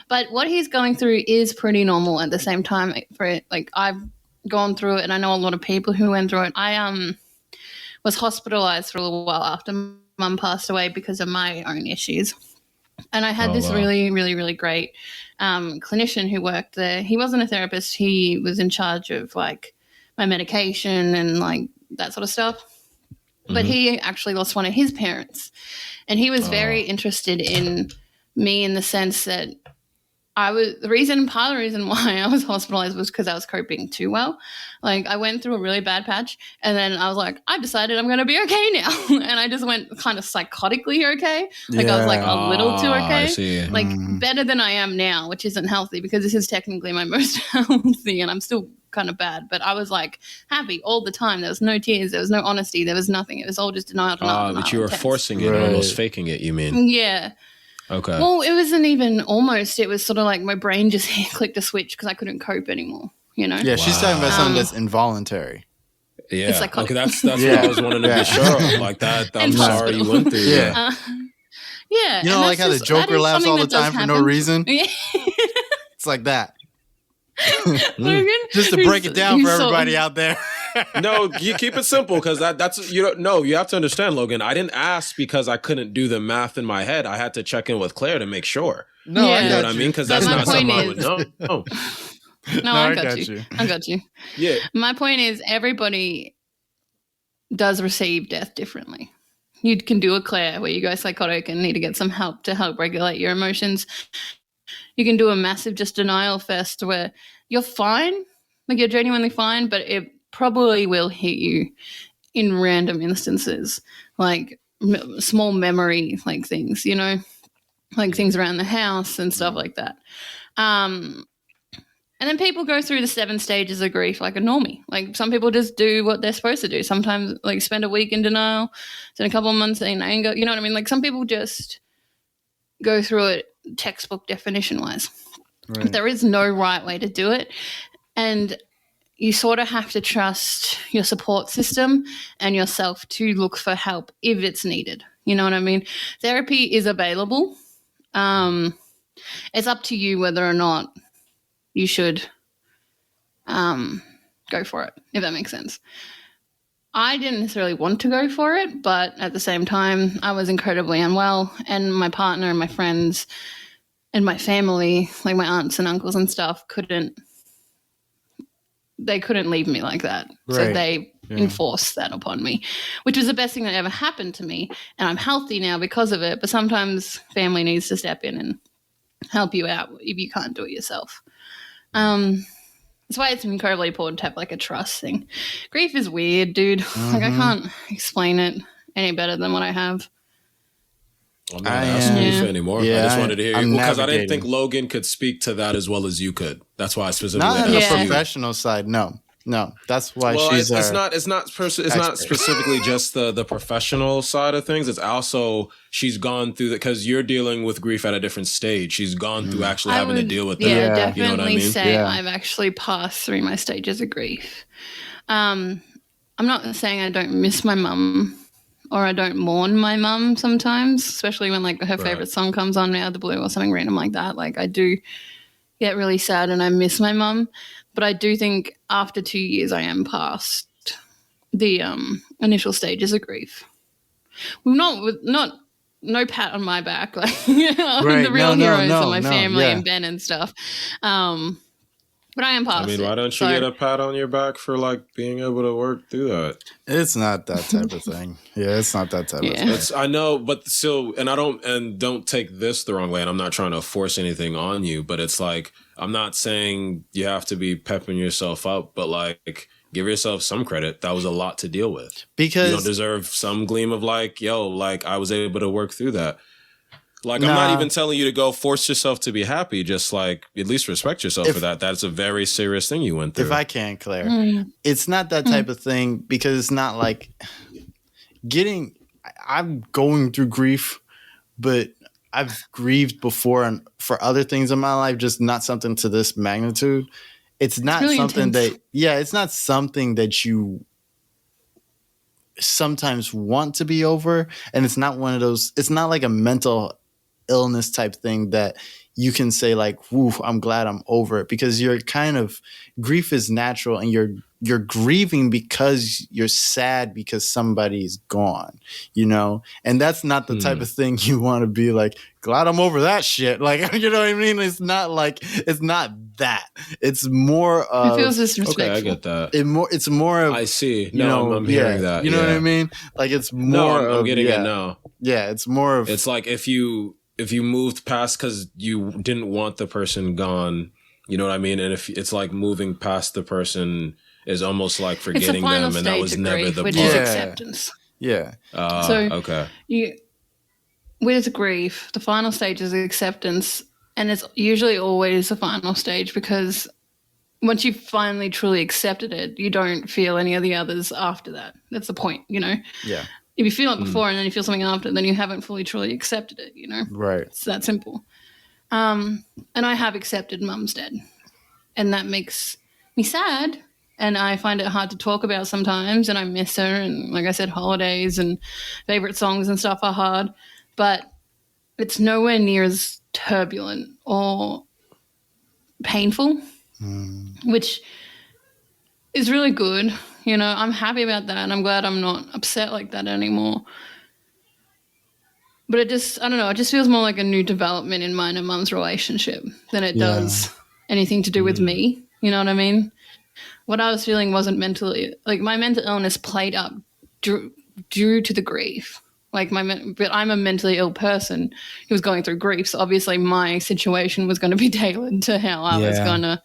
But what he's going through is pretty normal at the same time. For it, like I've gone through it and I know a lot of people who went through it. I was hospitalized for a little while after Mum passed away because of my own issues. And I had this really, really, really great clinician who worked there. He wasn't a therapist. He was in charge of like my medication and like that sort of stuff. Mm-hmm. But he actually lost one of his parents. And he was very interested in me in the sense that part of the reason why I was hospitalized was because I was coping too well. Like I went through a really bad patch and then I was like, I've decided I'm going to be okay now. And I just went kind of psychotically okay. Like I was like a little too okay. Like better than I am now, which isn't healthy because this is technically my most healthy and I'm still kind of bad. But I was like happy all the time. There was no tears. There was no honesty. There was nothing. It was all just denial. But you were forcing it, almost faking it, you mean? Yeah. Okay. Well, it wasn't even almost. It was sort of like my brain just clicked a switch because I couldn't cope anymore, you know? Yeah, she's talking about something that's involuntary. Yeah. It's like okay, that's what I was wanting to be sure of. Like that. I'm sorry you went through. Yeah. Yeah. You know, like how the Joker laughs all the time for no reason? Yeah. It's like that. Logan, just to break it down for everybody out there. No, you keep it simple because that's you don't know. You have to understand, Logan. I didn't ask because I couldn't do the math in my head. I had to check in with Claire to make sure. No, you know what I mean? Because that's not something I would know. No, I got you. I got you. Yeah. My point is, everybody does receive death differently. You can do a Claire where you go psychotic and need to get some help to help regulate your emotions. You can do a massive just denial fest where you're fine, like you're genuinely fine, but it probably will hit you in random instances, like small memory like things, you know, like things around the house and stuff like that. And then people go through the 7 stages of grief like a normie. Like some people just do what they're supposed to do. Sometimes like spend a week in denial, then a couple of months in anger. You know what I mean? Like some people just go through it textbook definition wise. Right. There is no right way to do it. And you sort of have to trust your support system and yourself to look for help if it's needed. You know what I mean? Therapy is available. It's up to you whether or not you should go for it, if that makes sense. I didn't necessarily want to go for it, but at the same time, I was incredibly unwell, and my partner and my friends and my family, like my aunts and uncles and stuff, couldn't leave me like that. Right. So they enforced that upon me, which was the best thing that ever happened to me. And I'm healthy now because of it. But sometimes family needs to step in and help you out if you can't do it yourself. That's why it's incredibly important to have like a trust thing. Grief is weird, dude. Like I can't explain it any better than what I have. I'm not asking you for anymore. I just wanted to hear you because I didn't think Logan could speak to that as well as you could. That's why I specifically not on the professional side. No, that's why she's. It's not specifically just the professional side of things. It's also she's gone through that because you're dealing with grief at a different stage. She's gone through actually having to deal with that. Yeah, definitely you know what I mean? Say I've actually passed through my stages of grief. I'm not saying I don't miss my mum. Or I don't mourn my mum sometimes, especially when like her favorite song comes on out of the blue or something random like that. Like I do get really sad and I miss my mum, but I do think after 2 years I am past the initial stages of grief. No pat on my back, like the real heroes of my family and Ben and stuff. But I am past it. Why don't you get a pat on your back for like being able to work through that? It's not that type of thing. Yeah, it's not that type of thing. I know, but still, and don't take this the wrong way, and I'm not trying to force anything on you, but it's like, I'm not saying you have to be pepping yourself up, but like, give yourself some credit. That was a lot to deal with. Because you don't deserve some gleam of like, like I was able to work through that. Like, I'm not even telling you to go force yourself to be happy. Just like, at least respect yourself for that. That's a very serious thing you went through. If I can, Claire, it's not that type of thing because it's not like I'm going through grief, but I've grieved before and for other things in my life, just not something to this magnitude. It's not really something intense. It's not something that you sometimes want to be over. And it's not one of those, it's not like a mental illness type thing that you can say like, woo, I'm glad I'm over it, because you're kind of, grief is natural and you're grieving because you're sad because somebody's gone, you know? And that's not the type of thing you want to be like, glad I'm over that shit. Like, you know what I mean? It's not that. It's more of, it feels disrespectful. Okay, I get that. It's more of, I see. No, I'm hearing that. You know what I mean? Like it's more I'm getting it now. Yeah, it's more of, it's like if you moved past because you didn't want the person gone, you know what I mean? And if it's like moving past the person is almost like forgetting them, and that was never the which is acceptance. Yeah. Okay. With grief, the final stage is acceptance, and it's usually always the final stage because once you've finally truly accepted it, you don't feel any of the others after that. That's the point, you know? Yeah. If you feel it before and then you feel something after, then you haven't fully truly accepted it, you know? Right. It's that simple. And I have accepted Mum's dead, and that makes me sad. And I find it hard to talk about sometimes, and I miss her. And like I said, holidays and favorite songs and stuff are hard, but it's nowhere near as turbulent or painful, which is really good. You know, I'm happy about that, and I'm glad I'm not upset like that anymore. But it just, I don't know, it just feels more like a new development in mine and Mum's relationship than it does anything to do with me. You know what I mean? What I was feeling wasn't mentally, like my mental illness played up due to the grief. Like but I'm a mentally ill person who was going through grief, so obviously my situation was going to be tailored to how I was going to,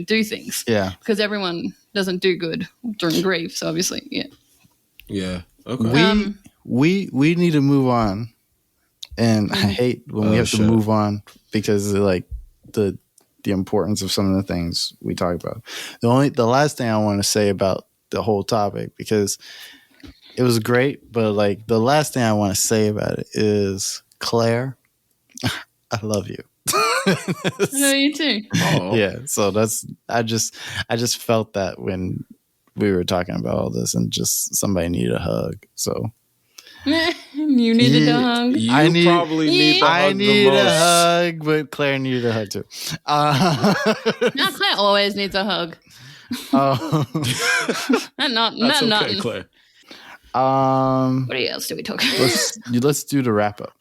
do things. Yeah, because everyone doesn't do good during grief. So obviously, yeah. Okay. We need to move on, and I hate when we have to move on because of, like the importance of some of the things we talk about. The last thing I want to say about the whole topic, because it was great, but like the last thing I want to say about it is, Claire, I love you. No, you too. Yeah, so I just felt that when we were talking about all this, and just somebody needed a hug. So you needed a hug. You probably need the hug the most. A hug, but Claire needed a hug too. No, Claire always needs a hug. That's okay, Claire. What else do we talk about? Let's do the wrap up.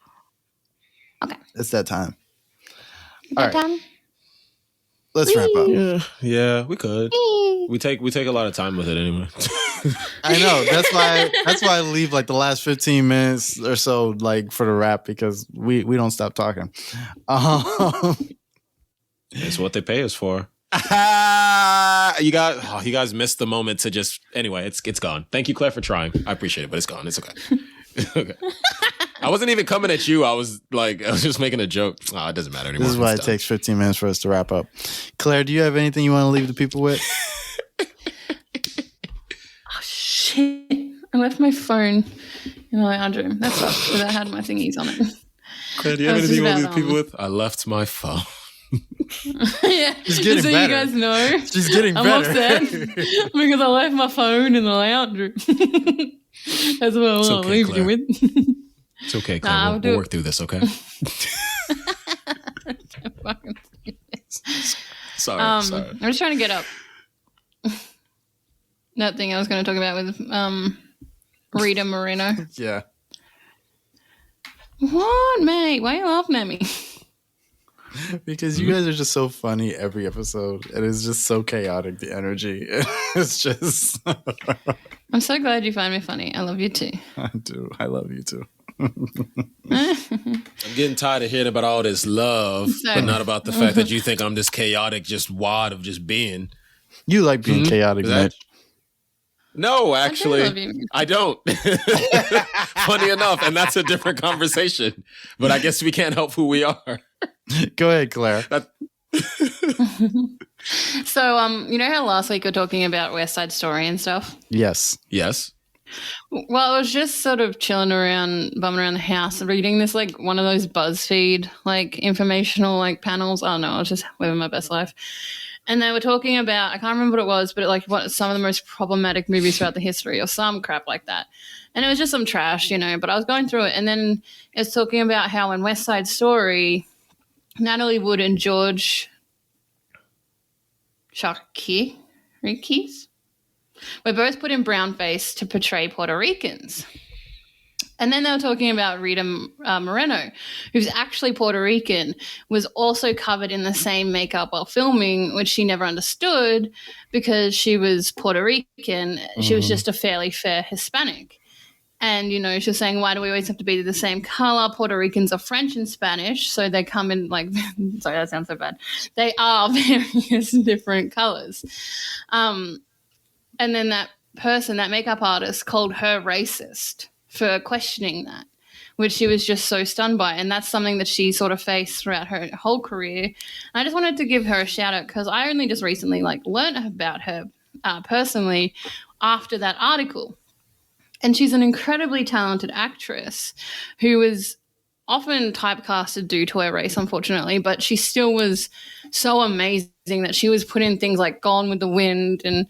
Okay, it's that time. Time. Let's wrap up. Yeah, we could. We take a lot of time with it anyway. I know. That's why I leave like the last 15 minutes or so like for the wrap, because we don't stop talking. It's what they pay us for. You guys missed the moment to just anyway. It's gone. Thank you, Claire, for trying. I appreciate it, but it's gone. It's okay. Okay. I wasn't even coming at you. I was just making a joke. Oh, it doesn't matter anymore. This is why it takes 15 minutes for us to wrap up. Claire, do you have anything you want to leave the people with? Oh shit! I left my phone in the lounge room. That's up because I had my thingies on it. Claire, do you have anything you want to leave people with? I left my phone. Yeah, she's getting so better. You guys know she's getting better. I'm upset because I left my phone in the lounge room. That's what I want to leave you with. It's okay, Claire. We'll work through this, okay? Sorry. I'm just trying to get up. That thing I was going to talk about with Rita Moreno. Yeah. What, mate? Why are you laughing at me? Because you guys are just so funny every episode. It is just so chaotic, the energy. It's just... I'm so glad you find me funny. I love you too. I do. I love you too. I'm getting tired of hearing about all this love, but not about the fact that you think I'm this chaotic just wad of just being. You like being chaotic, Mitch. No, actually, I don't. Funny enough, and that's a different conversation. But I guess we can't help who we are. Go ahead, Claire. So, you know how last week we were talking about West Side Story and stuff? Yes. Well, I was just sort of chilling around, bumming around the house, reading this, like, one of those BuzzFeed, like, informational, like, panels. I don't know, I was just living my best life. And they were talking about, I can't remember what it was, but like what some of the most problematic movies throughout the history or some crap like that. And it was just some trash, but I was going through it. And then it's talking about how in West Side Story, Natalie Wood and George Chakiris were both put in brownface to portray Puerto Ricans. And then they were talking about Rita Moreno, who's actually Puerto Rican, was also covered in the same makeup while filming, which she never understood because she was Puerto Rican. She was just a fairly fair Hispanic. And, she was saying, why do we always have to be the same color? Puerto Ricans are French and Spanish, so they come in like – sorry, that sounds so bad. They are various different colors. And then that person, that makeup artist, called her racist for questioning that, which she was just so stunned by. And that's something that she sort of faced throughout her whole career. And I just wanted to give her a shout out because I only just recently learned about her personally after that article. And she's an incredibly talented actress who was often typecasted due to her race, unfortunately, but she still was so amazing that she was put in things like Gone with the Wind and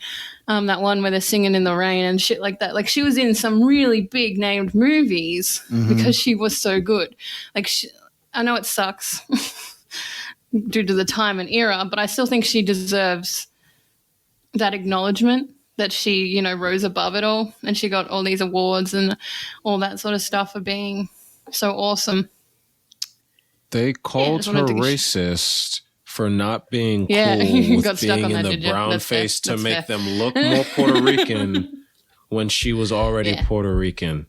that one where they're singing in the rain and shit like that. Like, she was in some really big named movies because she was so good. Like, I know it sucks due to the time and era, but I still think she deserves that acknowledgement that she, rose above it all and she got all these awards and all that sort of stuff for being so awesome. They called her racist for not being cool with got being in the brown face to make them look more Puerto Rican when she was already Puerto Rican.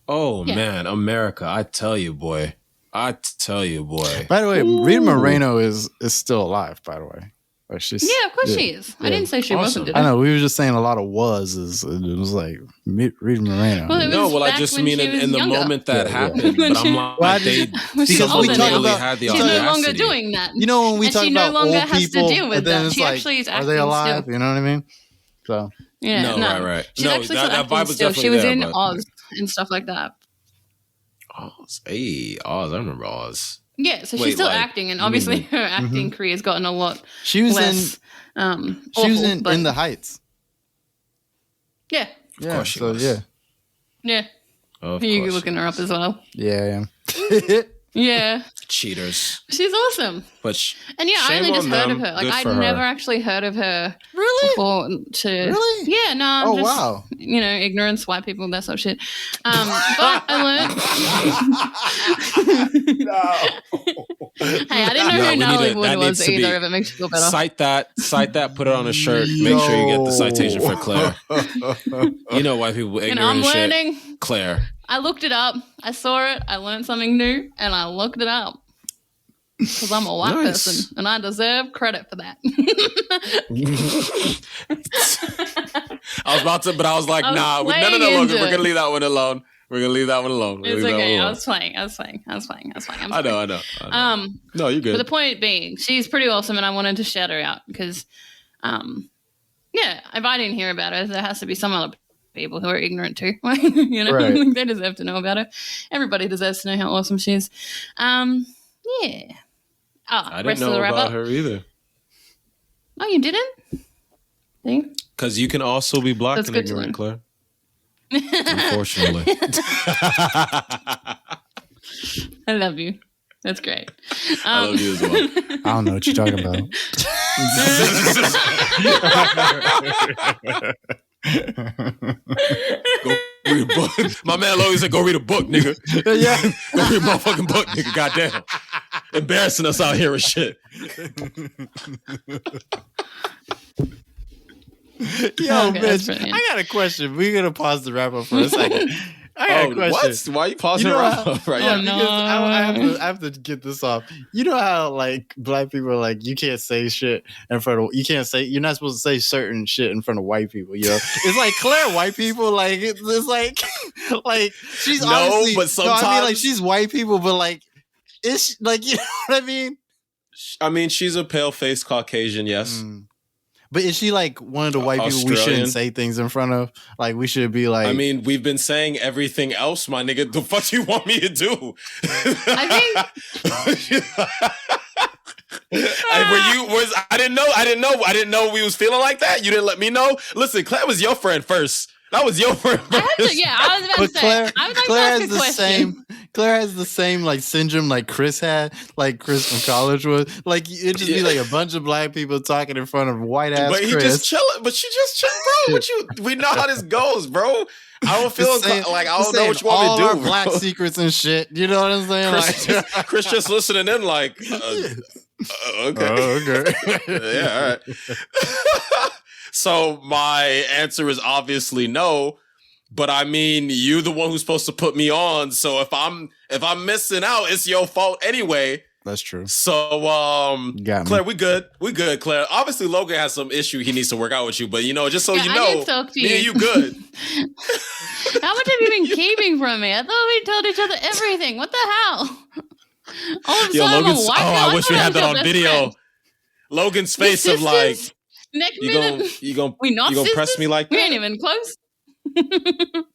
Oh man, America! I tell you, boy. By the way, Rita Moreno is still alive. By the way, or she's of course she is. I didn't say she wasn't. Did I? I know. We were just saying a lot of was. It was like Rita Moreno. Well, I just mean in the moment that happened. But I'm like, because we literally had the audacity. She's no longer doing that. You know, when we talk about no longer old has people, to deal with then that. it's She like, actually is are they alive? still. You know what I mean? So right. She's actually still that vibe was still. definitely She was there, in but... Oz and stuff like that. Oz, I remember Oz. Yeah, so she's still acting, and obviously her acting career's gotten a lot. She was less, she was in the Heights. Yeah, of course she was. Yeah. You looking her up as well? Yeah, I am. Yeah. Cheaters. She's awesome. But I only just heard of her. Like I'd never actually heard of her. Really? Before Really? Yeah, no. Oh, wow. You know, ignorance, white people, that sort of shit. But I learned. Hey, I didn't know who Natalie Wood was either, if it makes you feel better. Cite that, put it on a shirt. Make sure you get the citation for Claire. You know white people ignorant I'm shit. learning. Claire. I looked it up. I saw it. I learned something new, and I looked it up. Because I'm a white person, and I deserve credit for that. I was about to, but I was like, nah. No, Logan. We're going to leave that one alone. It's okay. I was playing. I know. No, you're good. But the point being, she's pretty awesome, and I wanted to shout her out because, if I didn't hear about her, there has to be some other people who are ignorant too. You know, right. They deserve to know about her. Everybody deserves to know how awesome she is. Yeah. I didn't know about her either. Oh, you didn't? Because you can also be black and ignorant, Claire. Unfortunately. I love you. That's great. I love you as well. I don't know what you're talking about. Go read a book. My man Logan said, go read a book, nigga. Yeah. Go read a motherfucking book, nigga. Goddamn. Embarrassing us out here and shit. Yo, Mitch, I got a question. We're going to pause the wrap up for a second. I got a question. What? Why are you pausing the wrap up right now? Because I have to get this off. You know how like black people are like, you can't say shit in front of, you're not supposed to say certain shit in front of white people, you know? It's like Claire, white people, like, it's like, like, she's obviously, but sometimes, I mean, like, she's white people, but like, it's like, you know what I mean? I mean, she's a pale-faced Caucasian, yes. But is she like one of the white people we shouldn't say things in front of? Like we should be like. I mean, we've been saying everything else, my nigga. The fuck you want me to do? I think. I didn't know we was feeling like that. You didn't let me know. Listen, Claire was your friend first. That was your friend first. I was about to say. Claire has the same. Claire has the same like syndrome like Chris had, like Chris from college was. Like it just be like a bunch of black people talking in front of white ass. But he just chilling. But she just chilling, bro. We know how this goes, bro. I don't feel like I don't know what you want me to do. All our black secrets and shit. You know what I'm saying? Chris just listening in like. Okay. Okay. Yeah. All right. So my answer is obviously no. But I mean, you're the one who's supposed to put me on. So if I'm missing out, it's your fault anyway. That's true. So Claire, we good, Claire. Obviously, Logan has some issue he needs to work out with you. But you know, just so you know, me and you good. How much have you been keeping from me? I thought we told each other everything. What the hell? All of a sudden, Logan's, I wish we had that on video. Friend. Logan's face of like, next you gonna press me like that? We ain't even close.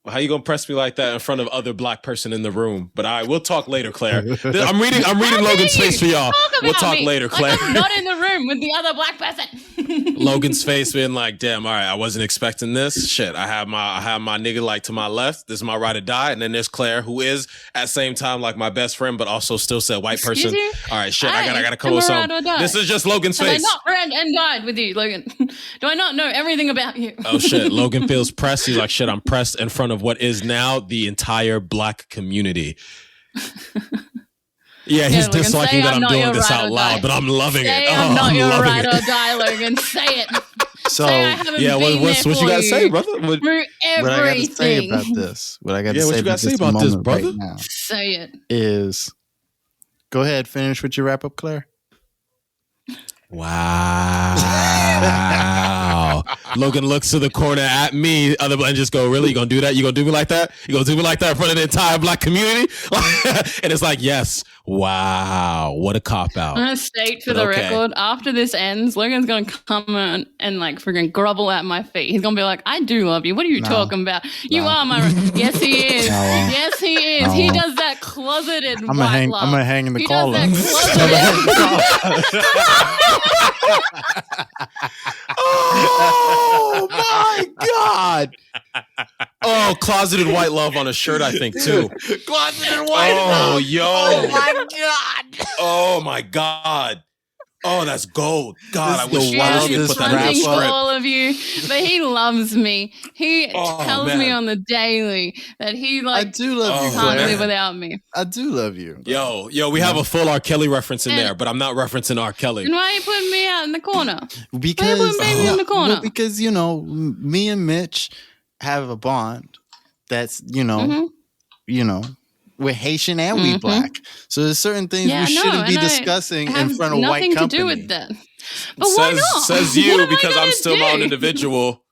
How you gonna press me like that in front of other black person in the room? But we'll talk later, Claire. I'm reading Logan's face for y'all. We'll talk later, Claire. Like I'm not in the room with the other black person. Logan's face being like, damn, all right, I wasn't expecting this. Shit, I have my nigga like to my left. This is my ride or die. And then there's Claire, who is at the same time like my best friend, but also still said white person. You? All right, shit, I gotta come with something. This is just Logan's face. I not ran and died with you, Logan? Do I not know everything about you? Oh shit, Logan feels pressed. He's like, shit, I'm pressed in front of what is now the entire black community. Yeah, he's Logan, disliking that I'm doing this out loud, but I'm loving it. I'm not your ride or die, Logan. Say it. So Say I haven't Yeah, been what's there what you for gotta say, brother? What, through what I got to say everything. about this, what I got Yeah, to what say you gotta about say this about this, moment brother? right now Say it. is, go ahead, finish with your wrap up, Claire. Wow. Logan looks to the corner at me, and just go, really? You gonna do that? You gonna do me like that? You gonna do me like that in front of the entire black community? And it's like, yes. Wow. What a cop out. I'm gonna state for the Okay. record, after this ends, Logan's gonna come in and like freaking grovel at my feet. He's gonna be like, I do love you. What are you No. talking about? You No. are my yes he is. No. Yes he is. No. He does that closeted I'm white gonna love. hang in the He call does up. that Oh my God. Oh, closeted white love on a shirt, I think, too. Closeted white Oh, love. yo. Oh my God. Oh my God. Oh, that's gold. God, I This is wish the Wildest wildest could He's put that in a fronting for script. all of you, but he loves me. He Oh, tells me man. on the daily that he I like do love you, Oh, can't Claire. live without me. I do love you. Yo, we have a full R. Kelly reference in And- there, but I'm not referencing R. Kelly. And why are you putting me out in the corner? Because Why you put baby in the corner? well, because me and Mitch have a bond that's Mhm. we're Haitian and we Mhm. black, so there's certain things Yeah, we I know, shouldn't be and I discussing have in front of white nothing to company. do with that. But why not? Says What you am I because I'm gonna still my own do? individual.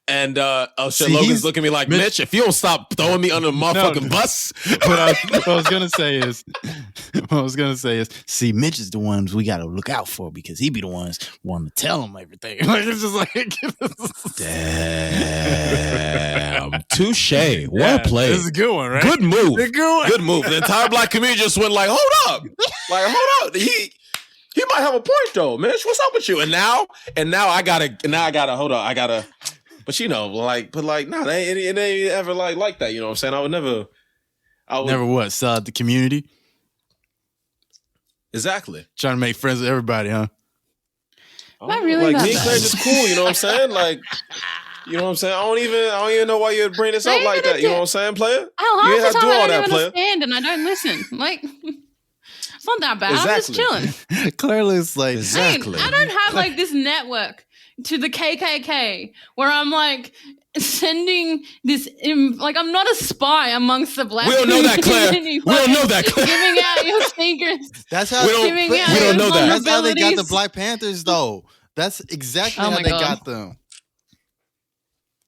And shit, See, Logan's he's- looking at me like, Mitch, if you don't stop throwing me under the motherfucking bus. what I was gonna say is, see, Mitch is the ones we gotta look out for because he be the ones wanting to tell him everything. Like it's just like, Damn. Touche. Well Yeah, played. This is a good one, right? Good move. It's a good one. Good move. The entire black community just went like, hold up. Like, hold up. He might have a point though, Mitch. What's up with you? And now I gotta hold on. But no, it ain't ever like that. You know what I'm saying? I would Never what? Sell out the community, exactly. trying to make friends with everybody, huh? Am I really like that me and Claire bad? just cool. You know what I'm saying? Like, you know what I'm saying? I don't even know why you'd bring this How up you like gonna that. You know do- what I'm saying, player? Hell, You ain't half have the to do time all I that, don't player. understand and I don't listen. Like, it's not that bad. Exactly. I'm just chilling. Clearly, it's like Exactly. I don't have like this network to the KKK where I'm like sending this. Like, I'm not a spy amongst the black. We don't know that, Claire. community, We don't know that, fucking Claire. Giving out your secrets. that's how We don't- Giving but out we don't your know that. That's how they got the vulnerabilities. Black Panthers, though. That's exactly Oh how my they God. got them.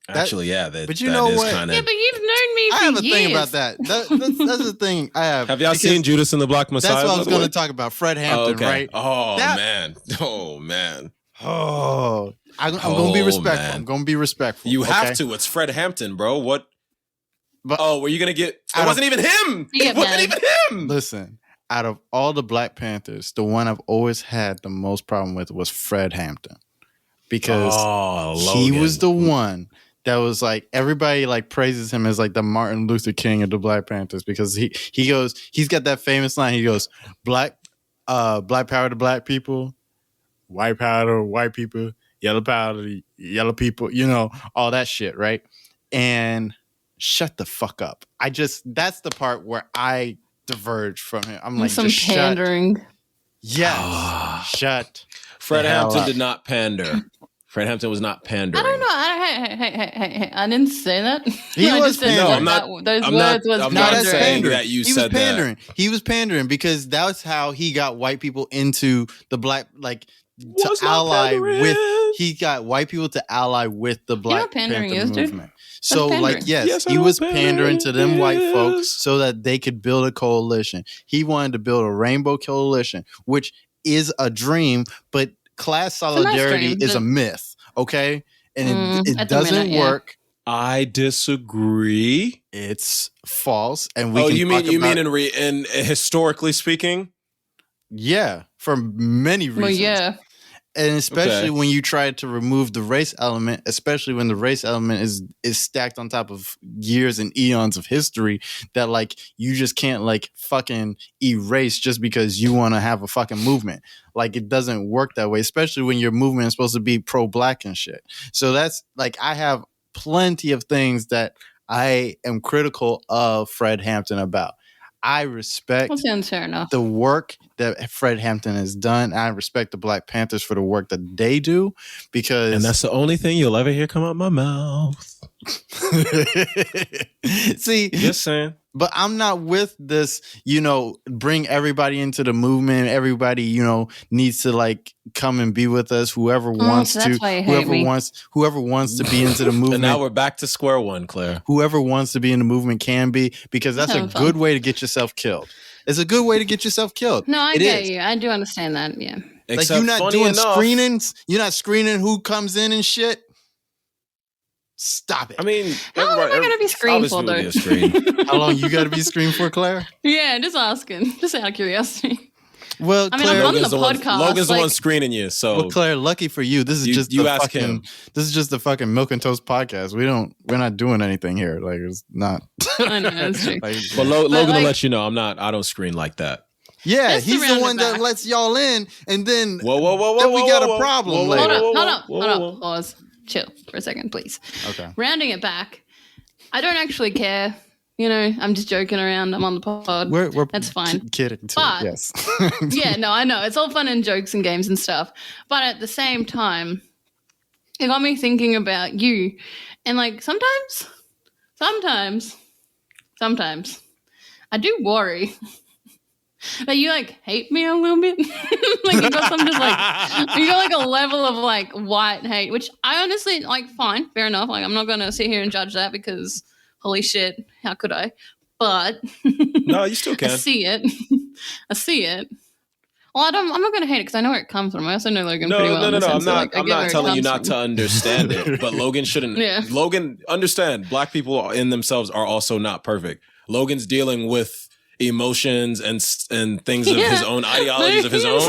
Actually, yeah. but you know what? Yeah, but you've known me for I have a years. thing about that. That's the thing I have. Have y'all because seen Judas and the Black Messiah? That's what I was by the going way? to talk about. Fred Hampton, Oh, okay. right? Oh, That- man. Oh, man. Oh, I'm going to be Oh, respectful. man. I'm going to be respectful. You have okay? to. It's Fred Hampton, bro. What? But- Were you going to get... Out It of- wasn't even him. Yeah, It wasn't man. even him. Listen, out of all the Black Panthers, the one I've always had the most problem with was Fred Hampton, because he Logan. was the one that was like, everybody like praises him as like the Martin Luther King of the Black Panthers, because he's got that famous line. He goes, black power to black people, white power to white people, yellow power to yellow people, all that shit, right? And shut the fuck up. That's the part where I diverge from him. I'm like, Some just pandering. Yes. Shut. Fred the hell Hampton up. did not pander. Fred Hampton was not pandering. I don't know. Hey, I didn't say that. He I was just said pandering. that No, those I'm words was I'm No, not that's saying pandering. that you He was said that. pandering. He was pandering because that's how he got white people into the black, like, to Was not ally pandering. with. He got white people to ally with the Black pandering Panther is, dude. movement. So, pandering. like, yes, Yes, I he know was what pandering to them white pandering folks is. so that they could build a coalition. He wanted to build a rainbow coalition, which is a dream, but class a nice solidarity dream, is a but- myth, okay? And it at the doesn't minute, yeah. work. I disagree. It's false, and we Oh, can you talk mean about, in historically speaking? yeah, for many reasons. Well, yeah. And especially Okay. when you try to remove the race element, especially when the race element is stacked on top of years and eons of history, that like you just can't like fucking erase just because you want to have a fucking movement. Like, it doesn't work that way, especially when your movement is supposed to be pro-black and shit. So that's like, I have plenty of things that I am critical of Fred Hampton about. I respect That sounds fair enough. the work that Fred Hampton has done. I respect the Black Panthers for the work that they do, because And that's the only thing you'll ever hear come out my mouth. see, Just saying. but I'm not with this, bring everybody into the movement. Everybody, needs to like come and be with us. Whoever wants so that's to, why you hate me. whoever wants to be into the movement. And now we're back to square one, Claire. Whoever wants to be in the movement can be, because that's a Sounds good fun. way to get yourself killed. It's a good way to get yourself killed. No, I It get is. you. I do understand that. Yeah. Like, Except you're not funny doing enough, screenings. You're not screening who comes in and shit. Stop it. I mean, How long am I gonna be screened for, though? How long you got to be screened for, Claire? Yeah, just asking. Just out of curiosity. Well, I mean, Claire, I'm on the podcast. Logan's the like- one screening you. So well, Claire, lucky for you, this is You- just you the ask fucking. him. This is just the fucking Milk and Toast podcast. We're not doing anything here. Like, it's not. I know, that's true. Like, but Logan will like- let you know I don't screen like that. yeah, That's he's the the one that roundabout. lets y'all in, and then Whoa, then we got a problem whoa, later. Hold whoa, up. whoa, Hold whoa. up. Pause. Chill for a second, please. Okay. Rounding it back, I don't actually care. I'm just joking around. I'm on the pod. We're That's fine. Kidding too. But- Yes. Yeah, no, I know. It's all fun and jokes and games and stuff. But at the same time, it got me thinking about you. And like sometimes, I do worry that you like hate me a little bit. Like you got some just like you got like a level of like white hate, which I honestly like fine, fair enough. Like I'm not gonna sit here and judge that because holy shit, how could I? But No, you still I can. see it. I see it. Well, I'm not going to hate it because I know where it comes from. I also know Logan No, pretty well. no, in the no. I'm sense that, not. like, I I'm get where not it telling you comes not from. to understand it. But Logan shouldn't. Yeah. Logan, understand. Black people in themselves are also not perfect. Logan's dealing with emotions and things of his own ideologies of his own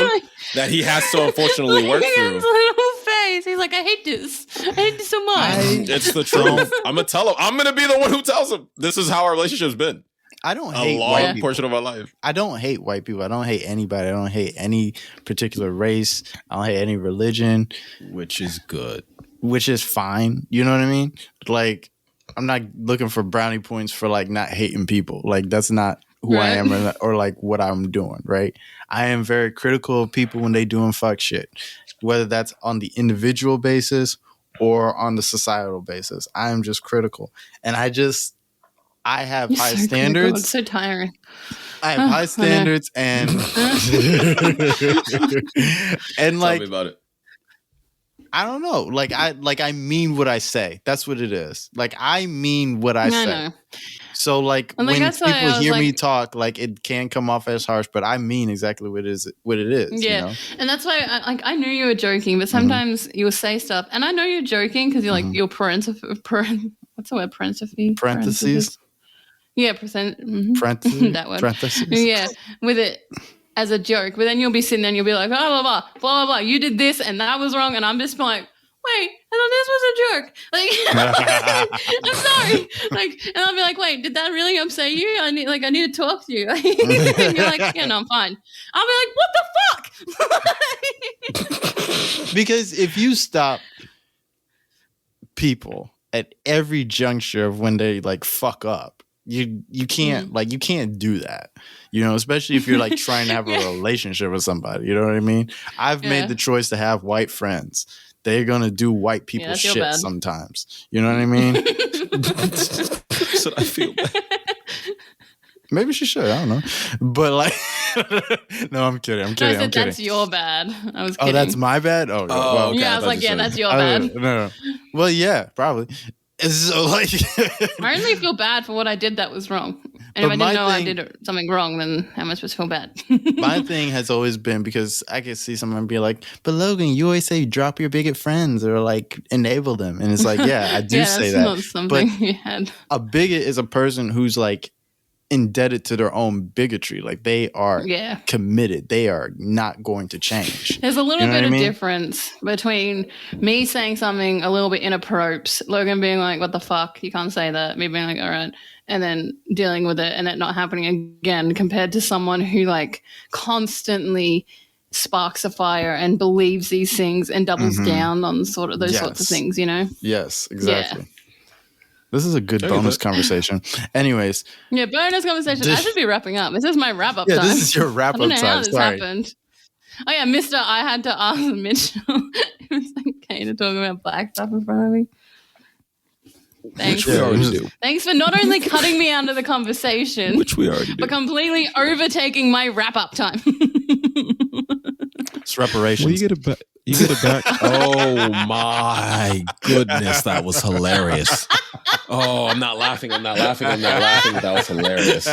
that he has to unfortunately work through. Logan's little face. He's like, I hate this. I hate this so much. It's the truth. I'm gonna tell him. I'm gonna be the one who tells him. This is how our relationship's been. I don't A hate long white people. portion of our life. I don't hate white people. I don't hate anybody. I don't hate any particular race. I don't hate any religion, Which is good. which is fine. You know what I mean? Like, I'm not looking for brownie points for like not hating people. Like, that's not who I Right. am or like what I'm doing, right? I am very critical of people when they doing fuck shit, whether that's on the individual basis or on the societal basis. I am just critical. And I have You're high so critical. standards. It's so tiring. I have Oh, I high know. standards and Tell like me about it. I don't know. Like I mean what I say. That's what it is. Like I mean what I I say. know. So like And, like, when that's why I people was hear me like- talk, like it can come off as harsh, but I mean exactly what it is. Yeah. You know? And that's why I knew you were joking, but sometimes you'll say stuff, and I know you're joking because you're like, you're what's the word? Parentheses. Yeah, Parentheses. that word. Parentheses. Yeah, with it as a joke. But then you'll be sitting there and you'll be like, blah, blah, blah, blah, blah, blah. You did this and that was wrong. And I'm just like, wait, I thought this was a joke. Like, I'm sorry. Like, and I'll be like, wait, did that really upset you? I need to talk to you. And you're like, yeah, no, I'm fine. I'll be like, what the fuck? Because if you stop people at every juncture of when they like fuck up, you can't like you can't do that, especially if you're like trying to have a relationship with somebody. You know what I mean? I've Yeah. made the choice to have white friends. They're gonna do white people I feel shit bad. sometimes. You know what I mean? So I feel bad. Maybe she should. I don't know. But like, no, I'm kidding. I'm I kidding. said I'm kidding. that's your bad. I was kidding. Oh, that's my bad. Oh, Oh, well, okay. yeah, I I was thought like, you yeah, said- that's your I bad. don't know. No. Well, yeah, probably. So like, I only feel bad for what I did that was wrong. And But if I my didn't know I thing- did something wrong, then how am I supposed to feel bad? my thing has always been, because I could see someone be like, but Logan, you always say drop your bigot friends or like enable them. And it's like, yeah, I do yeah, say that's that. not something you had. A bigot is a person who's like indebted to their own bigotry. Like they are Yeah. committed. They are not going to change. There's a little You know bit what I of mean? difference between me saying something a little bit inappropriate, Logan being like, what the fuck? You can't say that. Me being like, all right. And then dealing with it and it not happening again, compared to someone who like constantly sparks a fire and believes these things and doubles Mhm. down on sort of those sorts of Yes. things, Yes, exactly. This is a good bonus conversation. Anyways. Yeah, bonus conversation. I should be wrapping up. This is my wrap up time. time. This is your wrap up time. I don't know how this happened. Oh yeah, Mister, I had to ask Mitch if it was okay to talk about black stuff in front of me. Thanks. Which we already do. Thanks for not only cutting me out of the conversation, Which we already do. but completely overtaking my wrap up time. It's reparations. Well, you get it back. You get it back. Oh my goodness, that was hilarious. Oh, I'm not laughing. That was hilarious.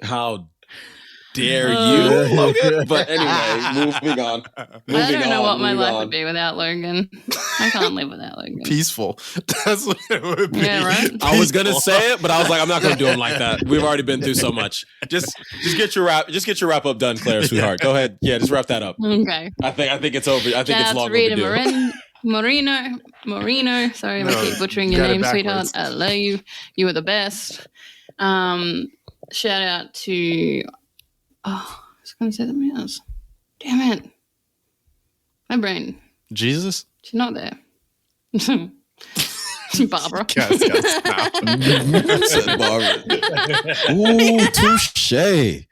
How dare you, Logan? But anyway, moving on. I don't know what my life would be without Logan. I can't live without Logan. Peaceful. That's what it would be. Yeah, right? I was gonna say it, but I was like, I'm not gonna do him like that. We've already been through so much. Just get your wrap up done, Claire, sweetheart. Go ahead. Yeah, just wrap that up. Okay. I think it's over. I think it's long Rita overdue. Moreno. Sorry if I keep butchering your name, sweetheart. I love you. You are the best. Shout out to I was going to say something else. Damn it. My brain. Jesus? She's not there. Barbara. Guys, stop. Said Barbara. Ooh, touche.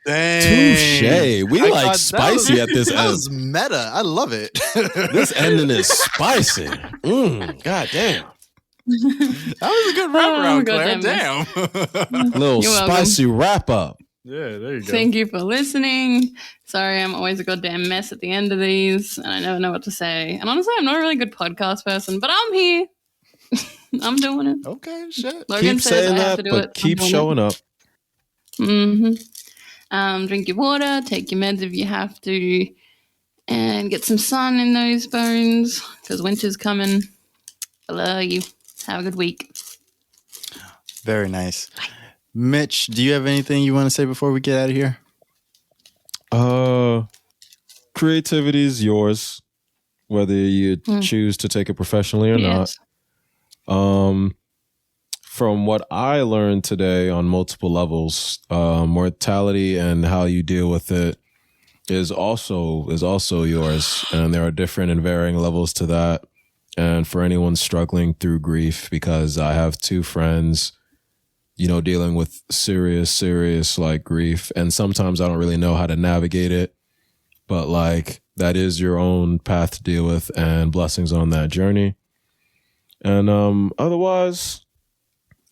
Dang. Touche. We like spicy at this That end. was meta. I love it. This ending is spicy. God damn. That was a good wraparound, Claire. goddamn. Damn. Little You're welcome. spicy wrap up. Yeah, there you go. Thank you for listening. Sorry, I'm always a goddamn mess at the end of these, and I never know what to say. And honestly, I'm not a really good podcast person, but I'm here. I'm doing it. Okay, shit. Logan Keep says saying I have that, to do it. but keep I'm doing showing up. it. Drink your water, take your meds if you have to, and get some sun in those bones because winter's coming. I love you. Have a good week. Very nice. Mitch, do you have anything you want to say before we get out of here? Creativity is yours, whether you choose to take it professionally or not. From what I learned today on multiple levels, mortality and how you deal with it is also yours, and there are different and varying levels to that. And for anyone struggling through grief, because I have two friends, dealing with serious like grief, and sometimes I don't really know how to navigate it, but like that is your own path to deal with, and blessings on that journey. And otherwise,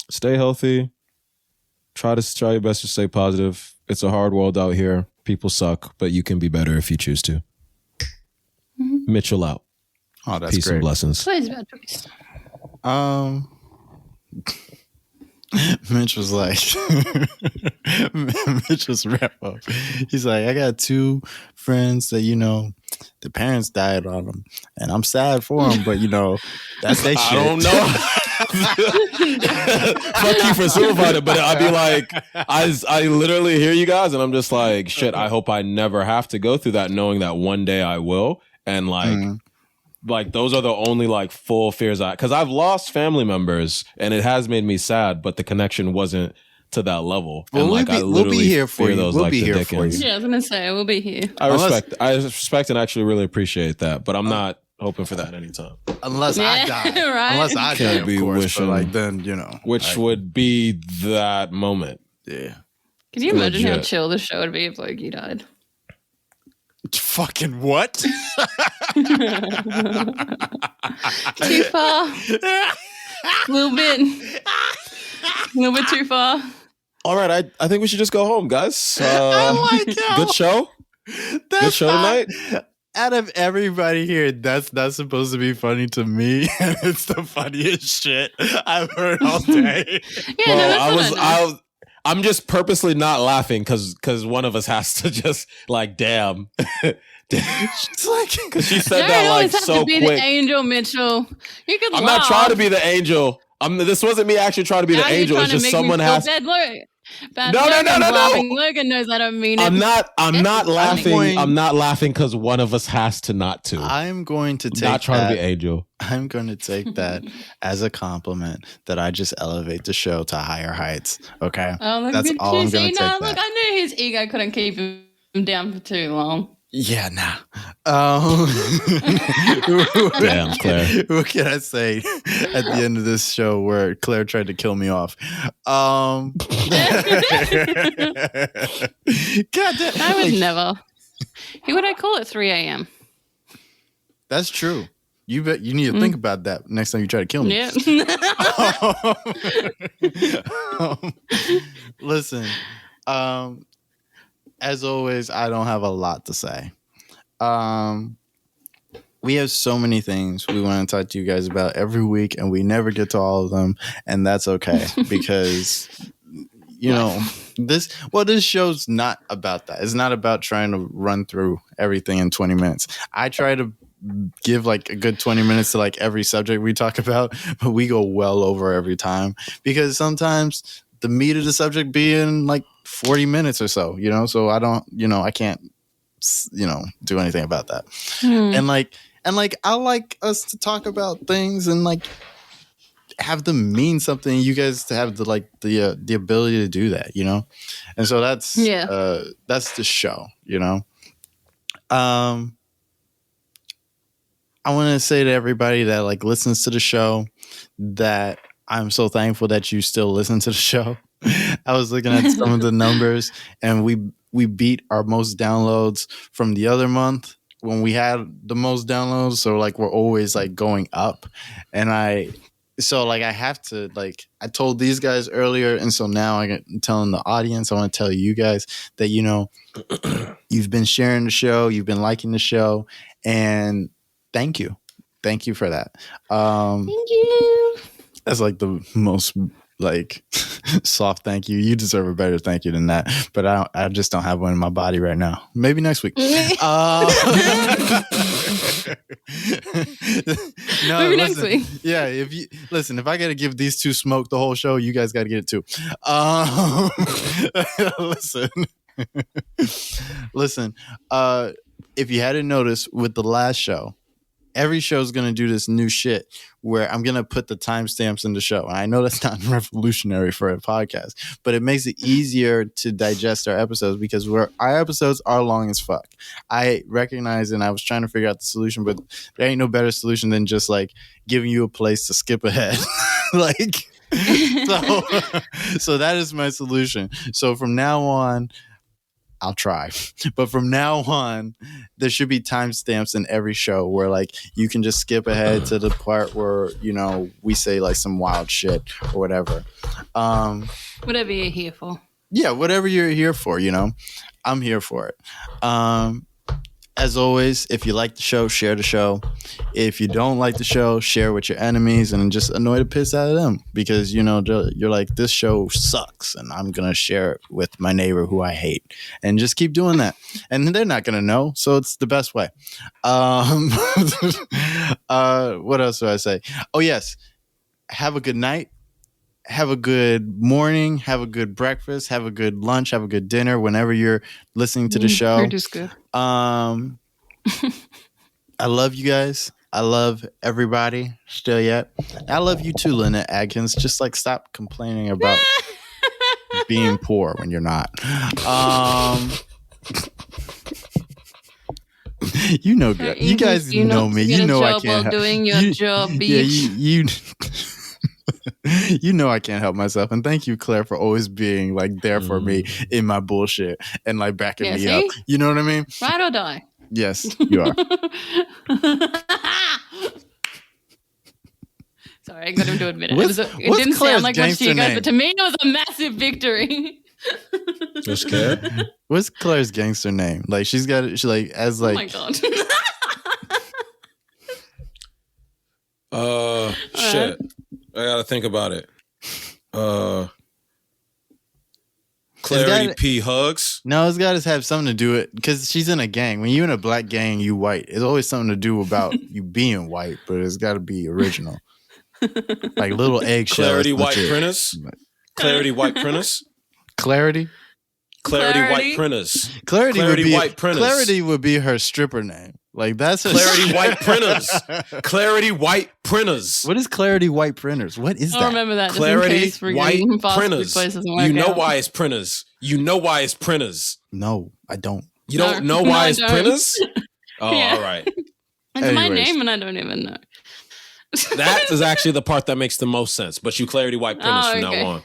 stay healthy. Try your best to stay positive. It's a hard world out here. People suck, but you can be better if you choose to. Mitchell out. Oh, that's Peace great. and blessings. Please, bad choice. Mitch was like, Mitch was wrap up. He's like, I got two friends that, the parents died on them, and I'm sad for them, but, that's their shit. I don't know. Fuck you for simplifying it, but I'd be like, I literally hear you guys, and I'm just like, shit, I hope I never have to go through that, knowing that one day I will. And like those are the only like full fears because I've lost family members, and it has made me sad, but the connection wasn't to that level. Well, and we'll be here for you. We'll be here for you. Yeah, I was gonna say we'll be here. I respect and actually really appreciate that, but I'm not hoping for that anytime. Unless I die. Right? Unless I die, of course. Wishing, but like then, which would be that moment. Yeah. Can you imagine how Legit. chill the show would be if Loki died? Fucking what? Too far. A little bit too far. All right, I think we should just go home, guys. Oh my God. Good show. Good show tonight. Out of everybody here, that's not supposed to be funny to me, and it's the funniest shit I've heard all day. Yeah, no, that's what I know. I'm just purposely not laughing because one of us has to just like, damn. It's like, because she said You don't that like always have so to be quick. the angel, Mitchell. You could I'm laugh. not trying to be the angel. This wasn't me actually trying to be Now the you're angel. trying It's to just make someone me feel has. bad. No. Logan knows I don't mean it. I'm not laughing. going- I'm not laughing because one of us has to not to. I'm going to take not trying that. to be angel. I'm going to take that as a compliment that I just elevate the show to higher heights. Okay, Oh, look that's at all I'm you. going See, to now, take. look, That. I knew his ego couldn't keep him down for too long. Yeah, nah. Damn, Claire. What can I say at the end of this show where Claire tried to kill me off? God damn, I would never. Who would I call at 3 a.m.? That's true. You need to think about that next time you try to kill me. Yeah. Listen, as always, I don't have a lot to say. We have so many things we want to talk to you guys about every week, and we never get to all of them, and that's okay because this show's not about that. It's not about trying to run through everything in 20 minutes. I try to give like a good 20 minutes to like every subject we talk about, but we go well over every time because sometimes the meat of the subject be in like 40 minutes or so, so I don't, I can't, do anything about that. And I like us to talk about things and like have them mean something. You guys to have the ability to do that, and so that's the show, I want to say to everybody that like listens to the show that I'm so thankful that you still listen to the show. I was looking at some of the numbers, and we beat our most downloads from the other month when we had the most downloads. So like we're always like going up, and I have to like I told these guys earlier, and so now I'm telling the audience. I want to tell you guys that you've been sharing the show, you've been liking the show, and thank you for that. Thank you. That's like the most like soft thank you. You deserve a better thank you than that, but I just don't have one in my body right now. Maybe next week. Maybe next week. Yeah, if I gotta give these two smoke the whole show, you guys gotta get it too. Listen, if you hadn't noticed with the last show, every show is going to do this new shit where I'm going to put the timestamps in the show. And I know that's not revolutionary for a podcast, but it makes it easier to digest our episodes because our episodes are long as fuck. I recognize, and I was trying to figure out the solution, but there ain't no better solution than just like giving you a place to skip ahead. So that is my solution. So from now on, I'll try. But from now on, there should be timestamps in every show where like you can just skip ahead to the part where, we say like some wild shit or whatever. Whatever you're here for. Yeah, whatever you're here for, I'm here for it. As always, if you like the show, share the show. If you don't like the show, share with your enemies and just annoy the piss out of them because, you're like, this show sucks and I'm going to share it with my neighbor who I hate and just keep doing that. And they're not going to know. So it's the best way. What else do I say? Oh, yes. Have a good night. Have a good morning. Have a good breakfast. Have a good lunch. Have a good dinner whenever you're listening to the show. You're just good. I love you guys. I love everybody still yet. I love you too, Lynette Adkins. Just like stop complaining about being poor when you're not. You guys know me. You know I can't help doing your job, bitch. Yeah, you know I can't help myself, and thank you, Claire, for always being like there for me in my bullshit and like backing me up. You know what I mean? Ride or die. Yes, you are. Sorry, I got him to admit it. It didn't sound like much to you guys, but to me, it was a massive victory. You're scared? What's Claire's gangster name? Like she like as like. Oh my god. Shit. I gotta think about it. Clarity P. Hugs. No, it's got to have something to do it because she's in a gang. When you're in a black gang, you white. It's always something to do about you being white, but it's got to be original. Like little eggshell. Clarity White Printers. Clarity White Printers. Clarity White Printers. Clarity White Printers. Clarity would be her stripper name. Like that's Clarity White Printers. Clarity White Printers. What is Clarity White Printers? What is that? I remember that. Clarity White Printers. You know why it's printers. You know why it's printers. No, I don't. You don't know No, why I it's don't. Prentice? Oh, Yeah. all right. It's my Anyways. name and I don't even know. That is actually the part that makes the most sense. But you clarity wipe Prentice from okay. now on.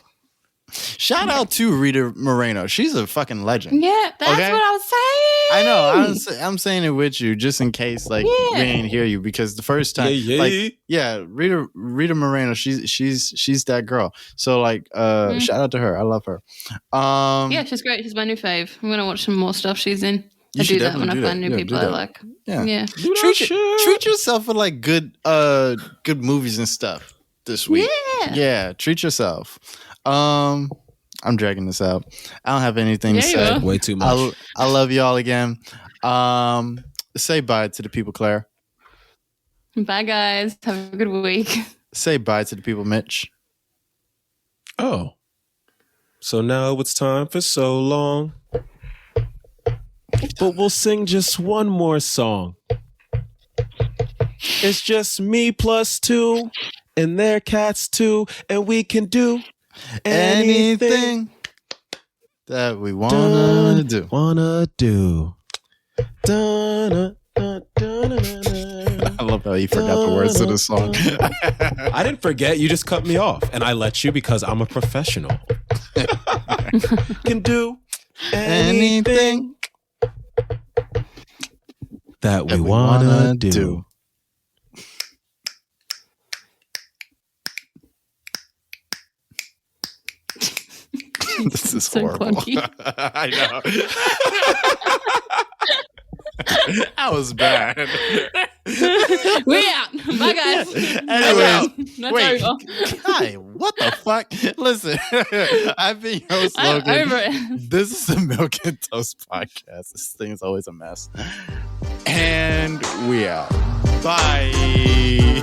Shout out to Rita Moreno. She's a fucking legend. Yeah, that's Okay. what I was saying. I know. I'm saying it with you just in case, like we ain't hear you because the first time, Rita Moreno, she's that girl. So like, shout out to her. I love her. Yeah, she's great. She's my new fave. I'm gonna watch some more stuff she's in. You I should do that when I definitely find do new that. people Yeah, do I that. like. Yeah. Yeah. Treat yourself with like good movies and stuff this week. Yeah, treat yourself. I'm dragging this out. I don't have anything to say. Way too much. I love y'all again. Say bye to the people, Claire. Bye, guys. Have a good week. Say bye to the people, Mitch. Oh. So now it's time for so long. But we'll sing just one more song. It's just me plus two, and their cats too, and we can do anything that we wanna do. I love how you forgot the words to the song. I didn't forget. You just cut me off, and I let you because I'm a professional. Can do anything that we wanna do. This is So horrible. clunky. I know. That was bad. We out. Bye, guys. Anyways, That's wait. over. Hi, what the fuck? Listen, I've been your host, I'm Logan. over it. This is the Milk and Toast podcast. This thing is always a mess. And we out. Bye.